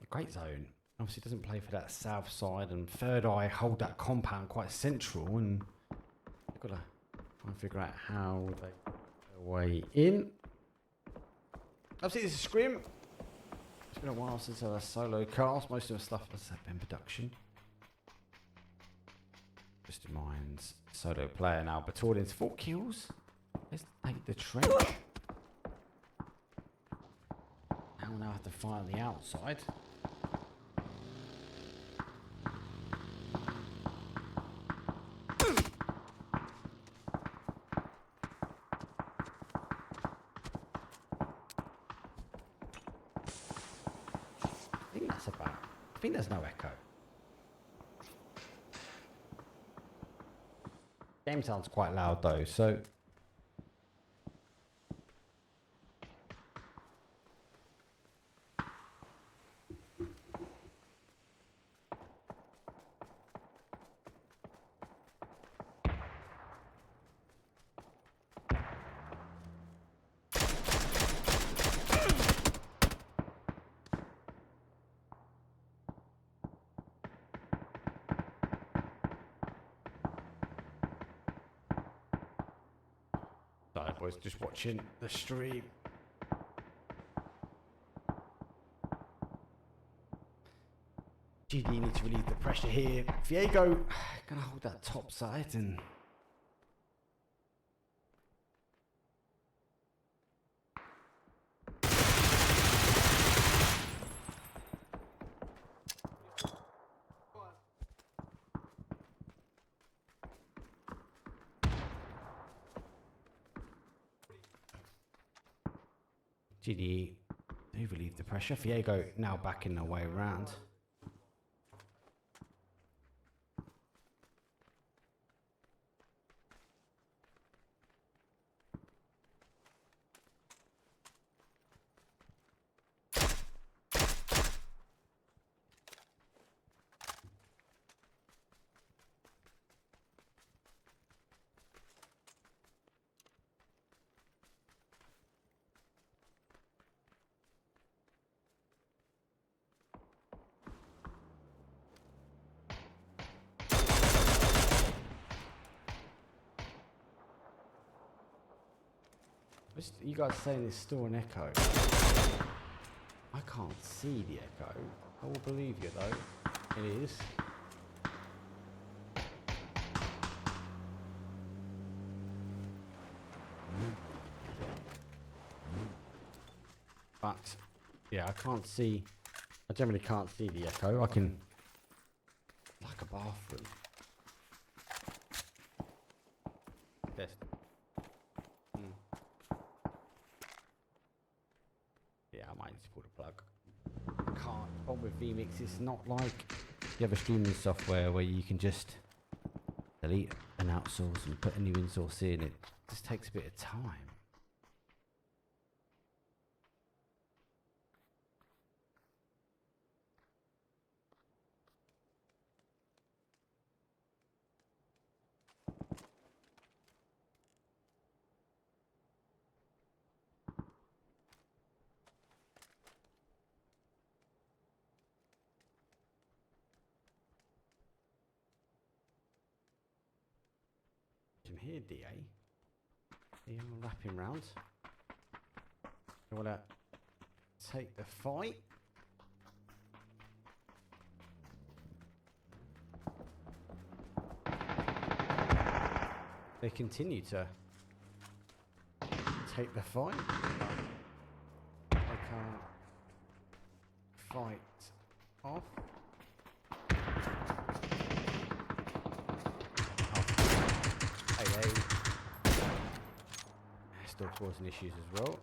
Great zone. Obviously doesn't play for that south side, and Third Eye hold that compound quite central, and they've got to try and figure out how they get their way in. Obviously it's a scrim. It's been a while since I had a solo cast. Most of the stuff has been production. Just in mind's solo player now. Batordin's 4 kills. Let's take the trench. Now we'll have to fight on the outside. think there's no echo. Game sounds quite loud though, so. Sorry, boys, just watching the stream. GD needs to relieve the pressure here. Viego gonna hold that top side and. GD do relieve the pressure. Viego now backing the way around. You guys saying there's still an echo. I can't see the echo. I will believe you though. It is. But yeah, I can't see. I generally can't see the echo. I can. Like a bathroom. Test. Yeah, I might need to pull the plug. I can't. The problem with vMix, it's not like the other streaming software where you can just delete an outsource and put a new in-source in. It just takes a bit of time. Here, DA. You're wrapping round. You want to take the fight? They continue to take the fight. They can't fight off. Still causing issues as well.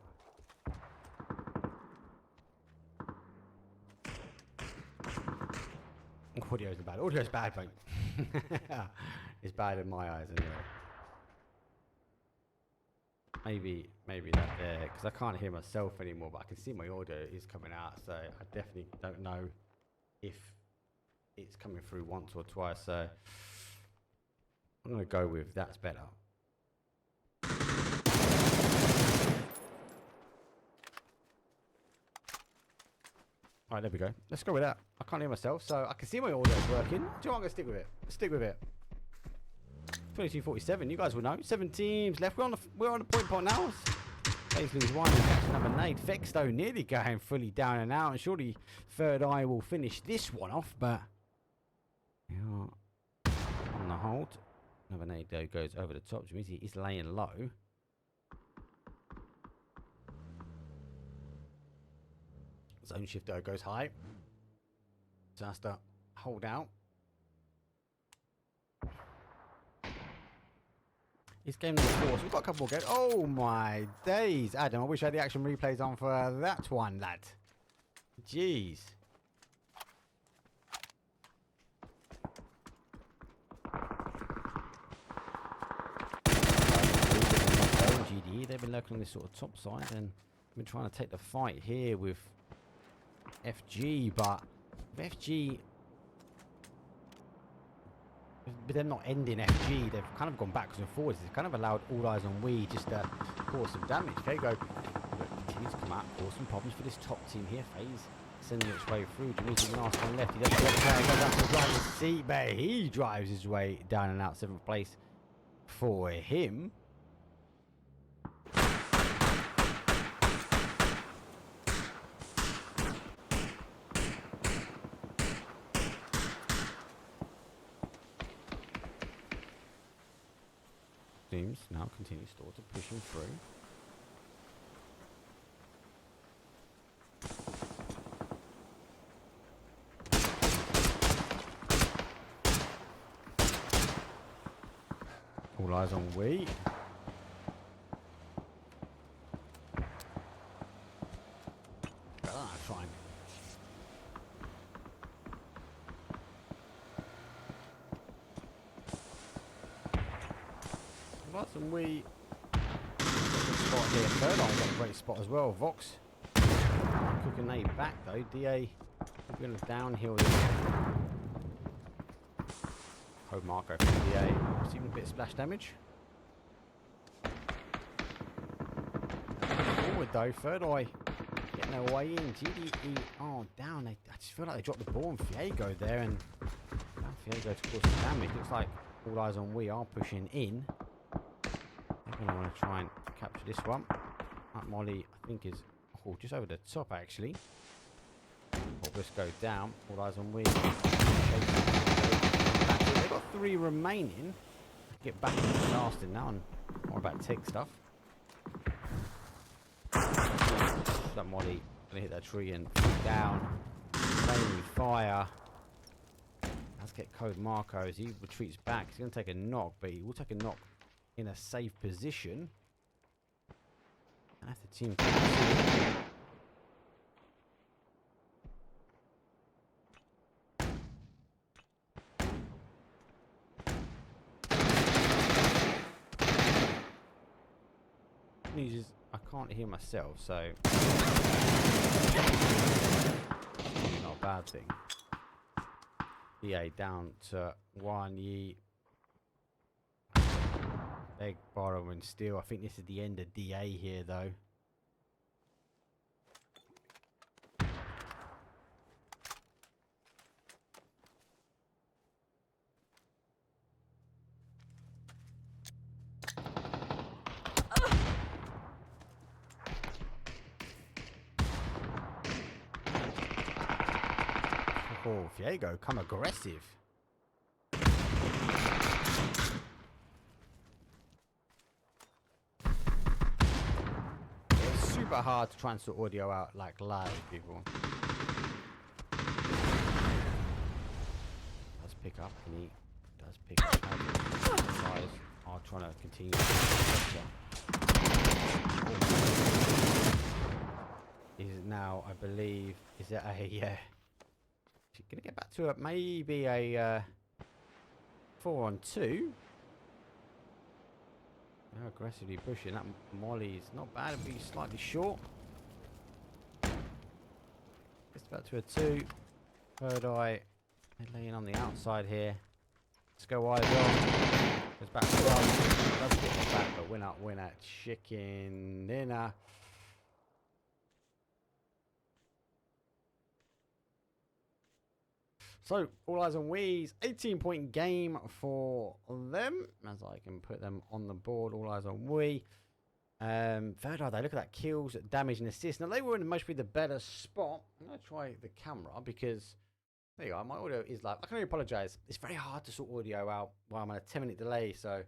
Audio's bad. Audio's bad, mate. It's bad in my eyes anyway. Maybe that there, because I can't hear myself anymore, but I can see my audio is coming out, so I definitely don't know if it's coming through once or twice, so I'm going to go with that's better. Alright, there we go. Let's go with that. I can't hear myself, so I can see my audio's working. Do you know what? I'm going to stick with it. Stick with it. 22:47. You guys will know. 7 teams left. We're on the point pot now. Paisley's one and catch another nade. Fexto nearly going fully down and out. And surely Third Eye will finish this one off, but yeah, on the hold. Another nade though goes over the top, which means he is laying low. Zone shifter goes high. Disaster, hold out. It's game number 4, so we've got a couple more games. Oh my days, Adam, I wish I had the action replays on for that one, lad. Jeez. they've been lurking on this sort of top side, and been trying to take the fight here with FG, but with FG, with them not ending FG, they've kind of gone backwards and forwards. They've kind of allowed All Eyes on We just to cause some damage. There you go. Continues to come out, cause some problems for this top team here. FaZe sending its way through. Jimmy's the last one left. He doesn't get the goes up to the driver's seat, but he drives his way down and out. 7th place for him. Teams now continue still to push him through. All eyes on We. Fine. All eyes on We. Spot here. Third eye got a great spot as well. Vox cooking a back though. DA going downhill. Code Marco from DA receiving a bit of splash damage. Forward though, third eye getting their way in. GDE down. I just feel like they dropped the ball on Fiego there, and Fiego to cause some damage. Looks like All Eyes on We are pushing in. They're going to want to try and capture this one. That Molly, I think, is just over the top actually. Briscoe down. All Eyes on We. They've got 3 remaining. Get back into the blasting now and more about tick stuff. That Molly gonna hit that tree and down. Mainly fire. Let's get Code Marco as he retreats back. He's gonna take a knock, but he will take a knock in a safe position. And that's the team. News is I can't hear myself, so not a bad thing. EA down to 1. Ye beg, borrow and steal. I think this is the end of DA here though. Oh, Fiego, come aggressive. It's super hard to try and sort audio out like live, people. Does pick up, and he does pick up. Guys are trying to continue. Is now, I believe, is it a gonna get back to maybe a 4-on-2. Now aggressively pushing. That Molly's not bad, it'll be slightly short. Gets back to a 2. Third eye. They're laying on the outside here. Let's go eyes on. Goes back to 1. Does get the back, but winner, chicken dinner. So, All Eyes on We's 18-point game for them, as I can put them on the board. All Eyes on We. Third eye, look at that. Kills, damage, and assists. Now, they were in mostly the better spot. I'm going to try the camera because, there you go, my audio is like, I can only apologise. It's very hard to sort audio out while I'm on a 10-minute delay, so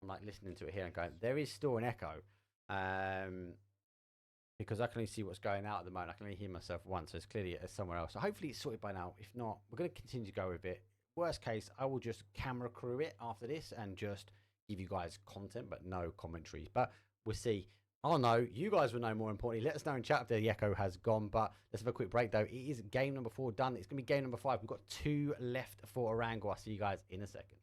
I'm like listening to it here and going, there is still an echo. Because I can only see what's going out at the moment. I can only hear myself once, so it's clearly somewhere else. So hopefully it's sorted by now. If not, we're going to continue to go with it. Worst case, I will just camera crew it after this and just give you guys content, but no commentaries. But we'll see. I'll know. You guys will know more importantly. Let us know in chat if the echo has gone. But let's have a quick break, though. It is game number 4 done. It's going to be game number 5. We've got 2 left for Orango. I'll see you guys in a second.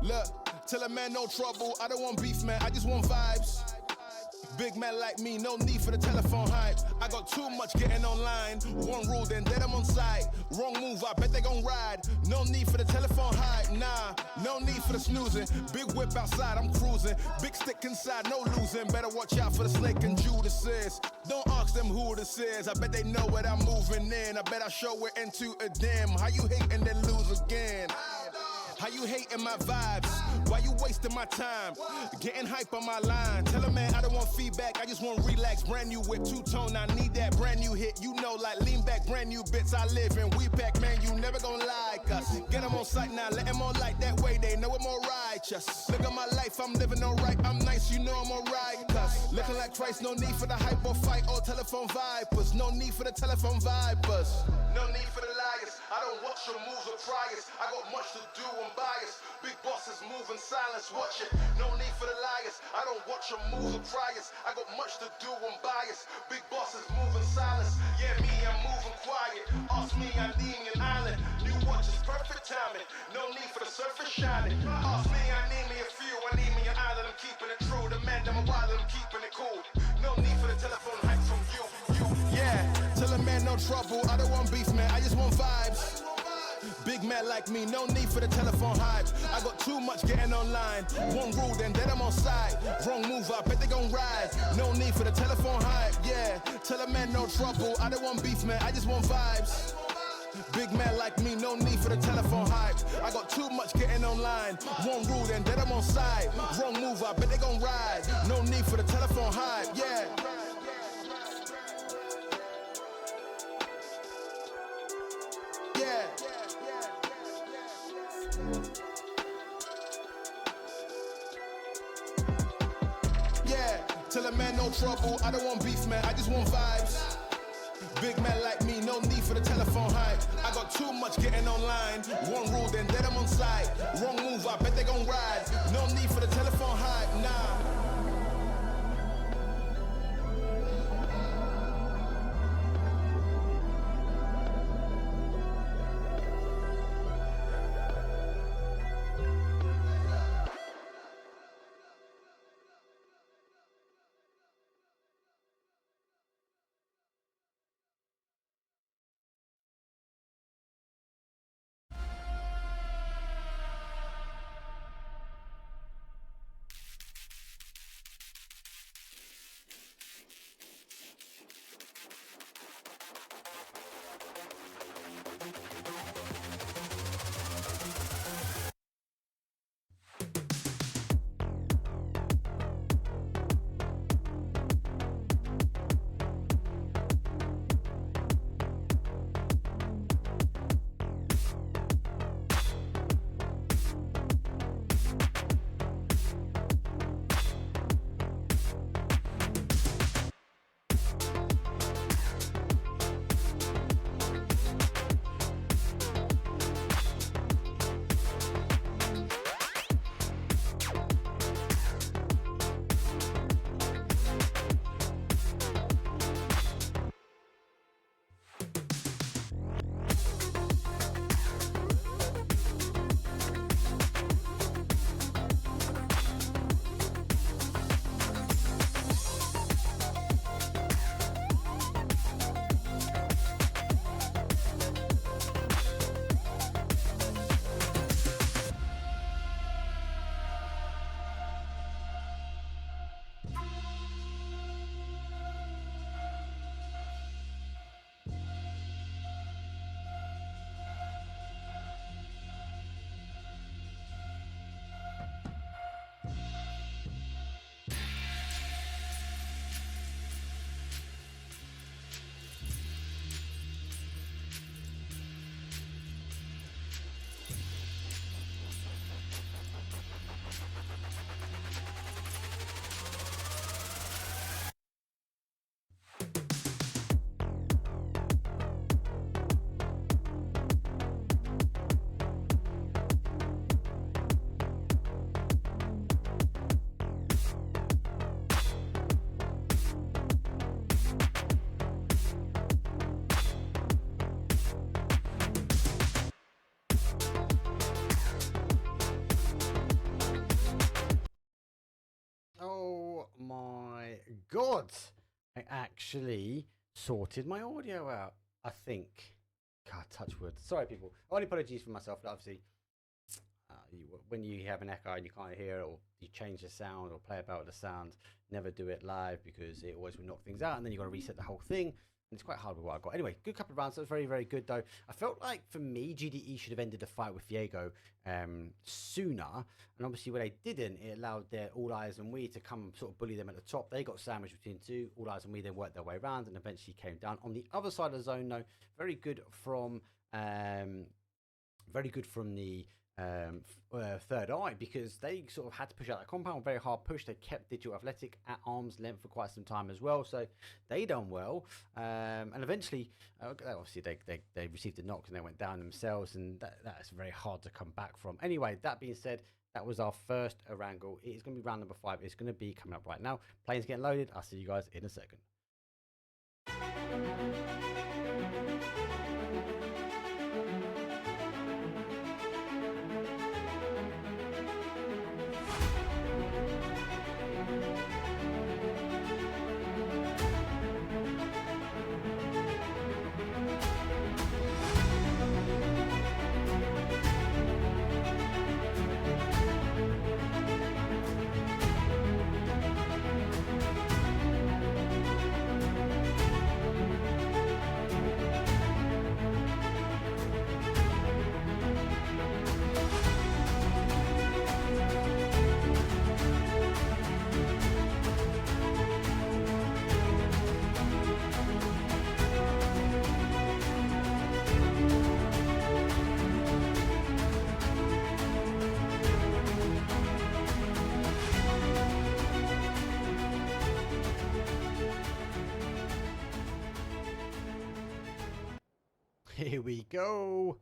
Look, tell a man no trouble, I don't want beef, man, I just want vibes. Big man like me, no need for the telephone hype. I got too much getting online. One rule, then dead I'm on site. Wrong move, I bet they gon' ride. No need for the telephone hype, nah. No need for the snoozing. Big whip outside, I'm cruising. Big stick inside, no losing. Better watch out for the snake and Judas is. Don't ask them who this is. I bet they know what I'm moving in. I bet I show it into a dim. How you hate and then lose again? How you hating my vibes? Why you wasting my time? Getting hype on my line. Tell a man I don't want feedback, I just want relax. Brand new whip, two-tone, I need that brand new hit. You know, like lean back, brand new bits I live in. We pack, man, you never gon' like us. Get them on sight now, let them on light. That way they know I'm more righteous. Look at my life, I'm living alright. I'm nice, you know I'm alright. Cause looking like Christ, no need for the hype or fight or telephone vipers. No need for the telephone vipers. No need for the liars. I don't watch your moves or priors. I got much to do, I'm biased. Big bosses move in silence, watch it. No need for the liars. I don't watch your moves or priors. I got much to do, I'm biased. Big bosses move in silence. Yeah, me, I'm moving quiet. Ask me, I need me an island. New watch is perfect timing. No need for the surface shining. Ask me, I need me a few. I need me an island. I'm keeping it true. The man, I'm a wild, I'm keeping it cool. No need for the telephone hype from you. Yeah, tell a man no trouble. I don't want beef, man. I just want vibes. Big man like me, no need for the telephone hype. I got too much getting online. One rule, then dead I'm on side. Wrong move, I bet they gon' ride. No need for the telephone hype, yeah. Tell a man no trouble. I don't want beef, man. I just want vibes. Big man like me, no need for the telephone hype. I got too much getting online. One rule, then dead I'm on side. Wrong move, I bet they gon' ride. No need for the telephone hype, yeah. Yeah. Yeah, tell a man no trouble. I don't want beef, man. I just want vibes. Big man like me, no need for the telephone hype. I got too much getting online. One rule, then dead I'm on side. Wrong move, I bet they gon' ride. No need for the telephone hype, nah. God, I actually sorted my audio out. I think. God, touch wood. Sorry, people. Only apologies for myself. Obviously, when you have an echo and you can't hear it, or you change the sound or play about the sound, never do it live because it always will knock things out, and then you got to reset the whole thing. And it's quite hard with what I got. Anyway, good couple of rounds. That was very, very good, though. I felt like, for me, GDE should have ended the fight with Viego sooner. And obviously, when they didn't, it allowed their All Eyes and We to come sort of bully them at the top. They got sandwiched between two. All Eyes and We then worked their way around and eventually came down. On the other side of the zone, though, very good from the Third Eye, because they sort of had to push out that compound, very hard push. They kept Digital Athletic at arm's length for quite some time as well, so they done well. And eventually, obviously, they received a knock and they went down themselves, and that's very hard to come back from. Anyway, that being said, that was our first Erangel. It is going to be round number 5. It's going to be coming up right now. Plane's getting loaded. I'll see you guys in a second. Here we go.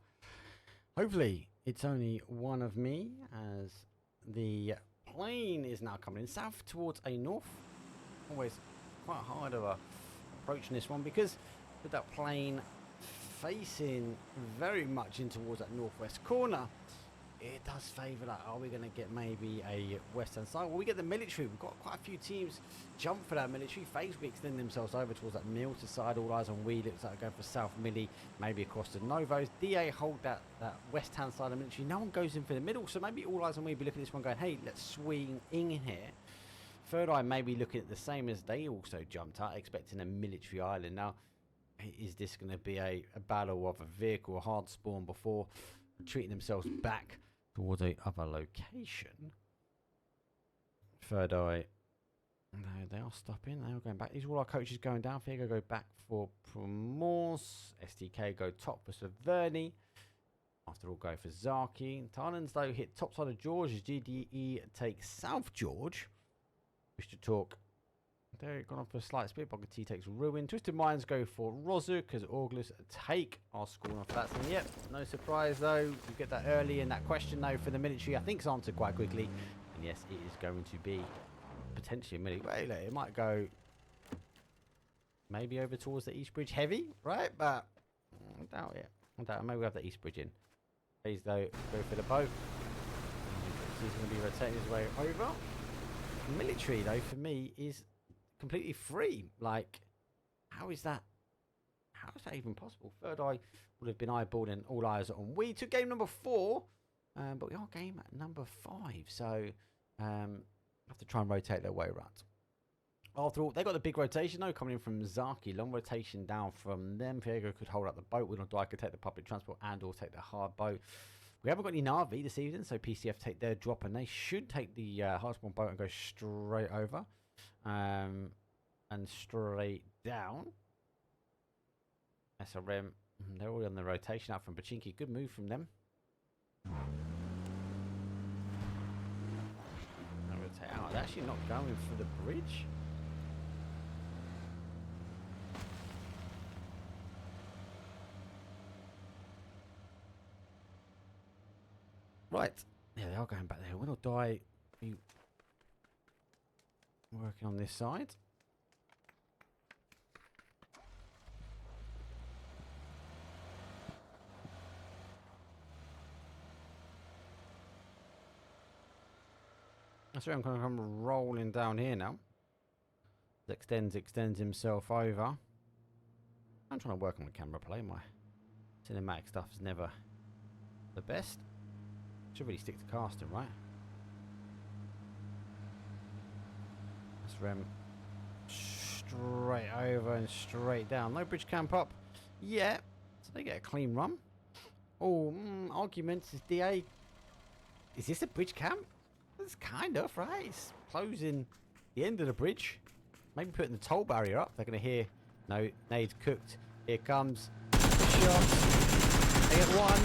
Hopefully it's only one of me, as the plane is now coming in south towards a north. Always quite hard of approaching this one, because with that plane facing very much in towards that northwest corner, it does favour that. Are we going to get maybe a western side? Well, we get the military. We've got quite a few teams jump for that military. FaZe will extend themselves over towards that Milta side. All Eyes on We. Looks like they're going for South Millie, maybe across the Novos. DA hold that west hand side of the military. No one goes in for the middle, so maybe All Eyes on We be looking at this one going, hey, let's swing in here. Third Eye may be looking at the same, as they also jumped out, expecting a military island. Now, is this going to be a battle of a vehicle, a hard spawn, before retreating themselves back towards a other location? Third Eye, no, they are stopping. They are going back. These are all our coaches going down. Fiego go back for Promorse. STK go top for Saverni. After all, go for Zaki. Tarnans, though, hit top side of George as GDE takes South George. Wish to talk. They're gone off for a slight split. Bogger T takes Ruin. Twisted Minds go for Rozuk as August take our score off that. And yep, no surprise though. We get that early, and that question though for the military I think is answered quite quickly. And yes, it is going to be potentially a military. Wait, it might go maybe over towards the East Bridge heavy, right? But I doubt it. I doubt it. Maybe we have the East Bridge in. Please though, go for the boat. He's going to be rotating his way over. Military though for me is completely free. Like, how is that even possible? Third Eye would have been eyeballed, and All Eyes on We to game number 4, but we are game at number 5, so have to try and rotate their way around. After all, they got the big rotation though coming in from Zaki. Long rotation down from them. Fiego could hold up the boat. Will I could take the public transport and or take the hard boat. We haven't got any Navi this evening, so PCF take their drop, and they should take the hardspawn boat and go straight over and straight down. SRM, they're already on the rotation out from Pachinki. Good move from them. Rotate out. They're actually not going for the bridge. Right, yeah, they are going back there. Win or Die, be working on this side. That's where I'm going to come rolling down here now. extends himself over. I'm trying to work on the camera play. My cinematic stuff is never the best. Should really stick to casting, right? That's Rem straight over and straight down. No bridge camp up yet, so they get a clean run. Oh, arguments is DA. Is this a bridge camp? It's kind of, right? It's closing the end of the bridge. Maybe putting the toll barrier up. They're going to hear, no, nades cooked. Here comes shots. They get one.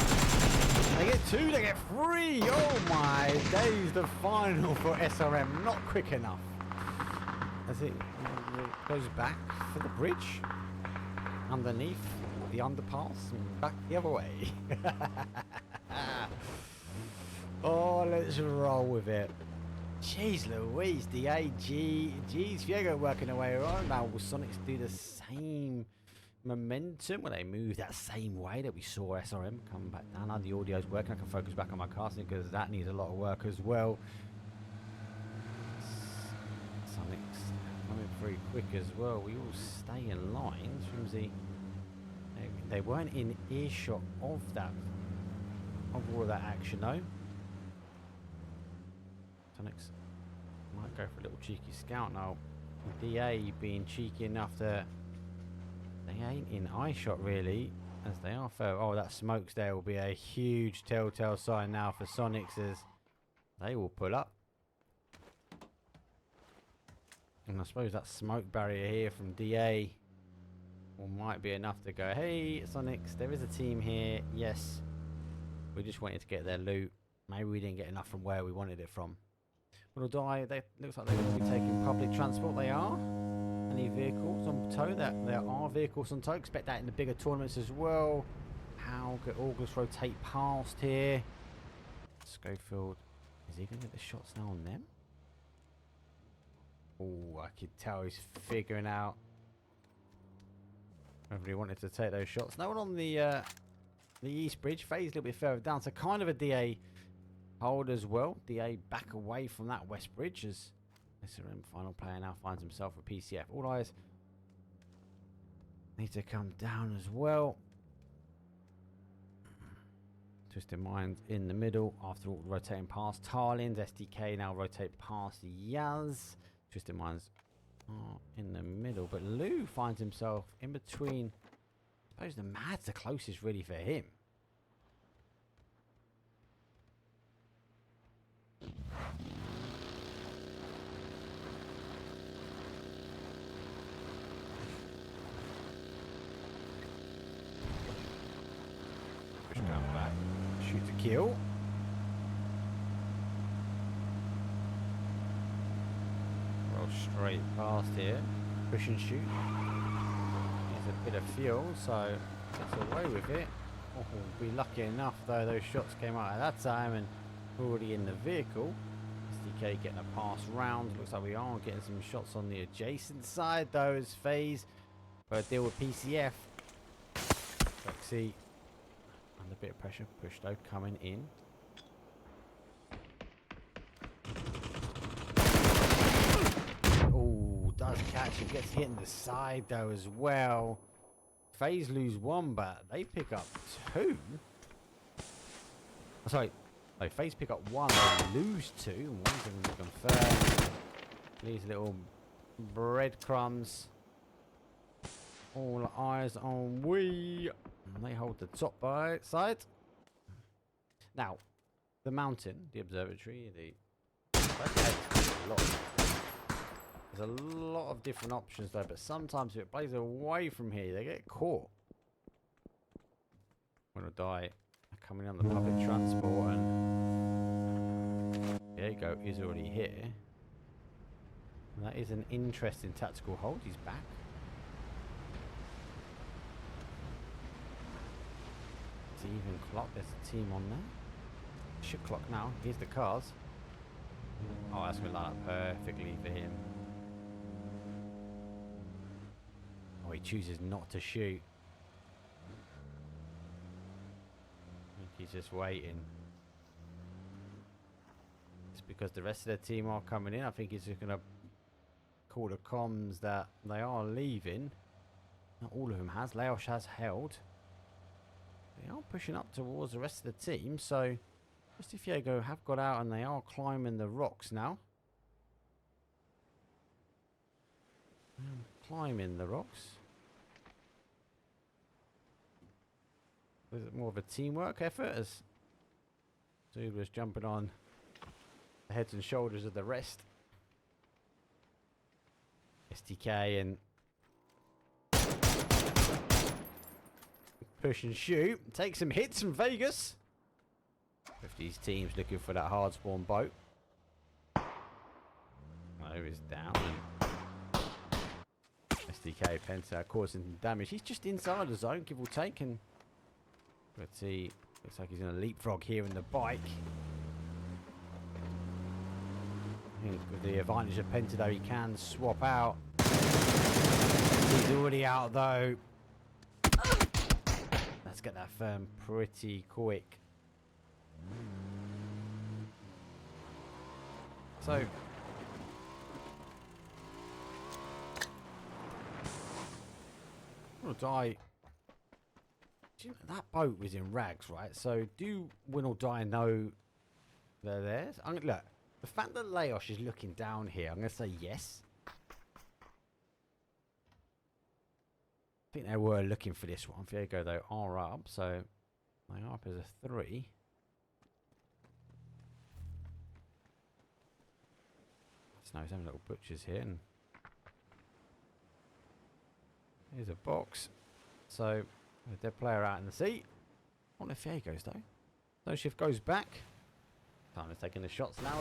They get two. They get three. Oh my days. The final for SRM. Not quick enough. As it goes back for the bridge. Underneath the underpass. And back the other way. Oh, let's roll with it. Jeez Louise, the AG. Jeez, Viego working away around. Now will Sonics do the same momentum? Will they move that same way that we saw SRM come back down? Now the audio's working. I can focus back on my casting because that needs a lot of work as well. Sonics coming very quick as well. We all stay in line. Shrimsy, they weren't in earshot of that, of all of that action though. Sonics might go for a little cheeky scout now. DA being cheeky enough to, they ain't in eye shot really, as they are fair. Oh, that smokes there will be a huge telltale sign now for Sonics as they will pull up. And I suppose that smoke barrier here from DA might be enough to go, hey Sonics, there is a team here. Yes, we just wanted to get their loot. Maybe we didn't get enough from where we wanted it from. Will die. They looks like they're going to be taking public transport. They are. Any vehicles on tow? There are vehicles on tow. Expect that in the bigger tournaments as well. How could August rotate past here? Schofield, is he going to get the shots now on them? Oh, I could tell he's figuring out whether he wanted to take those shots. No one on the East Bridge. Phase a little bit further down, so kind of a DA hold as well. DA back away from that West Bridge as SRM final player now finds himself with PCF. All eyes need to come down as well. Twisted Minds in the middle after all rotating past Tarlins. SDK now rotate past Yaz. Twisted Minds are in the middle, but Lou finds himself in between. I suppose the Mad's the closest really for him. Push down back, shoot to kill. Roll straight past here, push and shoot. Needs a bit of fuel, so gets away with it. Oh, we'll be lucky enough though, those shots came out at that time and already in the vehicle. SDK getting a pass round. Looks like we are getting some shots on the adjacent side though as FaZe but deal with PCF. Blissey under a bit of pressure. Push though coming in. Oh, does catch him. Gets hit in the side though as well. FaZe lose one but they pick up two. Oh, sorry. No, FaZe pick up one, they lose two, and one's going to confirm. These little breadcrumbs. All eyes on we. And they hold the top side. Now, the mountain, the observatory, there's a lot of different options though, but sometimes if it plays away from here, they get caught. When I die. Coming on the public transport and there you go, he's already here. And that is an interesting tactical hold. He's back. It's even clock. There's a team on there. Should clock now. Here's the cars. Oh, that's going to line up perfectly for him. Oh, he chooses not to shoot. He's just waiting. It's because the rest of the team are coming in. I think he's just going to call the comms that they are leaving. Not all of them has. Laos has held. They are pushing up towards the rest of the team, so Justifiego have got out and they are climbing the rocks now. Climbing the rocks. Is it more of a teamwork effort as Dude was jumping on the heads and shoulders of the rest? STK and push and shoot. Take some hits from Vegas. With these teams looking for that hard spawn boat. Is down. And STK Penta causing damage. He's just inside the zone, give or take. And let's see. Looks like he's going to leapfrog here in the bike. With the advantage of Penta, though, he can swap out. He's already out, though. Let's get that firm pretty quick. So, I'm gonna die. Do you know, that boat was in rags, right? So, do Win or Die know they're there? Look, the fact that Laos is looking down here, I'm gonna say yes. I think they were looking for this one. Viego, though, are up, so they are up as a 3. So he's having little butchers here, and here's a box. So a dead player out in the sea. On if Viego's though. No shift goes back. Time is taking the shots now.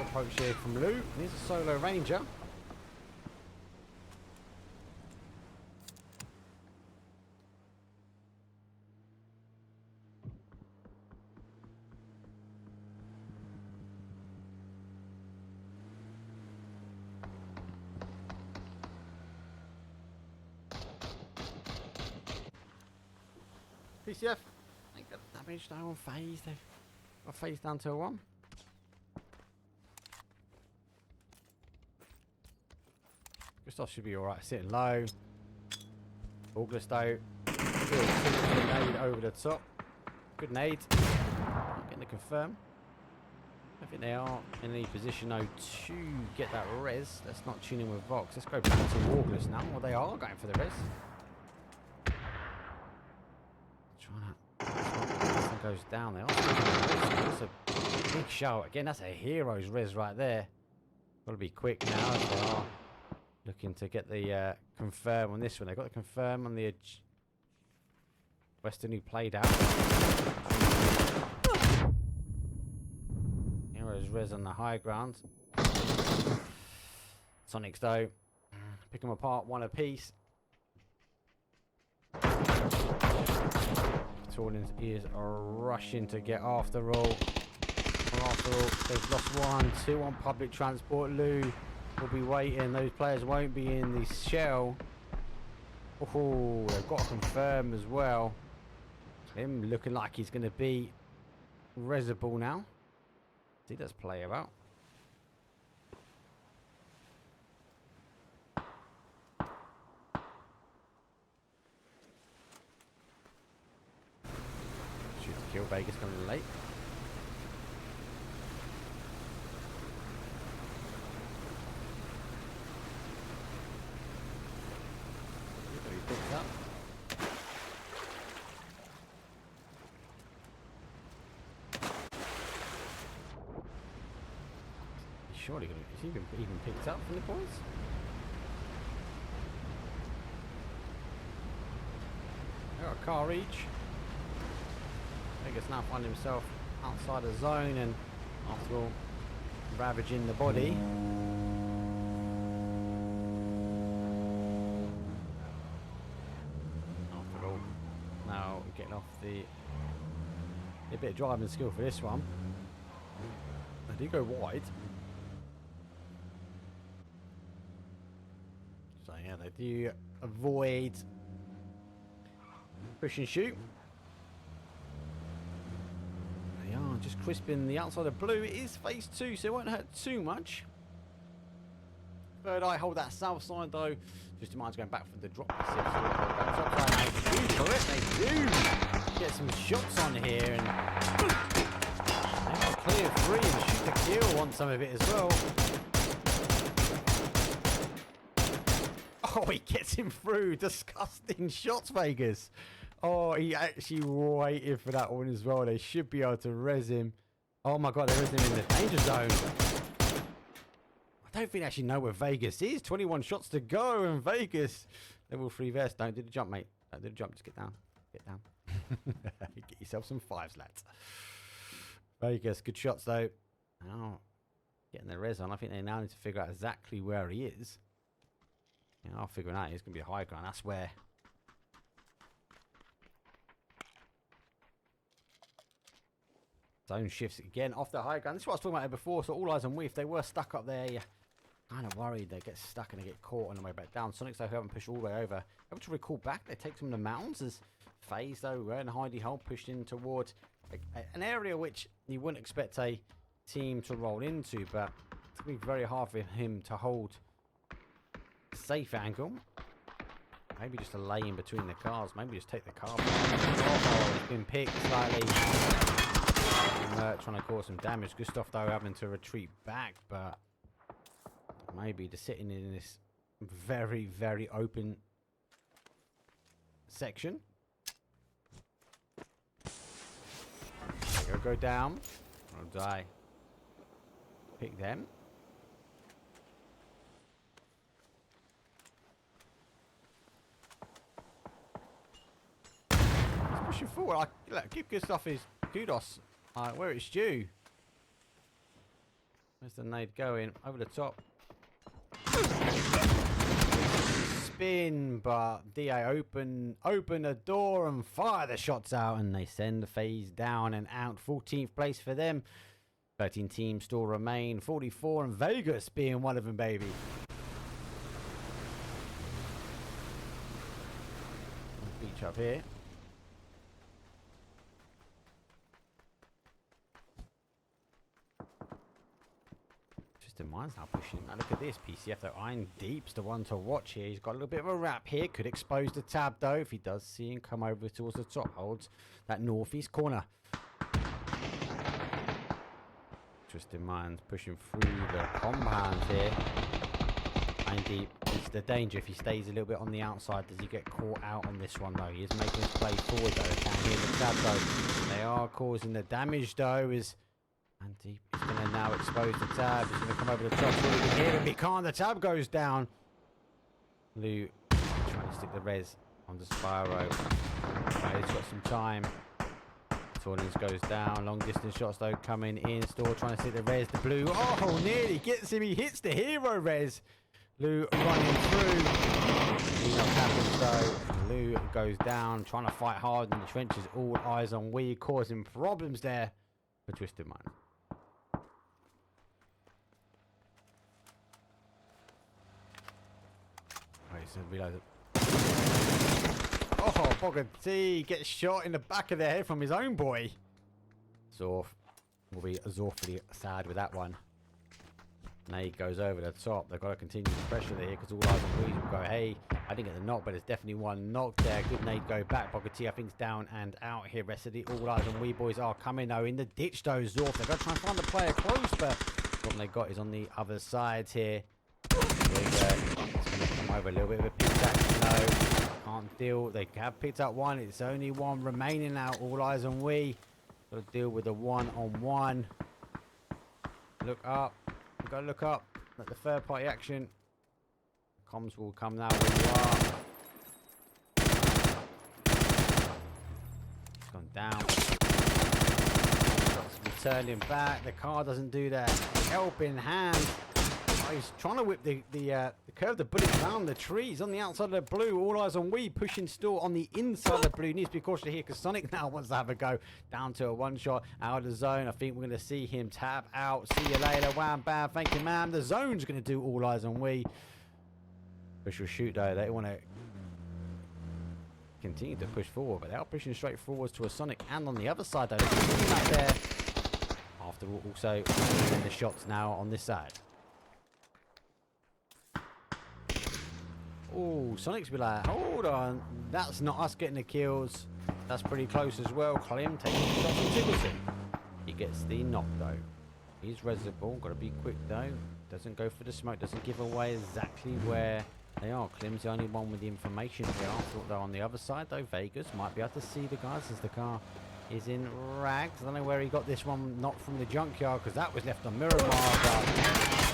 Approach here from Lou. Here's a solo ranger. PCF, they got damage now on phase. They've got phase down to a 1. Gustav should be alright sitting low. Augusto, nade over the top. Good nade. Getting to confirm. I think they are in any position though to get that res. Let's not tune in with Vox. Let's go back to Wargless now. Well, they are going for the res. Goes down there. That's a big shout. Again, that's a hero's res right there. Got to be quick now as they are looking to get the confirm on this one. They've got the confirm on the edge. Western who played out. Hero's res on the high ground. Sonics though, pick them apart one apiece. Tornins is rushing to get after all. They've lost 1, 2 on public transport. Lou will be waiting. Those players won't be in the shell. Oh, they've got to confirm as well. Him looking like he's going to be resable now. See, let's play about. Kill Vegas coming late. He picks up. He's surely going to. Is he even picked up from the boys? Got a car each. Vegas now find himself outside the zone and after all ravaging the body. After all, now getting off a bit of driving skill for this one. They do go wide. So yeah, they do avoid push and shoot. Just crisping the outside of blue. It is phase 2, so it won't hurt too much. Third eye, hold that south side though. Just Mind's going back for the drop. Top side, they do correct, they do get some shots on here, and they'll clear free and shoot the kill on some of it as well. Oh, he gets him through. Disgusting shots, Vegas. Oh, he actually waited for that one as well. They should be able to res him. Oh my god, they're resing him in the danger zone. I don't think they actually know where Vegas is. 21 shots to go, and Vegas. Level 3 vest. Don't do the jump, mate. Don't do the jump. Just get down. Get down. Get yourself some fives, lads. Vegas, good shots though. Oh, getting the res on. I think they now need to figure out exactly where he is. Yeah, I'll figure it out. It's going to be a high ground. That's where. Zone shifts again off the high ground. This is what I was talking about before. So all eyes on we. If they were stuck up there, you're kind of worried they get stuck and they get caught on the way back down. Sonics though, who haven't pushed all the way over, able to recall back. They take some of the mounds as FaZe though, in a hidey hole, pushed in towards an area which you wouldn't expect a team to roll into, but it's going to be very hard for him to hold a safe angle. Maybe just a lay in between the cars. Maybe just take the car. Oh, it's been picked slightly. Trying to cause some damage. Gustav though having to retreat back, but maybe just sitting in this very, very open section. Go down. I'll die. Pick them. Let's push it forward. Keep Gustav his kudos. Where it's due. Where's the nade going? Over the top. Spin, but DA open the door and fire the shots out, and they send the FaZe down and out. 14th place for them. 13 teams still remain. 44, and Vegas being one of them, baby. Beach up here. Mine's now pushing. Now look at this. PCF though, Iron Deep's the one to watch here. He's got a little bit of a wrap here. Could expose the tab though if he does see him come over towards the top. Holds that northeast corner. Twisted Minds pushing through the compound here. Iron Deep is the danger if he stays a little bit on the outside. Does he get caught out on this one though? He is making his play forward though. Can't hear the tab though. They are causing the damage though. And Deep is going to now expose the tab. He's going to come over the top so we can hear him. He can't. The tab goes down. Lou trying to stick the res on the Spyro. Right, he's got some time. Tornins goes down. Long distance shots though coming in. Store trying to stick the res. The blue. Oh, nearly gets him. He hits the hero res. Lou running through. Nothing happens though. Lou goes down. Trying to fight hard in the trenches. All eyes on we. Causing problems there for Twisted Mind. Reload it. Oh, Bogger T gets shot in the back of the head from his own boy. Zorf will be awfully sad with that one. Nade goes over the top. They've got to continue the pressure there because all eyes on Weezy will go, hey, I didn't get the knock, but there's definitely one knock there. Good nade go back. Bogger T, I think, is down and out here. Rest of the all eyes on Wee boys are coming though in the ditch though. Zorf, they've got to try and find the player close, but what they got is on the other side here. Over a little bit of a pick action though. Can't deal. They have picked up one. It's only one remaining now. All eyes on we. Got to deal with the one-on-one. Look up. You've got to look up at the third party action. Comms will come now where you are. It's gone down. Returning back. The car doesn't do that. Helping hand. He's trying to whip the curve the bullet around the trees on the outside of the blue. All eyes on we, pushing still on the inside of the blue. Needs to be cautious here because Sonic now wants to have a go. Down to a one shot out of the zone. I think we're going to see him tap out. See you later. Wham bam. Thank you, ma'am. The zone's going to do all eyes on we. Push or shoot though. They want to continue to push forward, but they are pushing straight forwards to a Sonic. And on the other side though, there's a team out there. After all, also the shots now on this side. Oh, Sonic's be like, hold on, that's not us getting the kills. That's pretty close as well. Clem taking the shot from Tiggleton. He gets the knock though. He's resable, gotta be quick though. Doesn't go for the smoke, doesn't give away exactly where they are. Clem's the only one with the information here. I thought though on the other side though, Vegas might be able to see the guys as the car is in rags. I don't know where he got this one knocked from the junkyard because that was left on Miramar. But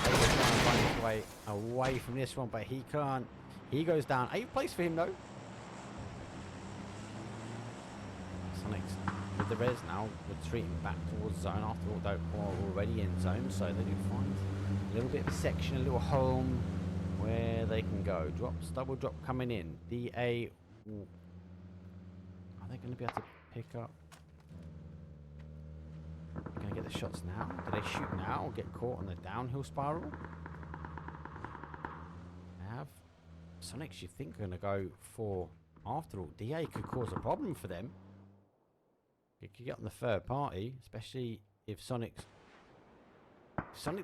Vegas trying to find his way away from this one, but he can't. He goes down. 8th place for him though. Sonic's with the res now, retreating back towards zone after all though already in zone, so they do find a little bit of a section, a little home where they can go. Drops, double drop coming in. DA, are they going to be able to pick up? They're going to get the shots now. Do they shoot now or get caught on the downhill spiral? They have. Sonics, you think, are going to go for, after all, DA could cause a problem for them. You could get on the third party, especially if Sonic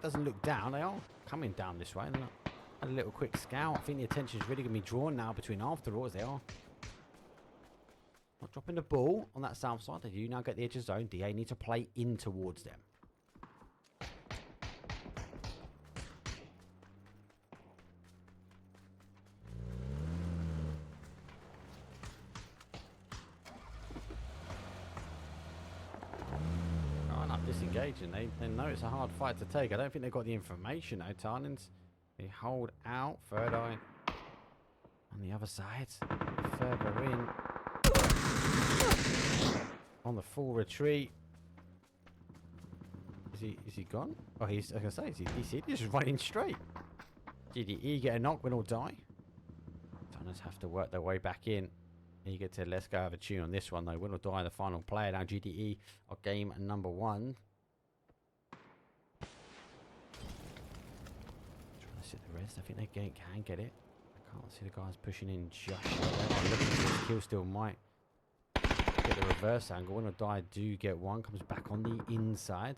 doesn't look down. They are coming down this way. A little quick scout. I think the attention is really going to be drawn now between after all as they are not dropping the ball on that south side. They do now get the edge of zone. DA need to play in towards them. Disengaging. They know it's a hard fight to take. I don't think they've got the information though. Tarnins, they hold out. Third eye on the other side. Further in. On the full retreat. Is he gone? Oh, he's, I was going to say, he's just running straight. GDE get a knock, win or die. Tarnins have to work their way back in. Eager to let's go have a tune on this one though. Win or die, the final player. Now GDE are game number 1. Trying to sit the rest. I think they can get it. I can't see the guys pushing in just yet. Oh, look at this. Kill still might get the reverse angle. Win or die do get one. Comes back on the inside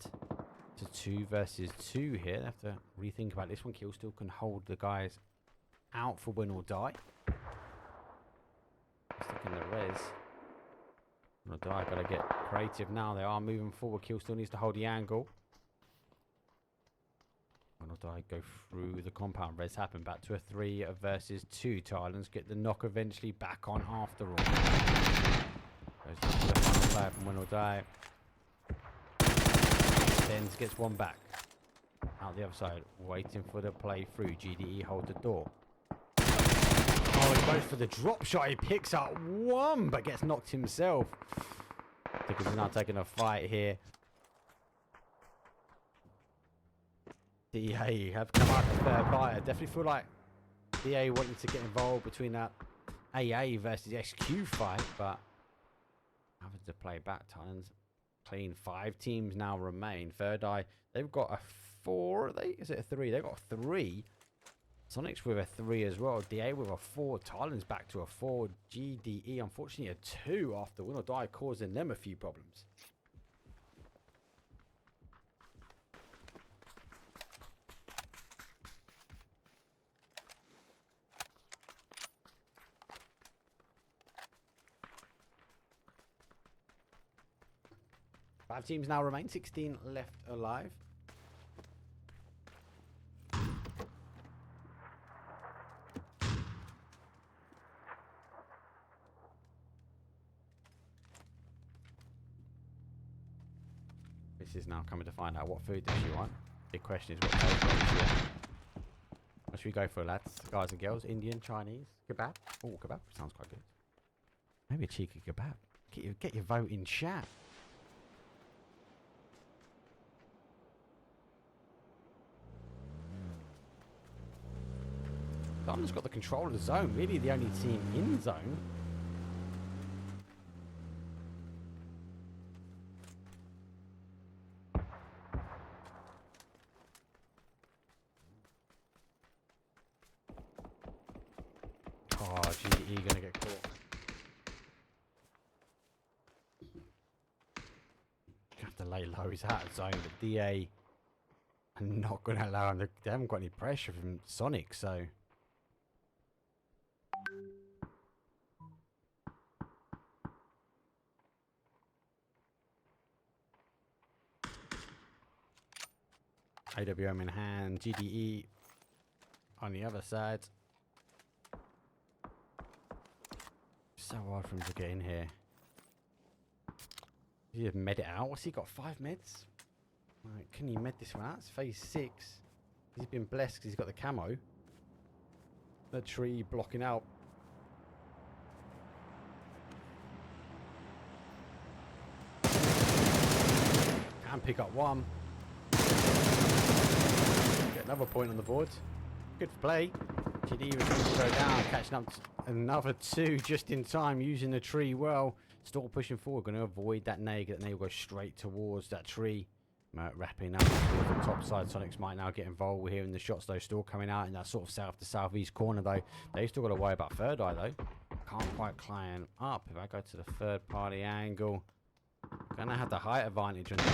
to 2 versus 2 here. They have to rethink about this one. Kill still can hold the guys out for win or die. Stuck in the res. Win or die, gotta get creative now. They are moving forward. Kill still needs to hold the angle. Win or die go through the compound. Res happen back to a 3 versus 2. Thailands get the knock eventually back on after all. Goes down to the final player from Win or die. Sends gets one back. Out the other side, waiting for the play through. GDE hold the door. Oh, he goes for the drop shot. He picks up one, but gets knocked himself. Tickers is now taking a fight here. DA have come out the third fighter. Definitely feel like DA wanted to get involved between that AA versus SQ fight, but having to play back. Titans clean. 5 teams now remain. Third Eye, they've got a 4. Is it a 3? They've got a 3. Sonic's with a 3 as well. DA with a 4. Thailand's back to a 4. GDE, unfortunately, a 2 after Win or Die, causing them a few problems. Five teams now remain. 16 left alive. This is now coming to find out what food does she want. Big question is what food does she want. What should we go for, lads? Guys and girls? Indian, Chinese, kebab? Oh, kebab sounds quite good. Maybe a cheeky kebab. Get your vote in chat. Darden's got the control of the zone. Really the only team in zone. Oh, GDE gonna get caught. Have to lay low. He's out of zone, but DA are not gonna allow him. They haven't got any pressure from Sonic, so AWM in hand, GDE on the other side. So hard for him to get in here. He just med it out. What's he got? 5 meds? Right, can he med this one out? It's phase 6. He's been blessed because he's got the camo. The tree blocking out. Can pick up 1. Get another point on the board. Good play. Could even go down, catching up to another 2 just in time, using the tree well. Still pushing forward, going to avoid that nade. That nade will go straight towards that tree. Wrapping up towards the top side. Sonics might now get involved. We're hearing the shots though, still coming out in that sort of south to southeast corner though. They've still got to worry about third eye though. Can't quite climb up. If I go to the third party angle, gonna have the height advantage on the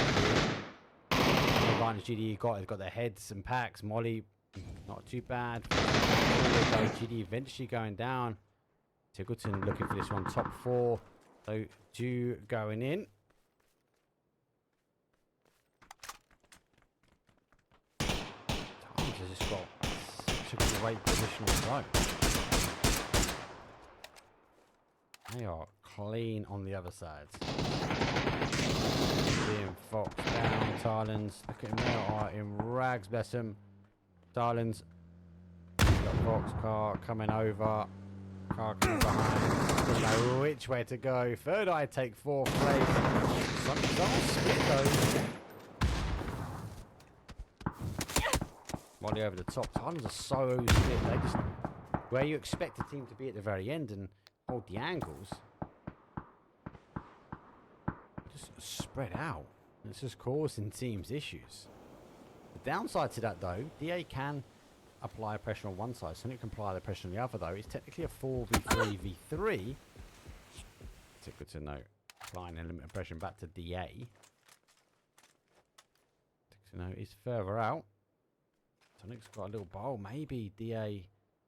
advantage GDE got. They've got their heads and packs. Molly, not too bad. GDE eventually going down. Tiggleton looking for this one, top 4. So Dew going in. Times has just got such a great positional throw. They are clean on the other side. Being Fox down, Tarlins. Look at him, they are in rags, bless him. Tarlins. Got Fox car coming over. Car coming behind. Doesn't know which way to go. Third eye take 4th place. Something's on split though. Molly over the top. Tarlins are so split. They just where you expect a team to be at the very end and hold the angles. Just spread out. It's just causing teams issues. The downside to that though, DA can apply pressure on one side, Sonic can apply the pressure on the other though. It's technically a 4v3v3. It's good to know. Applying element of pressure back to DA. To know he's further out. Sonic's got a little bowl. Maybe DA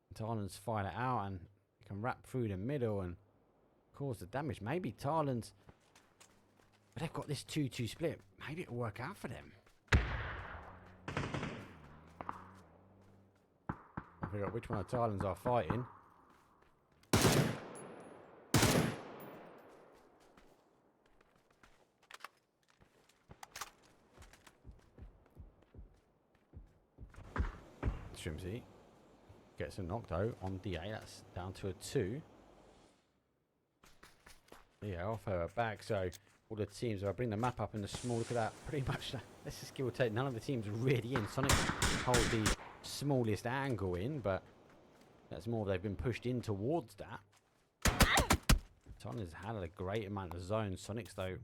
and Tarlins fight it out and he can wrap through the middle and cause the damage. Maybe Tarlins, but they've got this 2-2 split. Maybe it'll work out for them. I figure out which one of the Tarlins are fighting. Shrimsy gets a knock though on DA. That's down to a 2. Yeah, off her back. So all the teams, I bring the map up in the small. Look at that. Pretty much, let's just give or take. None of the teams are really in. Sonic hold the smallest angle in, but that's more they've been pushed in towards that. Sonic's had a great amount of zones. Sonic's though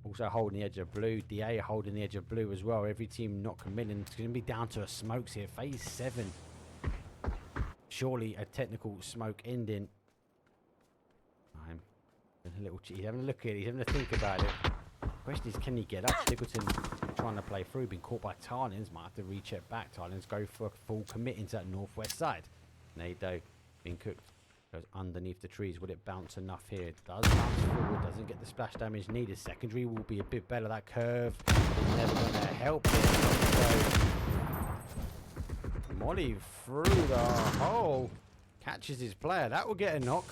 also holding the edge of blue. DA holding the edge of blue as well. Every team not committing. It's going to be down to a smokes here. Phase 7. Surely a technical smoke ending. A little cheat. He's having a look at it. He's having to think about it. Question is, can he get up? Tiggleton trying to play through. Been caught by Tarlins. Might have to recheck back. Tarlins go for a full commit into that northwest side. Nado being cooked. Goes underneath the trees. Will it bounce enough here? It does bounce forward. Doesn't get the splash damage needed. Secondary will be a bit better. That curve is never going to help it. So Molly through the hole. Catches his player. That will get a knock.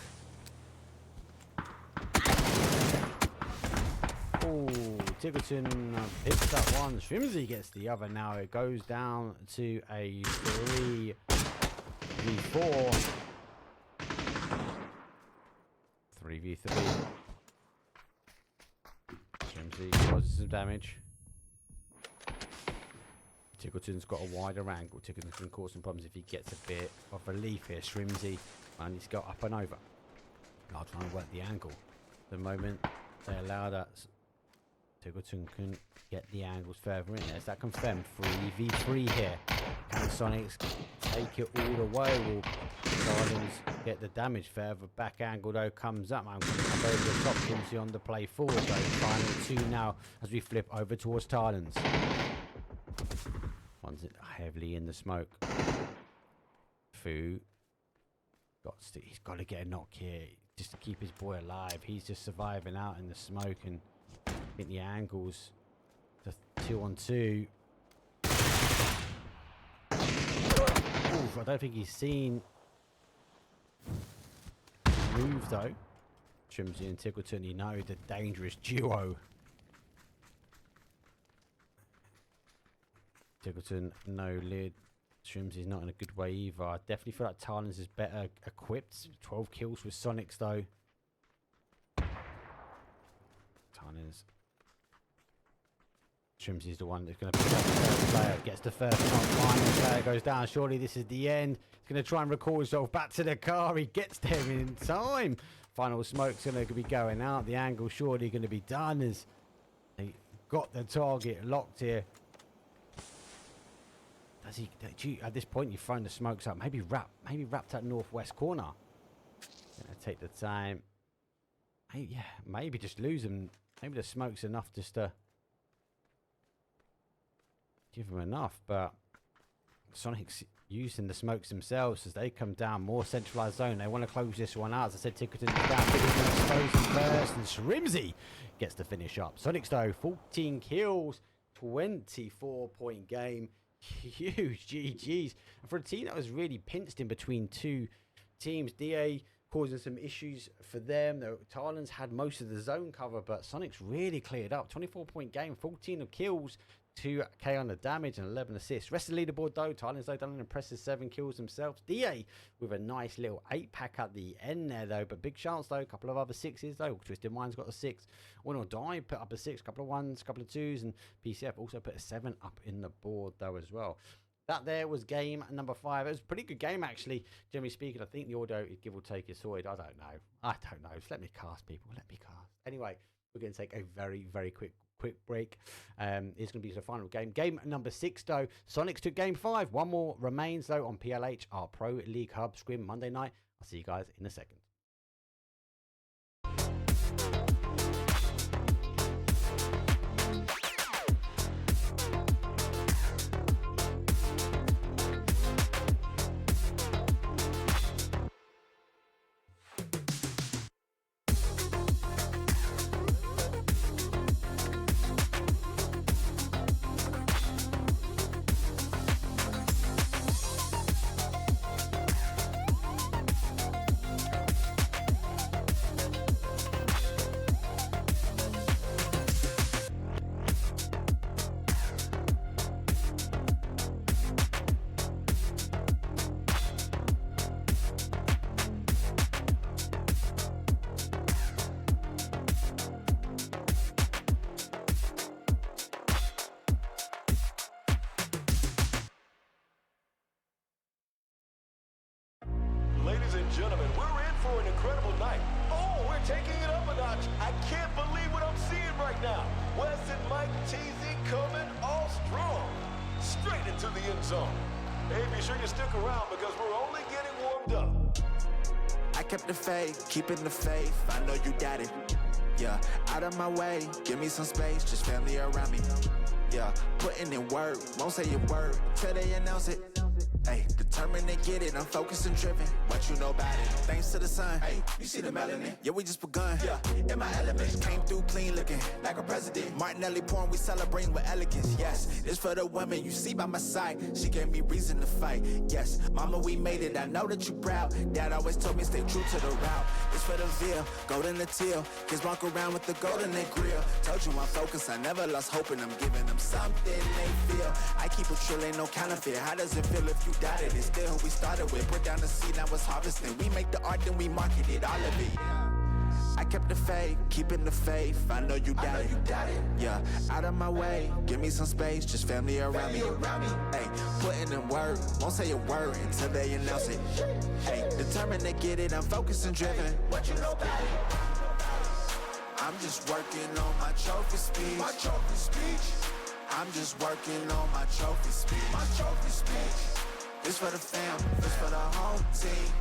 Oh, Tiggleton picks up one. Shrimsy gets the other. Now it goes down to a 3v4. 3v3. Shrimsy causes some damage. Tiggleton's got a wider angle. Tiggleton can cause some problems if he gets a bit of relief here. Shrimsy needs to go up and over. I'll try and work the angle. The moment they allow that, Tiggleton can get the angles further in. There's that confirmed 3v3 here. Can Sonics take it all the way? Will Tarlins get the damage? Further back angle though comes up. I'm going to come over the top. Kimsey on the play forward though. Final 2 now as we flip over towards Tarlins. One's heavily in the smoke. Fu. He's got to get a knock here just to keep his boy alive. He's just surviving out in the smoke and I think the angles, the 2-on-2. Oof, I don't think he's seen move though. Trimsy and Tickleton, you know, the dangerous duo. Tickleton, no lid. Trimsy's not in a good way either. I definitely feel like Talons is better equipped. 12 kills with Sonics though. Talons. Trimsy's the one that's going to pick up the first player. Gets the first knock. Final player goes down. Surely this is the end. He's going to try and recall himself back to the car. He gets there in time. Final smoke's going to be going out. The angle surely going to be done as they got the target locked here. Does he? At this point, you've thrown the smokes up. Maybe wrap that northwest corner. Gonna take the time. Maybe just lose him. Maybe the smoke's enough just to give him enough. But Sonic's using the smokes themselves as they come down. More centralized zone. They want to close this one out. As I said, Tickleton's down. Tickleton exposes first, and Shrimsy gets the finish up. Sonics though, 14 kills, 24-point game. Huge GGs. And for a team that was really pinched in between two teams, DA causing some issues for them. The Talons had most of the zone cover, but Sonic's really cleared up. 24-point game, 14 of kills, 2k on the damage and 11 assists. Rest of the leaderboard though, Talons though done an impressive 7 kills themselves. DA with a nice little 8-pack at the end there though, but big chance though, a couple of other 6s though. Twisted Mind's got a 6. Win or Die put up a 6, couple of 1s, couple of 2s, and PCF also put a 7 up in the board though as well. That there was game number 5. It was a pretty good game actually, generally speaking. I think the audio, give or take, is sorted. I don't know. Just let me cast, people. Let me cast. Anyway, we're going to take a very, very quick break. It's going to be the final game. Game number 6 though. Sonics took game 5. One more remains though on PLH, our Pro League Hub Scrim Monday night. I'll see you guys in a second. Ladies and gentlemen, we're in for an incredible night. Oh, we're taking it up a notch. I can't believe what I'm seeing right now. Wes and Mike TZ coming all strong. Straight into the end zone. Hey, be sure you stick around because we're only getting warmed up. I kept the faith, keeping the faith. I know you got it. Yeah, out of my way, give me some space, just family around me. Yeah, putting in work, won't say a word till they announce it. Hey, determined to get it, I'm focused and driven. What you know about it? Thanks to the sun. Hey, you see the melanin? Yeah, we just begun. Yeah, in my element. Came through clean looking like a president. Martinelli porn, we celebrating with elegance. Yes, this for the women you see by my side. She gave me reason to fight. Yes, mama, we made it. I know that you proud. Dad always told me stay true to the route. It's for the veal, golden the teal. Kids walk around with the gold in their grill. Told you I'm focused, I never lost hope, and I'm giving them something they feel. I keep it true, ain't no counterfeit. How does it feel if you doubt it? It's still who we started with. Put down the seed, now it's harvesting. We make the art, then we market it, all of it. I kept the faith, keeping the faith. I know you got it. Yeah, out of my way, give me some space, just family around me. Hey, putting in work, won't say a word until they announce it. Hey, determined to get it, I'm focused and driven. What you know about it? I'm just working on my trophy speech. My trophy speech. I'm just working on my trophy speech. My trophy speech. This for the fam, this for the home team.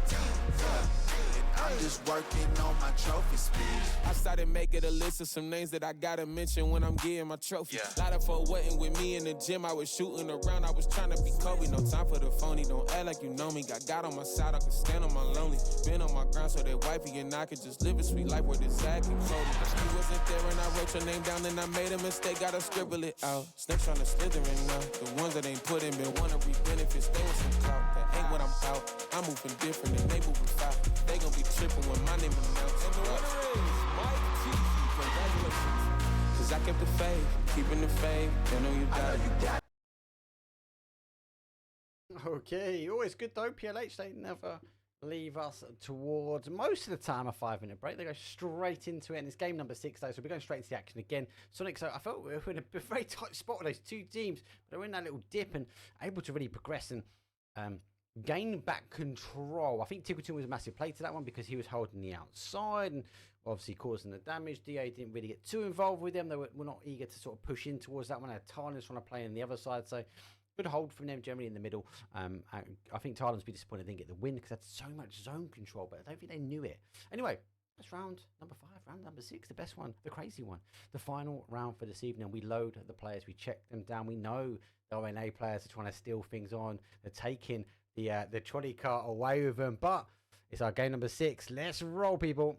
And I'm just working on my trophy speed. I started making a list of some names that I gotta mention when I'm getting my trophy. Lot of folk wasn't with me in the gym. I was shooting around. I was trying to be Kobe. No time for the phony. Don't act like you know me. Got God on my side. I can stand on my lonely. Been on my ground so that wifey and I could just live a sweet life where the Zach and Cody. She wasn't there when I wrote your name down and I made a mistake. Gotta scribble it out. Snakes on the slithering now. The ones that ain't put in been wanna reap benefits. They with some clout. That ain't what I'm about. I'm moving different and they moving fast. They gon' be tripping when my name announced. And the winner is Mike Teasy. Congratulations. Cause I kept the faith, keeping the faith. You know you died. Okay, always good though. PLH, they never leave us towards most of the time a 5-minute break. They go straight into it, and it's game number 6 though, so we're going straight into the action again. Sonic, so I felt we were in a very tight spot with those two teams, but they were in that little dip and able to really progress and gain back control. I think Tickleton was a massive play to that one because he was holding the outside and obviously causing the damage. DA didn't really get too involved with them. They were not eager to sort of push in towards that one. They had Tarlins trying to play on the other side, so good hold from them generally in the middle. I think Tarlins be disappointed they didn't get the win because they had so much zone control, but I don't think they knew it. Anyway, that's round number 5, round number 6, the best one, the crazy one. The final round for this evening. We load the players, we check them down. We know the RNA players are trying to steal things on. They're taking the trolley cart away with them, but it's our game number 6. Let's roll, people.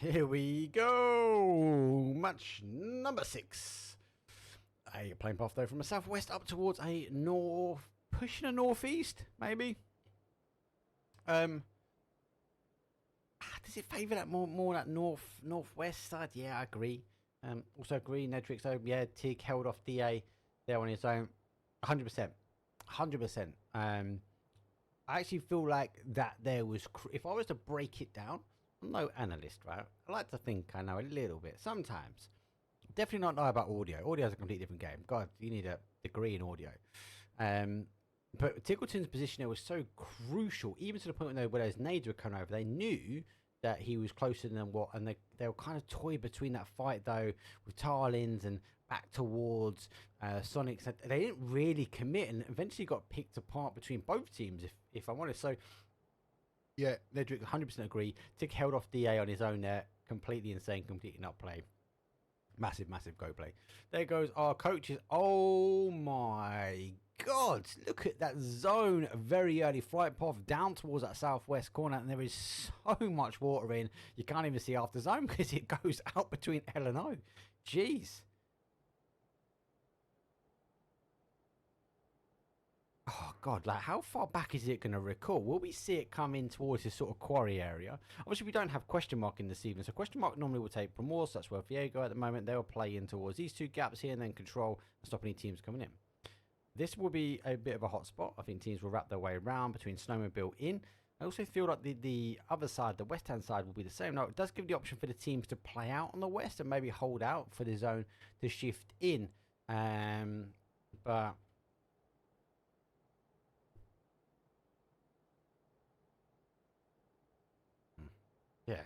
Here we go. Match number 6. A plane path though from a southwest up towards a north, pushing a northeast, maybe. Does it favour that more that northwest side? Yeah, I agree. Also agree. Nedrick, so yeah, Tig held off DA there on his own. 100%. 100%. I actually feel like that there was. If I was to break it down. I'm no analyst, right? I like to think I know a little bit sometimes. Definitely not know about audio. Audio is a completely different game. God, you need a degree in audio. But Tickleton's position there was so crucial, even to the point where those nades were coming over. They knew that he was closer than what, and they were kind of toyed between that fight though with Tarlins and back towards Sonic. So they didn't really commit, and eventually got picked apart between both teams, if I'm honest. So. Yeah, Nedrick 100% agree. Tick held off DA on his own there. Completely insane, completely not play. Massive, massive go play. There goes our coaches. Oh my God. Look at that zone. Very early flight path down towards that southwest corner. And there is so much water in. You can't even see after zone because it goes out between L and O. Jeez. Oh God, like how far back is it going to recall? Will we see it come in towards this sort of quarry area? Obviously we don't have question mark in this evening, so question mark normally will take Primorse. That's where Viego at the moment. They'll play in towards these two gaps here and then control and stop any teams coming in. This will be a bit of a hot spot. I think teams will wrap their way around between Snowmobile in. I also feel like the other side, the west hand side, will be the same. Now it does give the option for the teams to play out on the west and maybe hold out for the zone to shift in. But yeah.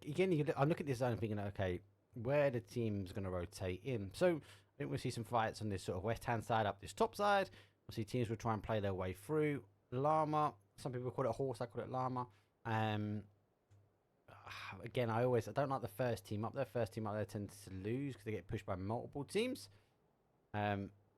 Again, I look at this zone and thinking, okay, where the team's going to rotate in. So I think we'll see some fights on this sort of west-hand side up this top side. We'll see teams will try and play their way through. Llama, some people call it horse, I call it llama. again, I don't like the first team up there. First team up there tends to lose because they get pushed by multiple teams.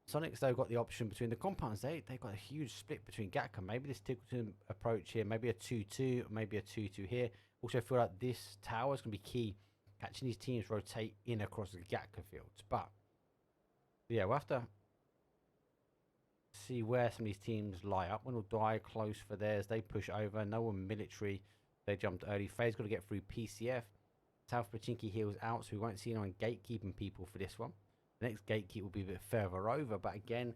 Sonic's though got the option between the compounds. They've got a huge split between Gatka. Maybe this Tickleton approach here, maybe a 2-2, maybe a 2-2 here. Also, I feel like this tower is going to be key, catching these teams rotate in across the Gatka fields. But yeah, we'll have to see where some of these teams lie up. One will die close for theirs. They push over. No one military. They jumped early. Faye's got to get through PCF. South Pachinki heals out, so we won't see anyone gatekeeping people for this one. The next gatekeep will be a bit further over, but again,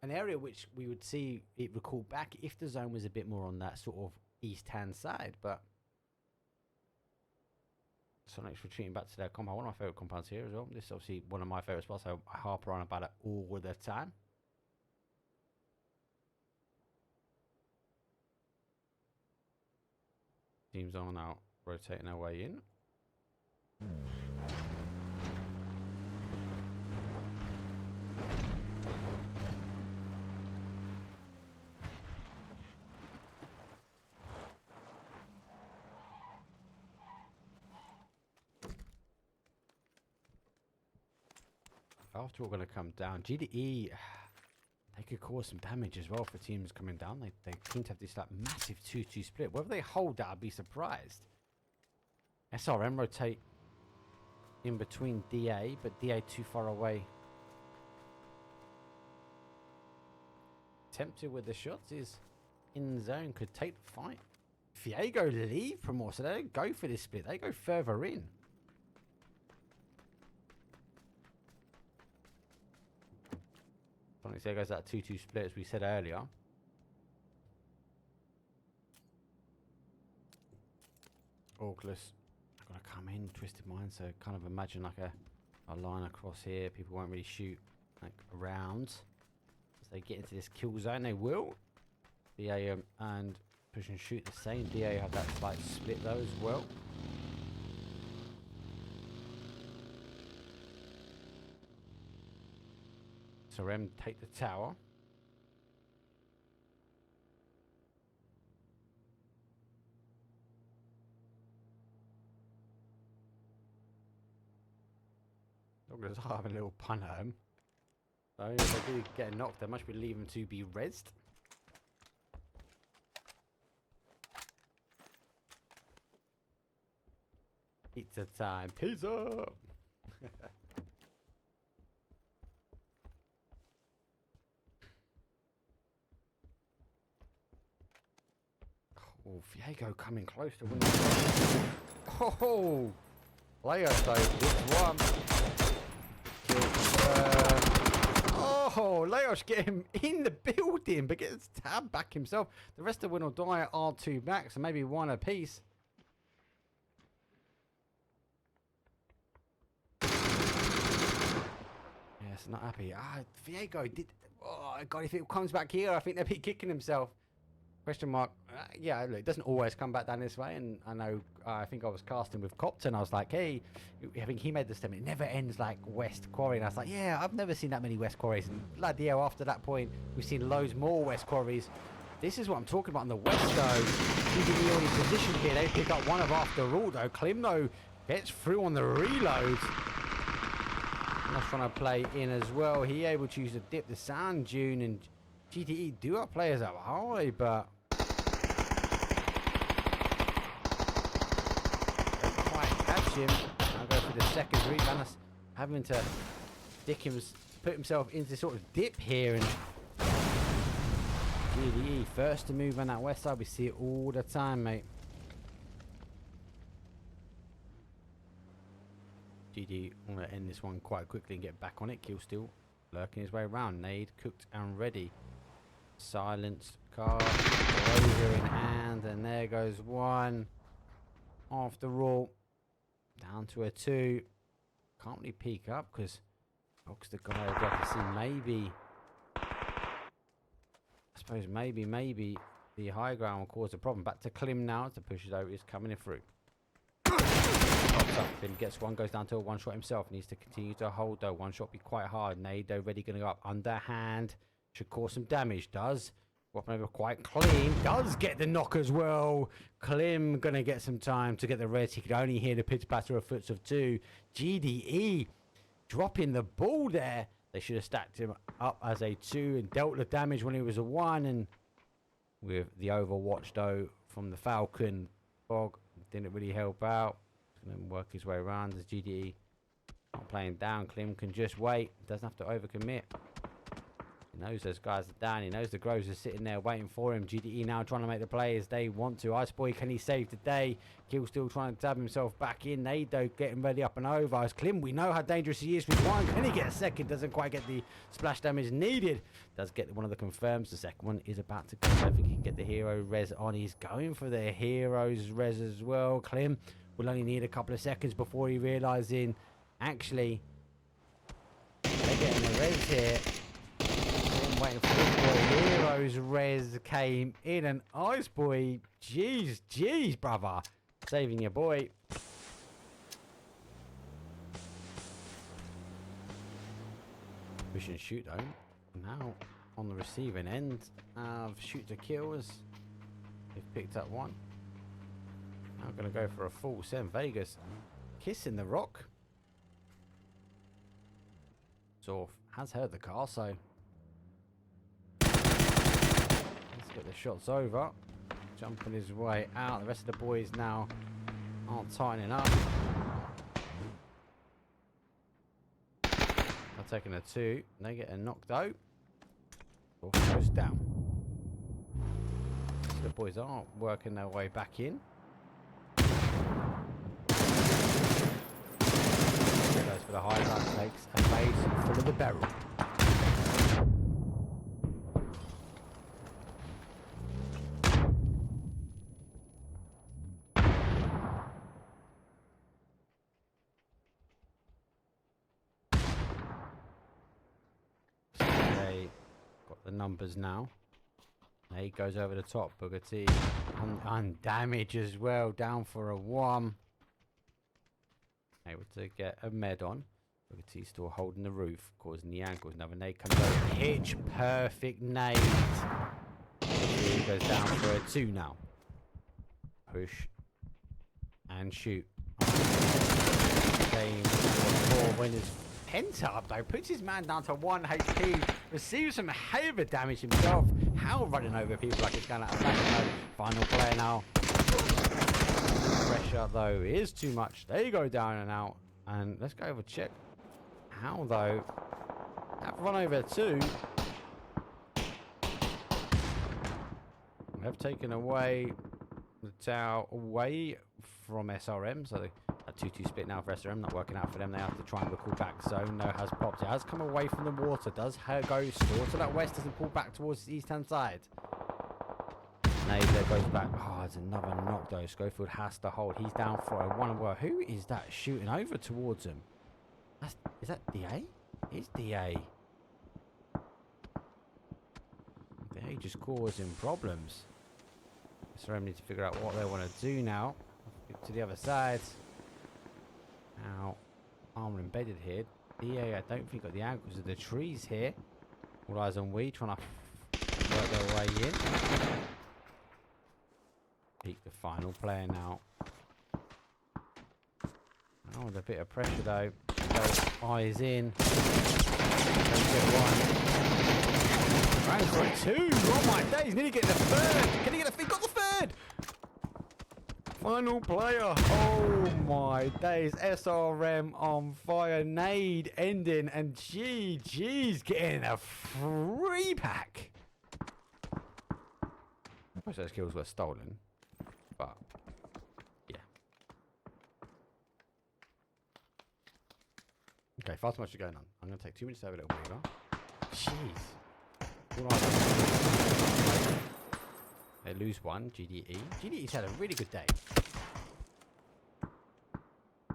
an area which we would see it recall back if the zone was a bit more on that sort of east-hand side. But Sonic's retreating back to their compound. One of my favourite compounds here as well. This is obviously one of my favourite spots. I harp on about it all the time. Teams are now rotating their way in. After all, going to come down. GDE, they could cause some damage as well for teams coming down. They seem to have this like massive 2-2 split. Whether they hold that, I'd be surprised. SRM rotate in between DA, but DA too far away. Tempted with the shots is in zone, could take the fight. Viego leave from more, so they don't go for this split. They go further in. There goes that 2-2 split as we said earlier. Orcless got to come in, Twisted Mind, so kind of imagine like a line across here. People won't really shoot like around. As they get into this kill zone, they will. DA and push and shoot the same. DA have that slight split though as well. So Rem take the tower. Douglas having a little pun at him. So if they do get knocked, they must be leaving to be rezzed. Pizza time. Pizza! Oh, Viego coming close to winning. Oh, Leos though, this one. Oh, Leos get him in the building, but gets tabbed back himself. The rest of Win or Die are 2 back, so maybe 1 apiece. Yes, not happy. Viego did. Oh God, if it comes back here, I think they'll be kicking himself. Question mark. Yeah, look, it doesn't always come back down this way, and I know. I think I was casting with Copton. I was like, hey, I think he made the statement. It never ends like West Quarry, and I was like, yeah, I've never seen that many West Quarries. And bloody hell, after that point, we've seen loads more West Quarries. This is what I'm talking about on the West, though. GDE already positioned here. They pick up one of after all, though. Klim, though, gets through on the reload. Not trying to play in as well. He able to use the dip, the sand dune, and GDE do have players up high, but don't quite catch him. I'll go for the second rebound. Having to put himself into sort of dip here, and GDE first to move on that west side. We see it all the time, mate. GD want to end this one quite quickly and get back on it. Kill still lurking his way around. Nade cooked and ready. Silenced car. Laser in hand, and there goes one. After all, down to a 2. Can't really peek up because Box the guy would like to see maybe. I suppose maybe the high ground will cause a problem. Back to Klim now to push it over. He's coming in through. Pops up, then gets one, goes down to a 1 shot himself. Needs to continue to hold though. 1 shot be quite hard. Nade though ready, going to go up underhand. Should cause some damage. Does. Swapping over quite clean. Does get the knock as well. Klim going to get some time to get the res. He could only hear the pitter patter of foots of 2. GDE dropping the ball there. They should have stacked him up as a 2 and dealt the damage when he was a 1. And with the overwatch though from the Falcon, Fog didn't really help out. He's going to work his way around as GDE not playing down. Klim can just wait. Doesn't have to overcommit. He knows those guys are down. He knows the Groves are sitting there waiting for him. GDE now trying to make the play as they want to. Ice Boy, can he save the day? Kill still trying to dab himself back in. Nado getting ready up and over. As Klim, we know how dangerous he is with 1. Can he get a second? Doesn't quite get the splash damage needed. Does get one of the confirms. The second one is about to come. I think he can get the hero res on. He's going for the hero's res as well. Klim will only need a couple of seconds before he realizing actually they're getting the res here. Waiting for this boy. Heroes res came in and Ice Boy, jeez, brother, saving your boy. Push and shoot though. Now on the receiving end of shoot to kills. They've picked up 1. Now going to go for a full Sam Vegas. Kissing the rock. Zorf has heard the car, so get the shots over. Jumping his way out. The rest of the boys now aren't tightening up. They're taking a 2. They get a knocked out. Goes down. So the boys are working their way back in. Goes for the high ground. Takes a base full of the barrel. The numbers now. He goes over the top. Booker T on damage as well. Down for a 1. Able to get a med on. Booker T still holding the roof, causing the ankles. Another nade comes over. Pitch perfect nade. He goes down for a 2 now. Push and shoot. Game 4 winners. Penta up though, puts his man down to 1 HP, receives some hell of a damage himself. How running over people like it's going out of fashion. Final player now. Pressure though is too much. They go down and out. And let's go over check. How though? Have run over 2. Have taken away the tower away from SRM, so a 2-2 split now for SRM, not working out for them. They have to try and recall back zone. No has popped. It has come away from the water. Does her go store to that west? Doesn't pull back towards the east hand side. Nader goes back. Oh, it's another knock though. Schofield has to hold. He's down for a 1. Well, who is that shooting over towards him? Is that DA? It's DA. DA just causing problems. SRM need to figure out what they want to do now. Get to the other side. Now, armor embedded here. DA, I don't think got the ankles of the trees here. All eyes on we, trying to work their way in. Peak the final player now. Oh, with a bit of pressure though. Eyes in. Don't get 1. Round for 2. Oh my days, nearly getting the 3rd. Can he get he got the 3rd? Final player. Oh my days. SRM on fire. Nade ending. And GG's getting a free pack. Most of those kills were stolen. But, yeah. Okay, far too much going on. I'm going to take 2 minutes to have a little breather. Jeez. They lose 1. GDE. GDE's had a really good day.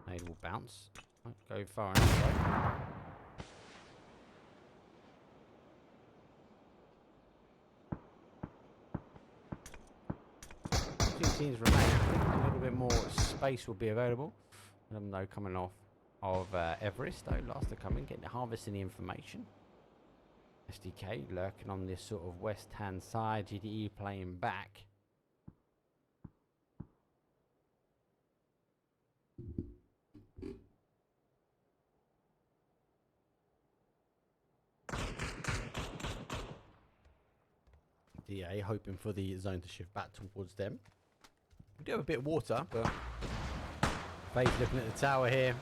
Nade will bounce. Won't go far enough though. 2 teams remain. I think a little bit more space will be available. Let them know coming off of Everest though. Last to come in, getting harvesting the information. SDK lurking on this sort of west hand side. GDE playing back. DA hoping for the zone to shift back towards them. We do have a bit of water, but FaZe looking at the tower here.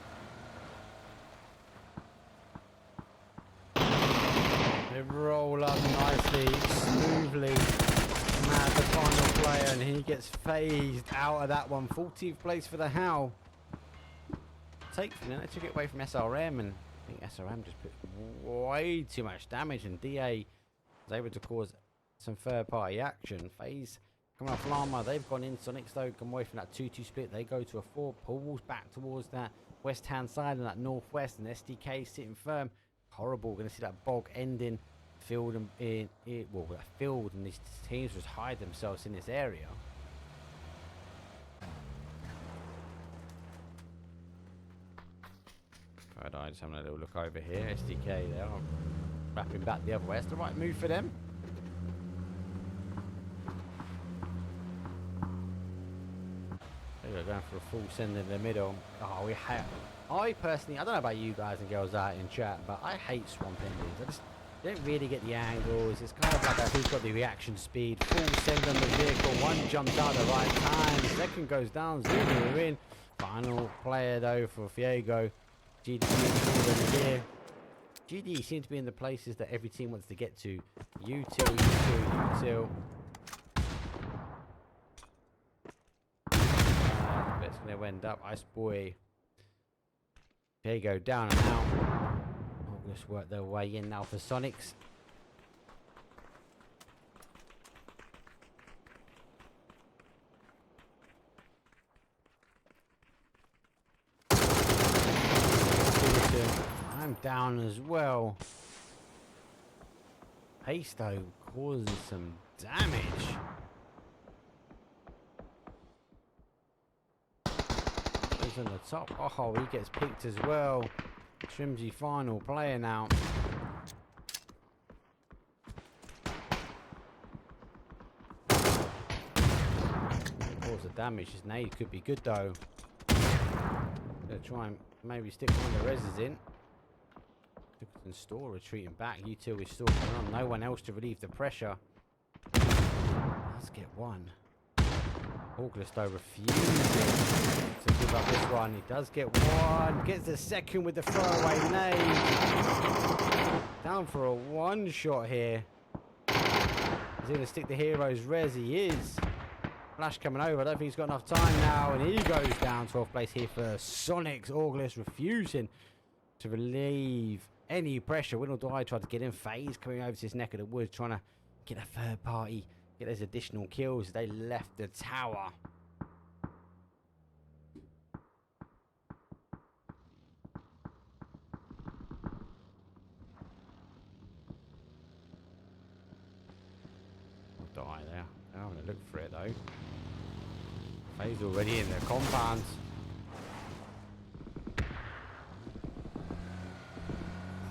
They roll up nicely, smoothly. Mad, the final player, and he gets phased out of that one. 14th place for the How. They took it away from SRM, and I think SRM just put way too much damage, and DA was able to cause some third-party action. FaZe coming off Llama, they've gone in. Sonics though come away from that 2-2 split. They go to a 4, pulls back towards that west-hand side and that northwest, and SDK sitting firm. Horrible. We're going to see that bog ending. Field and well, that field, and these teams just hide themselves in this area. Third Eye just having a little look over here. SDK there, wrapping back the other way. It's the right move for them. They're going for a full send in the middle. Oh, I personally, I don't know about you guys and girls out in chat, but I hate swamp endings. You don't really get the angles. It's kind of like who's got the reaction speed. Full send on the vehicle. One jumps out at the right time. Second goes down. Zoomer in. Final player though for Fiego. GD here. GD seem to be in the places that every team wants to get to. U2, U2, U2. It's going to end up. Ice Boy. Fiego down and out. Just work their way in now for Sonics. I'm down as well. Hasto causing some damage. He's on the top. Oh, he gets picked as well. Trimsy final player now. Cause the damage. His nade could be good though. Gonna try and maybe stick one of the reses in. And Store retreating back. U2 is still coming on. No one else to relieve the pressure. Let's get one. August though refusing to give up this one. He does get one. Gets the second with the throwaway nade. Down for a one shot here. He's going to stick the hero's res. He is. Flash coming over. I don't think he's got enough time now. And he goes down 12th place here for Sonics. August refusing to relieve any pressure. Win or Die tried to get in. FaZe coming over to his neck of the woods, trying to get a third party. Get those additional kills. They left the tower. Die there. They're having to look for it though. FaZe already in their compound.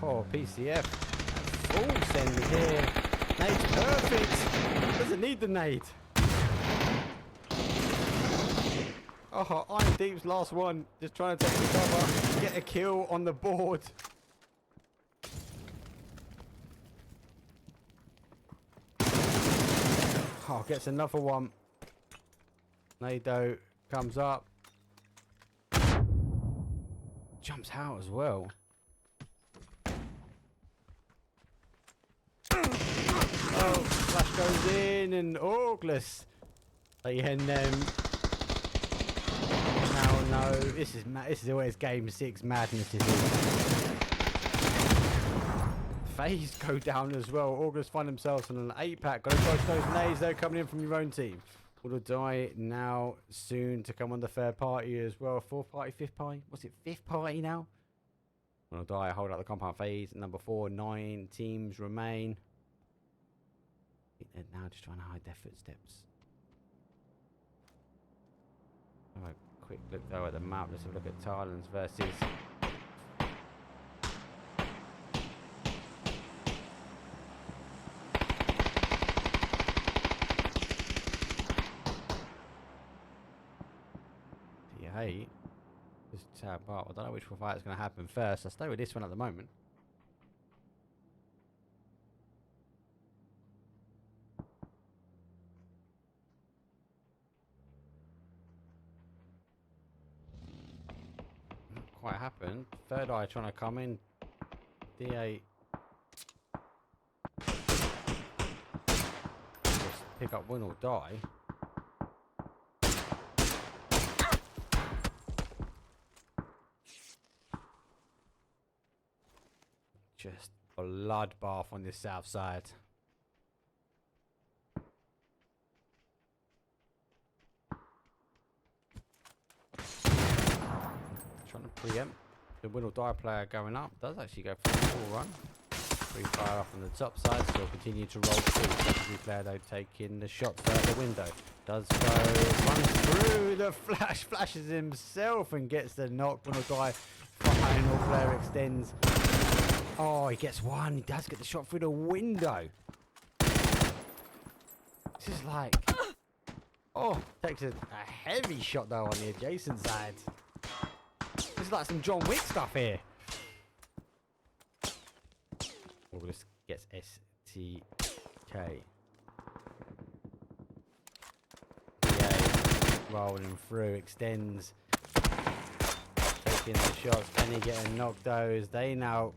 Oh, PCF. Full send here. Nade's perfect. Doesn't need the nade. Oh, Iron Deep's last one. Just trying to take the cover. Get a kill on the board. Oh, gets another one. Nado comes up. Jumps out as well. Oh, flash goes in and Augless. They end them. Oh no, this is always game 6 madness. FaZe go down as well. August find themselves on an 8-pack. Got to close those nades though coming in from your own team. Will Die now soon to come on the third party as well. 4th party, 5th party. What's it? 5th party now? Will Die hold out the compound phase. Number 4, 9 teams remain. They're now just trying to hide their footsteps. Have a quick look though at the map. Let's have a look at Thailand's versus hate this tab up. I don't know which fight is going to happen first. I'll stay with this one at the moment. Not quite happened. Third eye trying to come in. D8. Just pick up win or die. Just a bloodbath on this south side. Trying to preempt the win or die player going up. Does actually go for the full run. Free fire up on the top side. Still continue to roll through. Secondary player though taking the shots out the window. Does go, runs through the flash, flashes himself and gets the knock. Win or die. Final player extends. Oh, he gets one. He does get the shot through the window. This is like... Oh, takes a heavy shot though on the adjacent side. This is like some John Wick stuff here. August gets STK. Yeah, rolling through, extends. Taking the shots. Kenny getting knocked those. They now...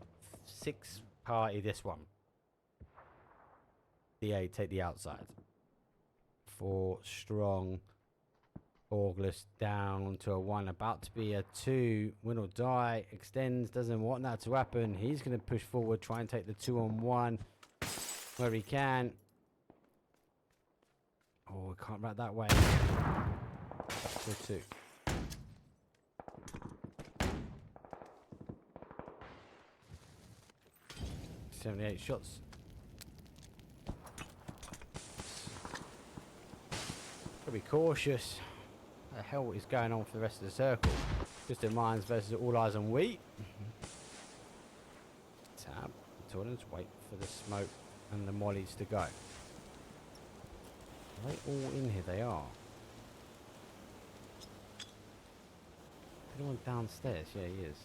6 party this one. DA take the outside. 4 strong. August down to a 1. About to be a 2. Win or die. Extends. Doesn't want that to happen. He's going to push forward. Try and take the 2-on-1 where he can. Oh, we can't wrap that way. 2-2. 78 shots. Gotta be cautious. What the hell is going on for the rest of the circle? Just in Mines versus All Eyes on Wheat. Tab. Toilets. Wait for the smoke and the mollies to go. Are they all in here? They are. Anyone downstairs? Yeah, he is.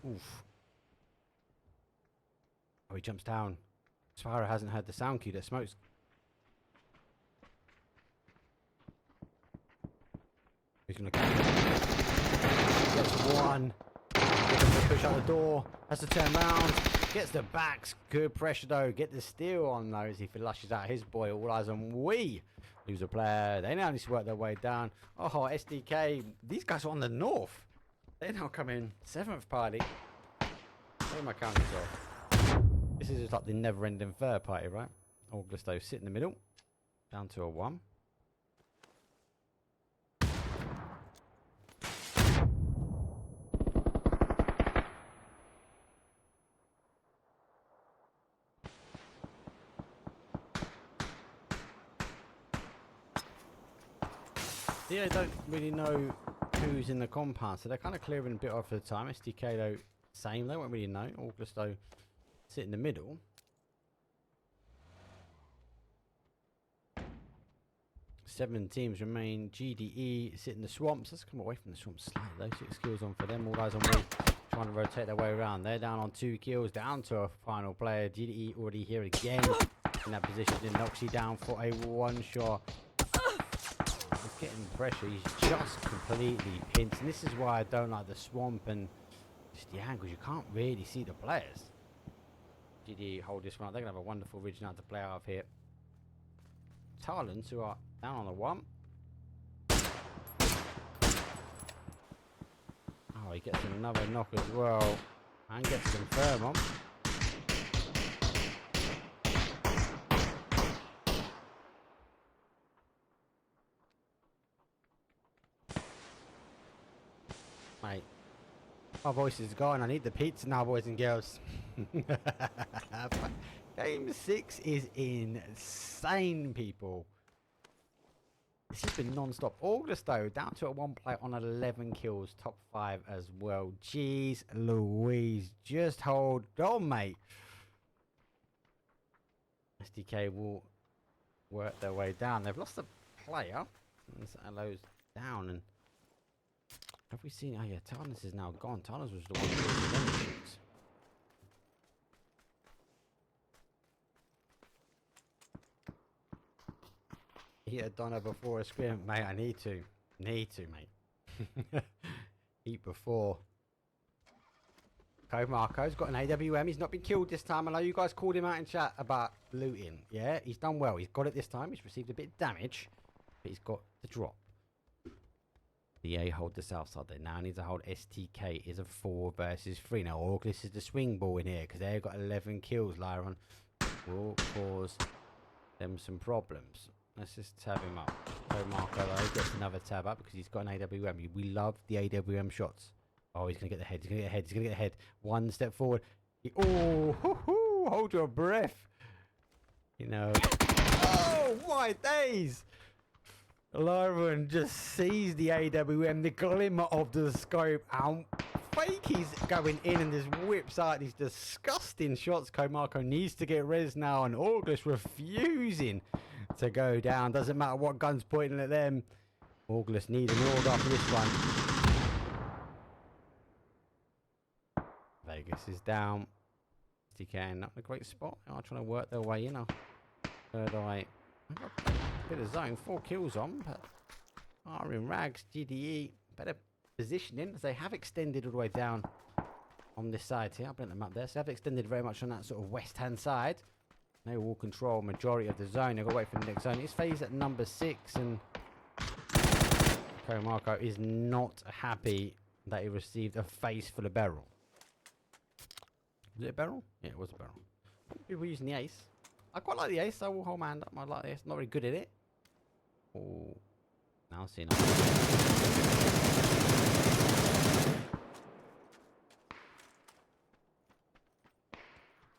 Oof. Oh, he jumps down. Spyro hasn't heard the sound cue that smokes. He's gonna catch it. Gets one. Push out the door. Has to turn round. Gets the backs. Good pressure though. Get the steal on though as he flushes out his boy. All Eyes on we. Lose a player. They now need to work their way down. Oh, SDK. These guys are on the north. They now come in 7th party. Where my counters off? This is just like the never-ending third party, right? Augusto sit in the middle, down to a 1. Yeah, I don't really know who's in the compound, so they're kind of clearing a bit off for the time. SDK though, same, they won't really know. Augusto sit in the middle. Seven teams remain. GDE sit in the swamps. Let's come away from the swamps slightly though. 6 kills on for them. All Eyes on me, trying to rotate their way around. They're down on 2 kills, down to a final player. GDE already here again in that position. And Noxy down for a 1-shot. He's getting pressure. He's just completely pinched. And this is why I don't like the swamp and just the angles. You can't really see the players. GD hold this one up. They're going to have a wonderful ridge now to play out of here. Talons, who are down on the 1. Oh, he gets another knock as well. And gets some firm on. Mate, my voice is gone. I need the pizza now, boys and girls. Game 6 is insane, people. This has been non-stop. Augusto down to a 1 play on 11 kills, top 5 as well. Jeez Louise, just hold on, mate. SDK will work their way down. They've lost a player. And Satello's down. And have we seen? Oh yeah, Tarnas is now gone. Tarnas was the one who was the shoots. Eat a doner before a scrim, mate. I need to, mate. Eat before. Code Marco's got an AWM. He's not been killed this time. I know you guys called him out in chat about looting. Yeah, he's done well. He's got it this time. He's received a bit of damage, but he's got the drop. The A hold the south side. They now need to hold STK. Is a 4 versus 3. Now, August is the swing ball in here because they've got 11 kills. Lyron will cause them some problems. Let's just tab him up. So Marco though gets another tab up because he's got an AWM. We love the AWM shots. Oh, he's going to get the head. He's going to get the head. He's going to get the head. One step forward. Oh, hoo-hoo, hold your breath. You know. Oh, my days. Lyron just sees the AWM, the glimmer of the scope. And Fakey's going in and just whips out these disgusting shots. Comarco needs to get res now. And August refusing to go down. Doesn't matter what gun's pointing at them. August needs an order after this one. Vegas is down. STK not in a great spot. They are trying to work their way in. Third eye. Bit of zone. 4 kills on. But are in rags. GDE. Better positioning as they have extended all the way down on this side here. I'll bring them up there. So they have extended very much on that sort of west hand side. They will control majority of the zone. They've got to wait for the next zone. It's phase at number 6 and Marco is not happy that he received a face full of barrel. Was it a barrel? Yeah, it was a barrel. People using the ace. I quite like the ace. I will hold my hand up. I like the ace. Not very good at it. Oh, now see now.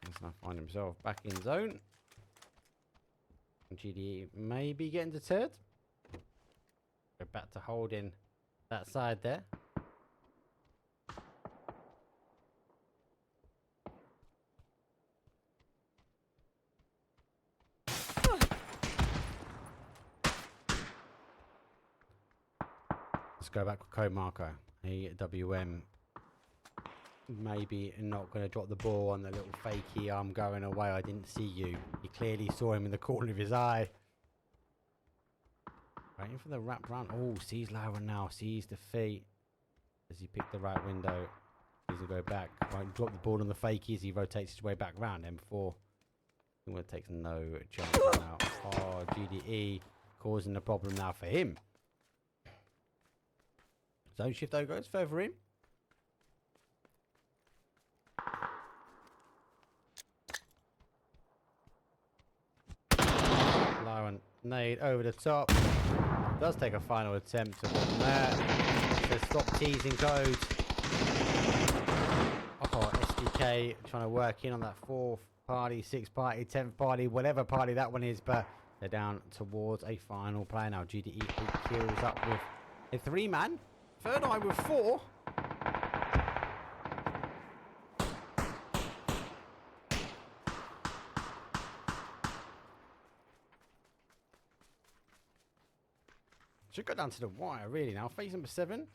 He's now find himself back in zone. GDE may be getting deterred. Go back to holding that side there. Let's go back with Code Marco. AWM maybe not going to drop the ball on the little fakey. I'm going away. I didn't see you. You clearly saw him in the corner of his eye. Waiting for the wrap round. Oh, sees Lyron now. Sees the feet. Does he pick the right window? He's going to go back. Right, drop the ball on the fakey as he rotates his way back round. M4. He takes no chance now. Oh, GDE causing a problem now for him. Zone shift though goes further in. Lyron nade over the top. Does take a final attempt to put that. So stop teasing codes. Oh, SDK trying to work in on that 4th party, 6th party, 10th party, whatever party that one is, but they're down towards a final play now. GDE kills up with a 3-man. Third eye with 4. Should go down to the wire really now. Phase number 7.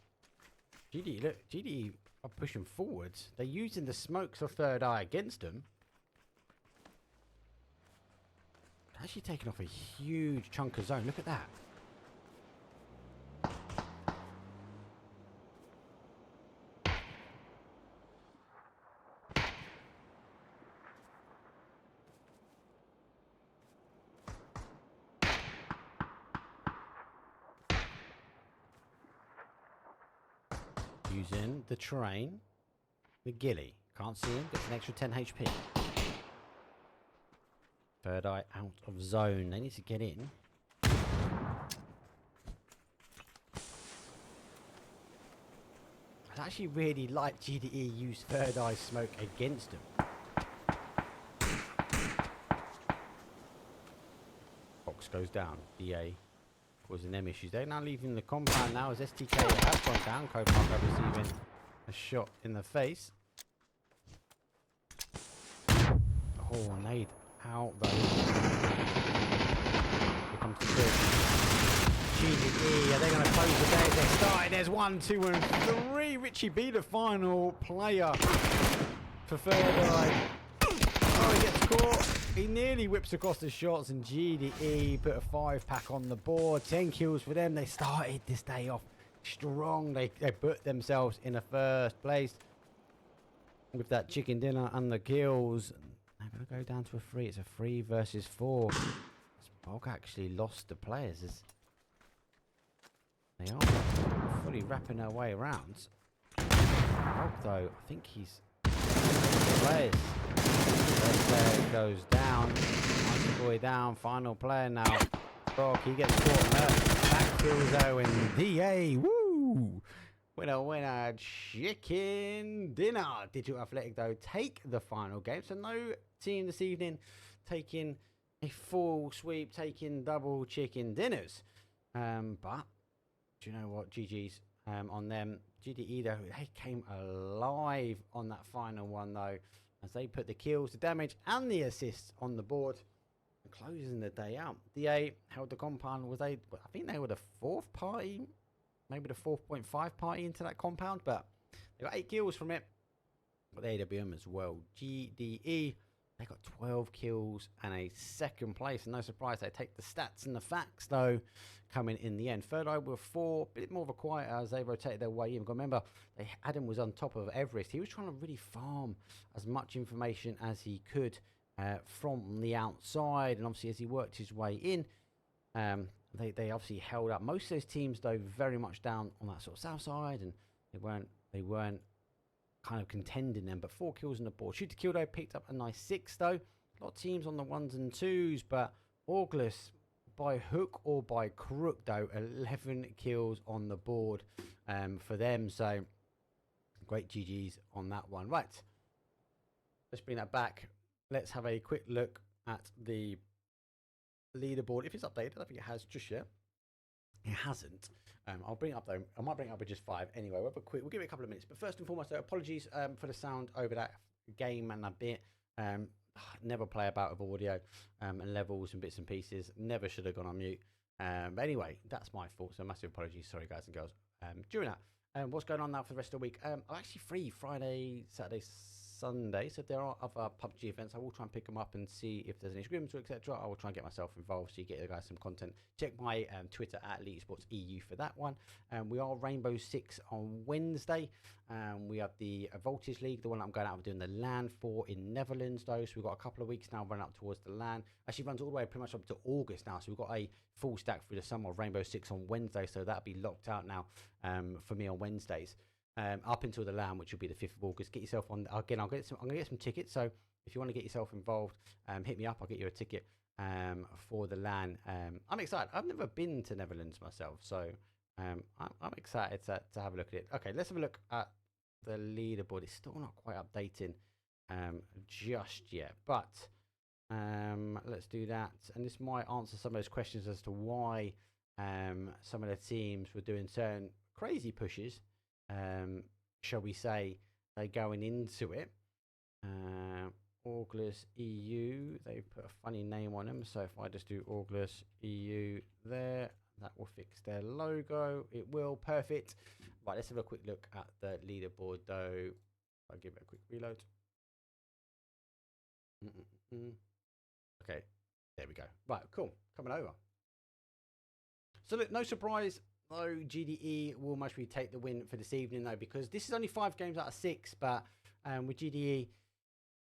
GDE, look, GDE are pushing forwards. They're using the smokes of third eye against them. Actually taking off a huge chunk of zone. Look at that. Using the train. McGilly. Can't see him. Gets an extra 10 HP. Third eye out of zone. They need to get in. I'd actually really like GDE use third eye smoke against them. Box goes down. DA causing them issues. They're now leaving the compound now as STK has gone down. Code Marco receiving a shot in the face. Oh, nade out though. Here comes the bridge. GDE, are they going to close the day? They started. There's 1, 2, and 3. Richie B, the final player for third eye. Oh, he gets caught. He nearly whips across the shots, and GDE put a 5-pack on the board. 10 kills for them. They started this day off strong. They put themselves in a first place with that chicken dinner and the kills. They're going to go down to a 3. It's a 3 versus 4. Bog actually lost the players as they are fully wrapping their way around. Bog, though, I think he's players. First player goes down. Nice boy down. Final player now. Bog, he gets caught. Back kills though, and DA. Woo! Winner, chicken dinner. Digital Athletic, though, take the final game. So no team this evening taking a full sweep, taking double chicken dinners. But do you know what? GG's on them. GDE, though, they came alive on that final one, though, as they put the kills, the damage, and the assists on the board, closing the day out. DA held the compound. I think they were the 4th party, maybe the 4.5 party into that compound, but they got 8 kills from it. But the AWM as well. GDE, they got 12 kills and a 2nd place. And no surprise, they take the stats and the facts, though, coming in the end. Third eye were 4, a bit more of a quiet as they rotated their way in. Remember, Adam was on top of Everest. He was trying to really farm as much information as he could from the outside. And obviously, as he worked his way in, they obviously held up. Most of those teams, though, very much down on that sort of south side, and they weren't kind of contending them. But 4 kills on the board. Shooter Kill, though, picked up a nice 6, though. A lot of teams on the 1s and 2s, but August, by hook or by crook, though, 11 kills on the board for them. So great GG's on that one. Right, let's bring that back. Let's have a quick look at the leaderboard. If it's updated, I don't think it has just yet. It hasn't. I'll bring it up, though. I might bring it up with just 5 anyway. We'll give it a couple of minutes. But first and foremost, though, apologies for the sound over that game and a bit. Never play about with audio and levels and bits and pieces. Never should have gone on mute. But anyway, that's my fault. So massive apologies. Sorry, guys and girls. During that, what's going on now for the rest of the week? I'm actually free Friday, Saturday, Sunday. So if there are other PUBG events, I will try and pick them up and see if there's any scrims or etc. I will try and get myself involved so you get the guys some content. Check my Twitter at Elite Sports EU for that one. We are Rainbow Six on Wednesday. We have the Voltage League, the one I'm going out and doing the LAN for in Netherlands, though. So we've got a couple of weeks now running up towards the LAN. Actually runs all the way pretty much up to August now. So we've got a full stack through the summer of Rainbow Six on Wednesday. So that'll be locked out now for me on Wednesdays. Up until the LAN, which will be the 5th of August. Get yourself on. Again, I'm going to get some tickets. So if you want to get yourself involved, hit me up. I'll get you a ticket for the LAN. I'm excited. I've never been to Netherlands myself, so I'm excited to have a look at it. Okay, let's have a look at the leaderboard. It's still not quite updating just yet, but let's do that. And this might answer some of those questions as to why some of the teams were doing certain crazy pushes. Shall we say, they're going into it. Auglus EU, they've put a funny name on them. So if I just do Auglus EU there, that will fix their logo. It will. Perfect. Right, let's have a quick look at the leaderboard, though. I'll give it a quick reload. Okay, there we go. Right, cool. Coming over. So look, no surprise. No, GDE will most probably take the win for this evening, though, because this is only 5 games out of 6. But with GDE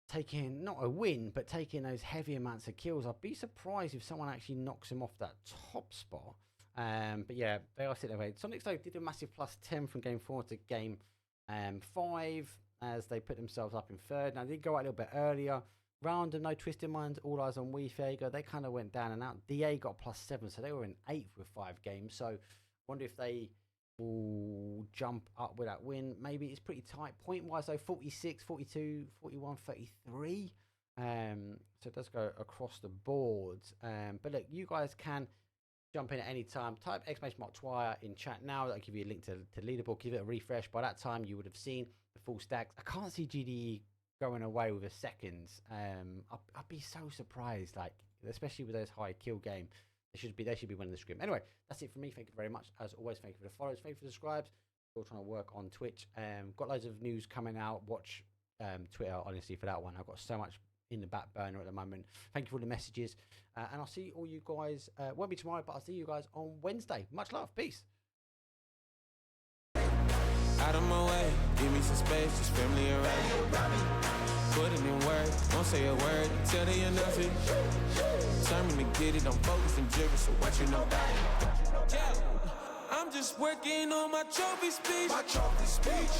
taking not a win, but taking those heavy amounts of kills, I'd be surprised if someone actually knocks them off that top spot. But yeah, they are sitting away. Sonics, though, did a massive +10 from game 4 to game 5 as they put themselves up in 3rd. Now, they did go out a little bit earlier. Random, no twisted minds, all eyes on Weefager. They kind of went down and out. DA got +7, so they were in 8th with 5 games. So wonder if they will jump up with that win. Maybe it's pretty tight point wise, though. 46, 42, 41, 33. So it does go across the board. But look, you guys can jump in at any time. Type !Twire in chat now. That'll give you a link to leaderboard. Give it a refresh. By that time, you would have seen the full stacks. I can't see GDE going away with a seconds. I'd be so surprised, like, especially with those high kill game. They should be winning the scrim. Anyway, that's it from me. Thank you very much. As always, thank you for the follows, thank you for the subscribes. Still trying to work on Twitch. Got loads of news coming out. Watch Twitter, honestly, for that one. I've got so much in the back burner at the moment. Thank you for all the messages. And I'll see all you guys, won't be tomorrow, but I'll see you guys on Wednesday. Much love. Peace. Out of my way, give me some space, just family around me. Put it in work, won't say a word until they announce it. Determined to get it, I'm focused and driven, so what you know about it? Yeah, I'm just working on my trophy speech. My trophy speech.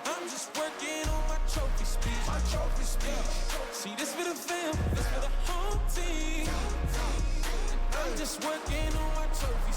I'm just working on my trophy speech. My trophy speech. See, this for the fam, this for the whole team. I'm just working on my trophy